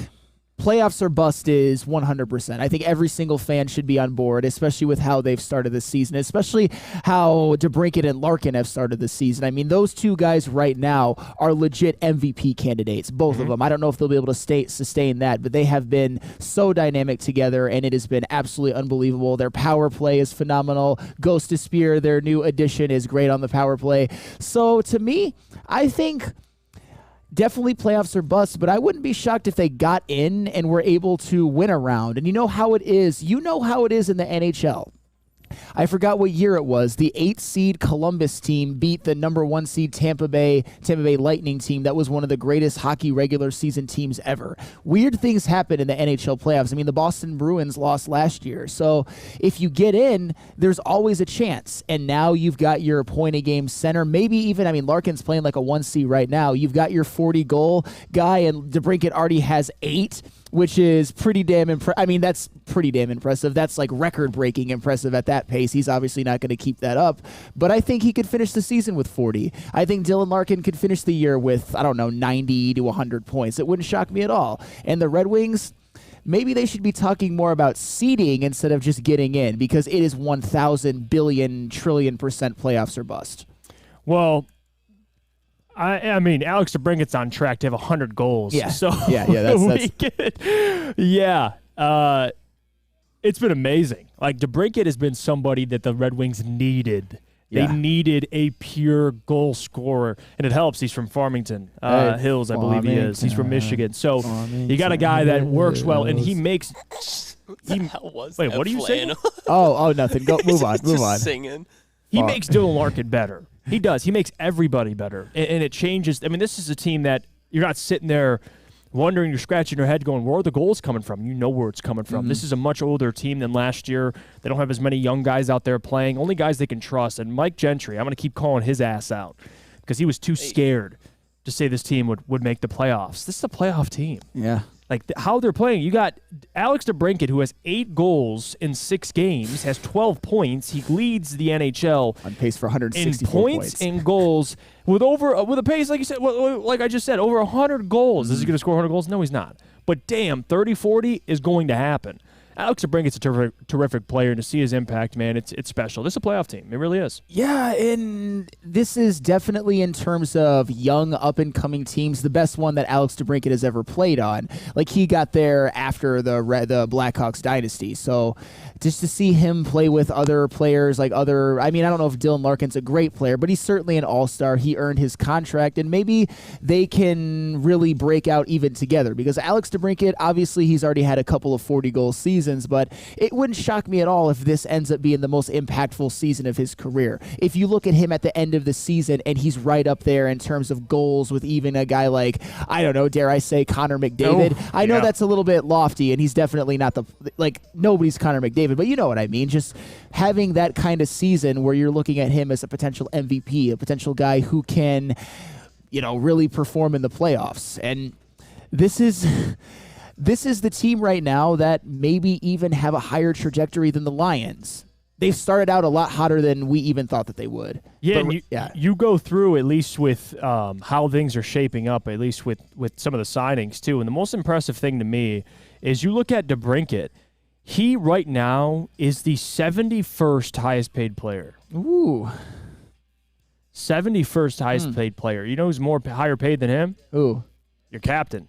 playoffs or bust is 100%. I think every single fan should be on board, especially with how they've started this season, especially how DeBrincat and Larkin have started this season. I mean, those two guys right now are legit MVP candidates, both of them. I don't know if they'll be able to sustain that, but they have been so dynamic together, and it has been absolutely unbelievable. Their power play is phenomenal. Ghost to Spear, their new addition, is great on the power play. So to me, I think definitely playoffs or bust, but I wouldn't be shocked if they got in and were able to win a round. And you know how it is. You know how it is in the NHL. I forgot what year it was. The 8th seed Columbus team beat the number 1 seed Tampa Bay Lightning team. That was one of the greatest hockey regular season teams ever. Weird things happen in the NHL playoffs. I mean, the Boston Bruins lost last year. So if you get in, there's always a chance. And now you've got your point-a-game center. Maybe even, I mean, Larkin's playing like a 1C right now. You've got your 40-goal guy, and DeBrincat already has 8. Which is pretty damn impressive. I mean, that's pretty damn impressive. That's like record-breaking impressive at that pace. He's obviously not going to keep that up, but I think he could finish the season with 40. I think Dylan Larkin could finish the year with, 90 to 100 points. It wouldn't shock me at all. And the Red Wings, maybe they should be talking more about seeding instead of just getting in, because it is 1,000 billion trillion % playoffs or bust. Well, I mean, Alex DeBrincat's on track to have 100 goals. Yeah, so that's it's been amazing. Like, DeBrincat has been somebody that the Red Wings needed. They needed a pure goal scorer, and it helps. He's from Farmington Hills, I believe he is. He's from Michigan. So you got a guy that works well, and he makes. What was wait, that what are you saying? Oh, nothing. Go, move on. Move on. Singing. He makes Dylan Larkin better. He does. He makes everybody better. And it changes. I mean, this is a team that you're not sitting there wondering, you're scratching your head going, where are the goals coming from? You know where it's coming from. This is a much older team than last year. They don't have as many young guys out there playing, only guys they can trust. And Mike Gentry, I'm going to keep calling his ass out because he was too scared to say this team would make the playoffs. This is a playoff team. Yeah. Like, how they're playing. You got Alex DeBrincat, who has 8 goals in 6 games, has 12 points. He leads the NHL on pace for 164 in points and goals with a pace, like you said, like I just said, over 100 goals. Is he going to score 100 goals? No, he's not. But damn, 30-40 is going to happen. Alex DeBrincat's a terrific player, and to see his impact, man, it's special. This is a playoff team. It really is. Yeah, and this is definitely, in terms of young, up-and-coming teams, the best one that Alex DeBrincat has ever played on. Like, he got there after the Blackhawks dynasty, so just to see him play with other players, I don't know if Dylan Larkin's a great player, but he's certainly an all-star. He earned his contract, and maybe they can really break out even together, because Alex DeBrincat, obviously, he's already had a couple of 40-goal seasons, but it wouldn't shock me at all if this ends up being the most impactful season of his career. If you look at him at the end of the season and he's right up there in terms of goals with even a guy like, I don't know, dare I say Connor McDavid. I know that's a little bit lofty, and he's definitely not nobody's Connor McDavid, but you know what I mean. Just having that kind of season where you're looking at him as a potential MVP, a potential guy who can, really perform in the playoffs. And this is the team right now that maybe even have a higher trajectory than the Lions. They've started out a lot hotter than we even thought that they would. Yeah, you go through, at least with how things are shaping up, at least with some of the signings too. And the most impressive thing to me is you look at DeBrincat. He right now is the 71st highest paid player. Ooh. 71st highest paid player. You know who's higher paid than him? Ooh. Your captain.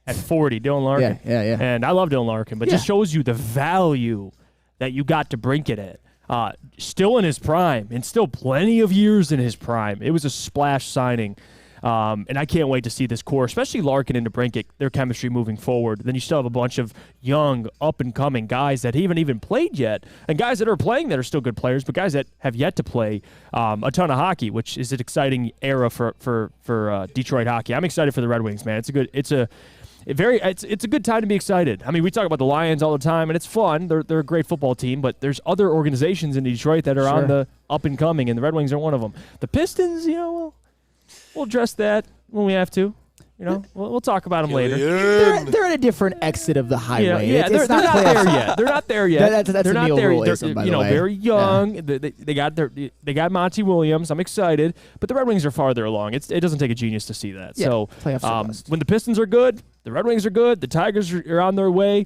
At 40, Dylan Larkin. Yeah. And I love Dylan Larkin, but just shows you the value that you got DeBrincat at. Still in his prime, and still plenty of years in his prime. It was a splash signing. And I can't wait to see this core, especially Larkin and DeBrincat, their chemistry moving forward. Then you still have a bunch of young, up-and-coming guys that haven't even played yet, and guys that are playing that are still good players, but guys that have yet to play a ton of hockey, which is an exciting era for Detroit hockey. I'm excited for the Red Wings, man. It's a good time to be excited. I mean, we talk about the Lions all the time, and it's fun. They're a great football team, but there's other organizations in Detroit that are on the up-and-coming, and the Red Wings are one of them. The Pistons, we'll address that when we have to. You know, we'll talk about them later. They're at a different exit of the highway. Yeah, they're not there yet. They're not there yet. That's they're a not Neil there. Royism, by the way. Very young. Yeah. They got Monty Williams. I'm excited, but the Red Wings are farther along. It doesn't take a genius to see that. Yeah, so playoffs when the Pistons are good, the Red Wings are good. The Tigers are on their way.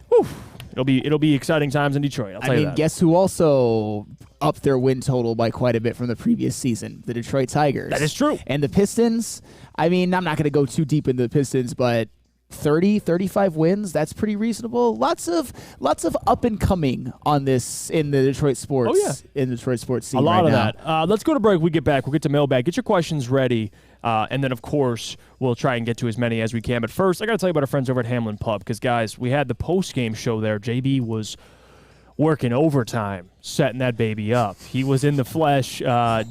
Whew. It'll be exciting times in Detroit. I'll tell you that. Guess who also upped their win total by quite a bit from the previous season? The Detroit Tigers. That is true. And the Pistons, I'm not going to go too deep into the Pistons, but 30, 35 wins, that's pretty reasonable. Lots of up and coming on this in the Detroit sports. Oh, yeah. In the Detroit sports scene. A lot right of now. that. Let's go to break. We get back. We'll get to mailbag. Get your questions ready. And then, of course, we'll try and get to as many as we can. But first, I got to tell you about our friends over at Hamlin Pub because, guys, we had the post-game show there. JB was working overtime, setting that baby up. He was in the flesh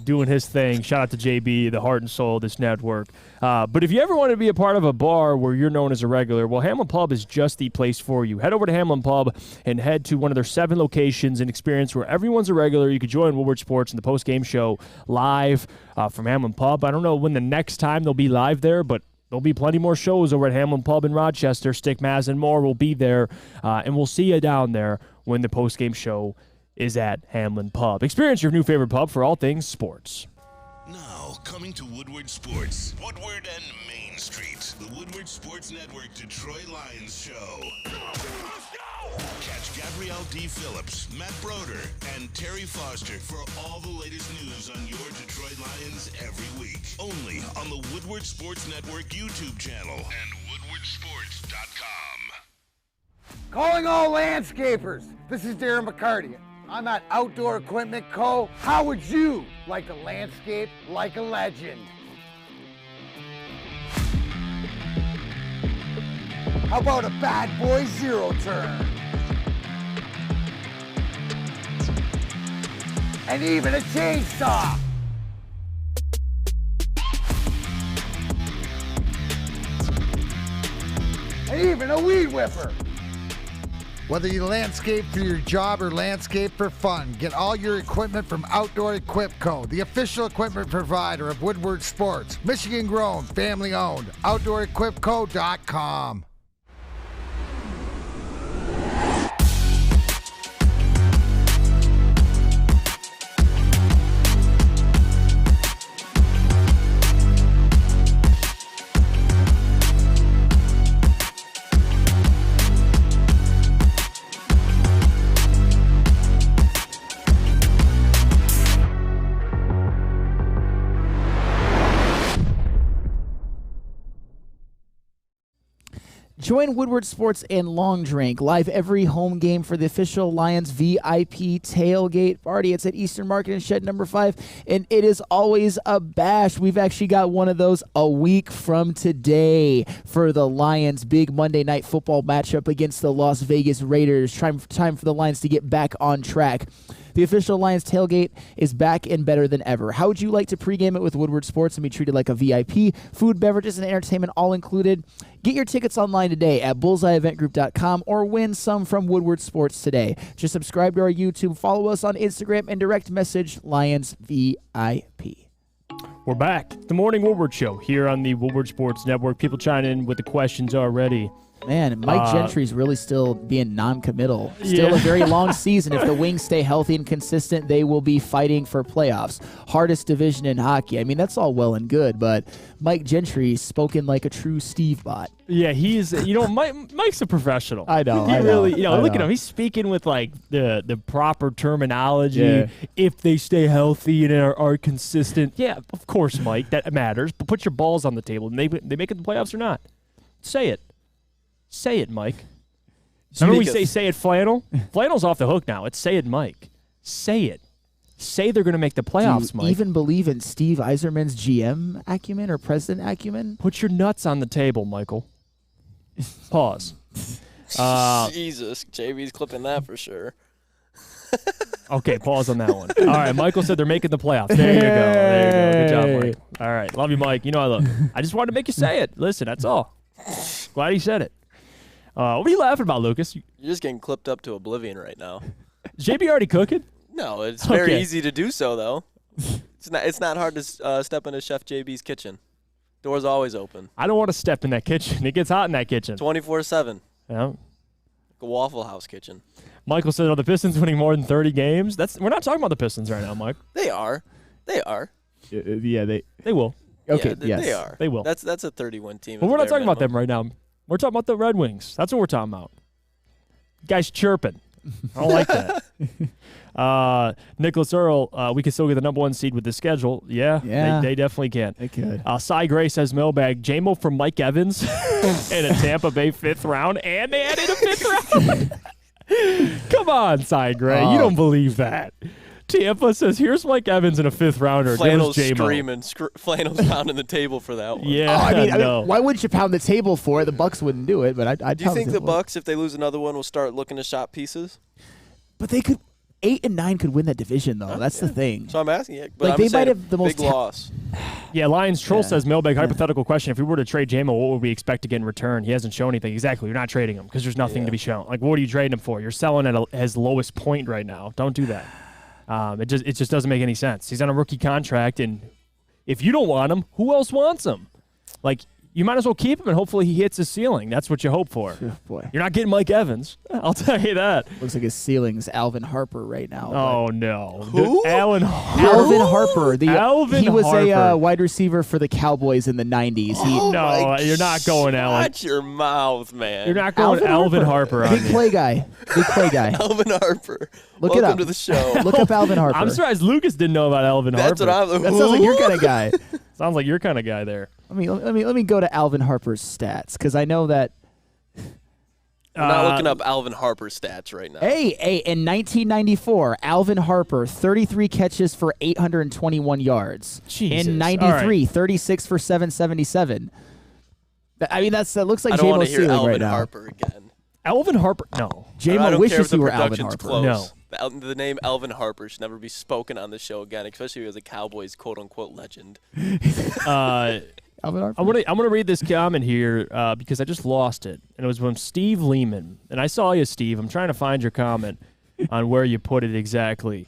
doing his thing. Shout out to JB, the heart and soul of this network. But if you ever want to be a part of a bar where you're known as a regular, well, Hamlin Pub is just the place for you. Head over to Hamlin Pub and head to one of their 7 locations and experience where everyone's a regular. You could join Woodward Sports in the post-game show live from Hamlin Pub. I don't know when the next time they'll be live there, but there'll be plenty more shows over at Hamlin Pub in Rochester. Stick, Maz, and more will be there, and we'll see you down there when the post-game show is at Hamlin Pub. Experience your new favorite pub for all things sports. Now, coming to Woodward Sports, Woodward and Main Street, the Woodward Sports Network Detroit Lions show. Catch Gabrielle D. Phillips, Matt Broder, and Terry Foster for all the latest news on your Detroit Lions every week. Only on the Woodward Sports Network YouTube channel and woodwardsports.com. Calling all landscapers. This is Darren McCarty. I'm at Outdoor Equipment Co. How would you like to landscape like a legend? How about a bad boy zero turn? And even a chainsaw. And even a weed whipper. Whether you landscape for your job or landscape for fun, get all your equipment from Outdoor Equip Co., the official equipment provider of Woodward Sports. Michigan grown, family owned. OutdoorEquipCo.com. Join Woodward Sports and Long Drink live every home game for the official Lions VIP tailgate party. It's at Eastern Market and Shed number 5, and it is always a bash. We've actually got one of those a week from today for the Lions' big Monday Night Football matchup against the Las Vegas Raiders. Time for the Lions to get back on track. The official Lions tailgate is back and better than ever. How would you like to pregame it with Woodward Sports and be treated like a VIP? Food, beverages, and entertainment all included. Get your tickets online today at bullseyeeventgroup.com or win some from Woodward Sports today. Just subscribe to our YouTube, follow us on Instagram, and direct message Lions VIP. We're back. The Morning Woodward Show here on the Woodward Sports Network. People chiming in with the questions already. Man, Mike Gentry's really still being non-committal. Still a very long season. If the Wings stay healthy and consistent, they will be fighting for playoffs. Hardest division in hockey. I mean, that's all well and good, but Mike Gentry's spoken like a true Steve bot. Yeah, he's, Mike's a professional. I know. He really, look at him. He's speaking with like the proper terminology. Yeah. If they stay healthy and are consistent. Yeah, of course, Mike, that matters. But put your balls on the table. And they make it the playoffs or not. Say it. Say it, Mike. Remember we say it, Flannel? Flannel's off the hook now. It's say it, Mike. Say it. Say they're going to make the playoffs, Mike. Do you even believe in Steve Yzerman's GM acumen or president acumen? Put your nuts on the table, Michael. Pause. Jesus, JB's clipping that for sure. Okay, pause on that one. All right, Michael said they're making the playoffs. There you go. There you go. Good job, Mike. All right, love you, Mike. You know I just wanted to make you say it. Listen, that's all. Glad he said it. What are you laughing about, Lucas? You're just getting clipped up to oblivion right now. Is JB already cooking? No, it's very easy to do so, though. It's not hard to step into Chef JB's kitchen. Door's always open. I don't want to step in that kitchen. It gets hot in that kitchen. 24/7. Yeah. Like a Waffle House kitchen. Michael said, "Are the Pistons winning more than 30 games?" We're not talking about the Pistons right now, Mike. They are. Yeah, they will. Okay, yeah, yes. they are. They will. That's a 30-win team. But we're not talking about minimum. them right now. We're talking about the Red Wings. That's what we're talking about. Guys chirping. I don't like that. Nicholas Earl, we can still get the number 1 seed with the schedule. Yeah. They definitely can. They could. Cy Gray says mailbag, J-Mo from Mike Evans in a Tampa Bay 5th round, and they added a 5th round. Come on, Cy Gray. You don't believe that. Tampa says, here's Mike Evans in a 5th rounder. Flannel's There's J-Mo. screaming. Flannel's pounding the table for that one. Yeah, I mean, why wouldn't you pound the table for it? The Bucks wouldn't do it, but I'd Do you think the Bucks, if they lose another one, will start looking to shop pieces? But they could. 8 and 9 could win that division, though. That's the thing. So I'm asking you. But Like, I'm they just saying might have the most big loss. Yeah, Lions Troll says mailbag hypothetical question. If we were to trade J-Mo, what would we expect to get in return? He hasn't shown anything. Exactly. You're not trading him because there's nothing to be shown. Like, what are you trading him for? You're selling at his lowest point right now. Don't do that. It just doesn't make any sense. He's on a rookie contract, and if you don't want him, who else wants him? Like, you might as well keep him, and hopefully he hits his ceiling. That's what you hope for. Oh, boy. You're not getting Mike Evans. I'll tell you that. Looks like his ceiling's Alvin Harper right now. Oh, no. Who? Alvin Harper. Alvin Harper. Alvin he was Harper. a wide receiver for the Cowboys in the 90s. No, you're not going Alvin. Watch your mouth, man. You're not going Alvin Harper on Big me. play guy. Big play guy. Alvin Harper. Look Welcome it up. to the show. Look up Alvin Harper. I'm surprised Lucas didn't know about Alvin That's Harper. what I'm. That sounds like your kind of guy. Sounds like your kind of guy there. Let me go to Alvin Harper's stats because I know that. I'm not looking up Alvin Harper's stats right now. Hey, in 1994, Alvin Harper, 33 catches for 821 yards. Jesus. In 93, All right. 36 for 777. I mean, that looks like I don't want J-Mo's to hear ceiling Alvin right now. Harper again. Alvin Harper? No. I J-Mo don't care if wishes the he were Alvin production's Harper. close. No. The name Alvin Harper should never be spoken on the show again, especially as a Cowboys quote-unquote legend. Alvin Harper. I'm gonna read this comment here because I just lost it, and it was from Steve Lehman. And I saw you, Steve. I'm trying to find your comment on where you put it exactly.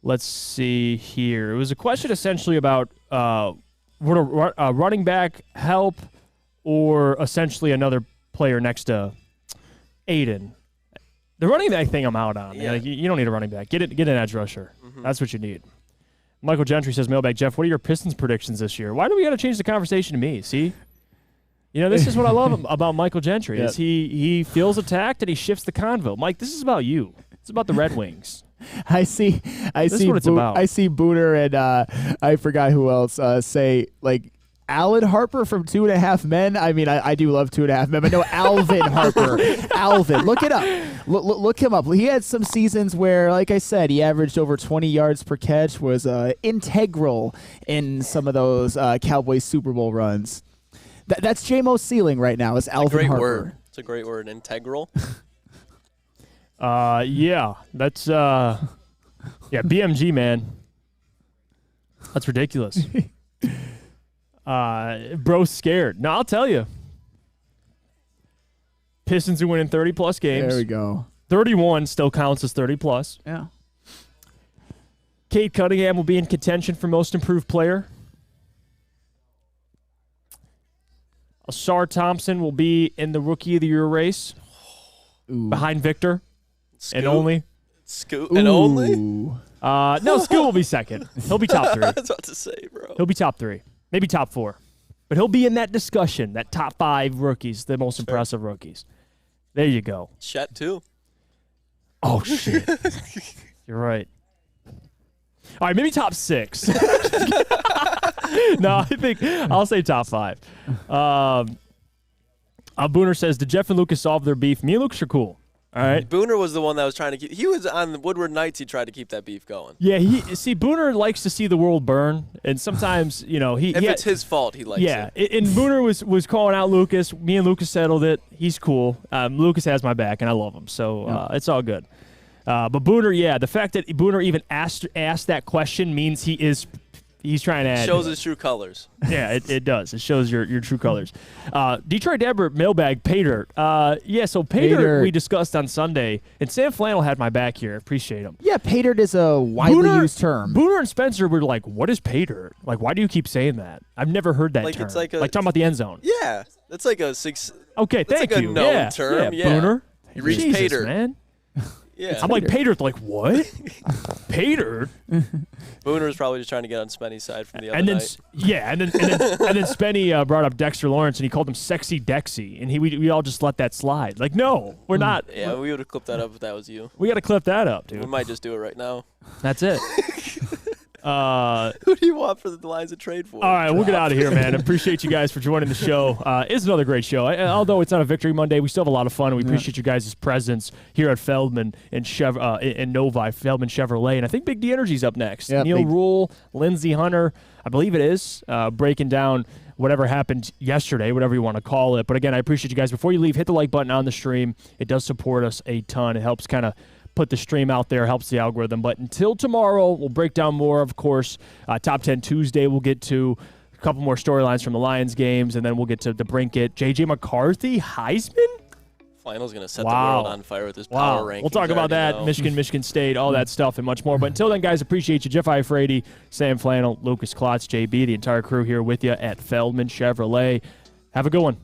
Let's see here. It was a question essentially about would a running back help, or essentially another player next to Aiden. The running back thing I'm out on. Yeah. Like, you don't need a running back. Get an edge rusher. That's what you need. Michael Gentry says, mailbag, Jeff, what are your Pistons predictions this year? Why do we got to change the conversation to me? See? You know, this is what I love about Michael Gentry. Is he feels attacked and he shifts the convo. Mike, this is about you. It's about the Red Wings. I see is what it's about. I see Booner and I forgot who else say like Alan Harper from 2.5 Men. I mean, I do love 2.5 Men, but no, Alvin Harper. Alvin, look it up. Look him up. He had some seasons where, like I said, he averaged over 20 yards per catch, was integral in some of those Cowboys Super Bowl runs. That's J-Mo's ceiling right now, is Alvin Harper. Word. It's a great word, integral. Yeah, that's BMG, man. That's ridiculous. Bro's scared. No, I'll tell you. Pistons are winning 30-plus games. There we go. 31 still counts as 30-plus. Yeah. Cade Cunningham will be in contention for most improved player. Ashar Thompson will be in the Rookie of the Year race. Ooh. Behind Victor. Scoot. And only. Scoot and only? No, Scoot will be second. He'll be top 3. I was about to say, bro. He'll be top 3. Maybe top 4. But he'll be in that discussion, that top 5 rookies, the most impressive rookies. There you go. Chet, too. Oh, shit. You're right. All right, maybe top 6. No, I think I'll say top 5. Booner says, did Jeff and Lucas solve their beef? Me and Lucas are cool. All right. Booner was the one that was trying to keep. He was on the Woodward Nights. He tried to keep that beef going. Yeah, Booner likes to see the world burn, and sometimes, it's his fault, he likes it. Yeah, and Booner was calling out Lucas. Me and Lucas settled it. He's cool. Lucas has my back, and I love him, so it's all good. But Booner, the fact that Booner even asked that question means he is He's trying to add. Shows his true colors. Yeah, it does. It shows your true colors. Detroit Debra mailbag, pay dirt. So pay dirt we discussed on Sunday, and Sam Flannel had my back here. Appreciate him. Yeah, pay dirt is a widely used term. Booner and Spencer were like, what is pay dirt? Like, why do you keep saying that? I've never heard that term. It's like talking about the end zone. Yeah, that's like a six. Okay, thank you. Like a known term. Yeah, Booner. You reach Jesus, pay dirt, man. Yeah, I'm like pay dirt. Like what? Pay dirt. Booner was probably just trying to get on Spenny's side from the other night. And then Spenny brought up Dexter Lawrence and he called him Sexy Dexy, and we all just let that slide. Like, no, we're not. Yeah, we would have clipped that up if that was you. We got to clip that up, dude. We might just do it right now. That's it. Who do you want for the lines of trade for? All right, we'll get out of here, man. Appreciate you guys for joining the show. It's another great show. Although it's not a Victory Monday, we still have a lot of fun, and we appreciate you guys' presence here at Feldman and Novi, Feldman Chevrolet. And I think Big D Energy's up next. Yep, Neil Rule, Lindsey Hunter, I believe it is, breaking down whatever happened yesterday, whatever you want to call it. But again, I appreciate you guys. Before you leave, hit the like button on the stream. It does support us a ton. It helps kind of put the stream out there, helps the algorithm. But until tomorrow, we'll break down more, of course. Top 10 Tuesday, we'll get to a couple more storylines from the Lions games, and then we'll get to the Brinket. J.J. McCarthy, Heisman? Flannel's going to set the world on fire with his power rankings. We'll talk about that, Michigan State, all that stuff, and much more. But until then, guys, appreciate you. Jeff Iafrate, Sam Flannel, Lucas Klotz, JB, the entire crew here with you at Feldman Chevrolet. Have a good one.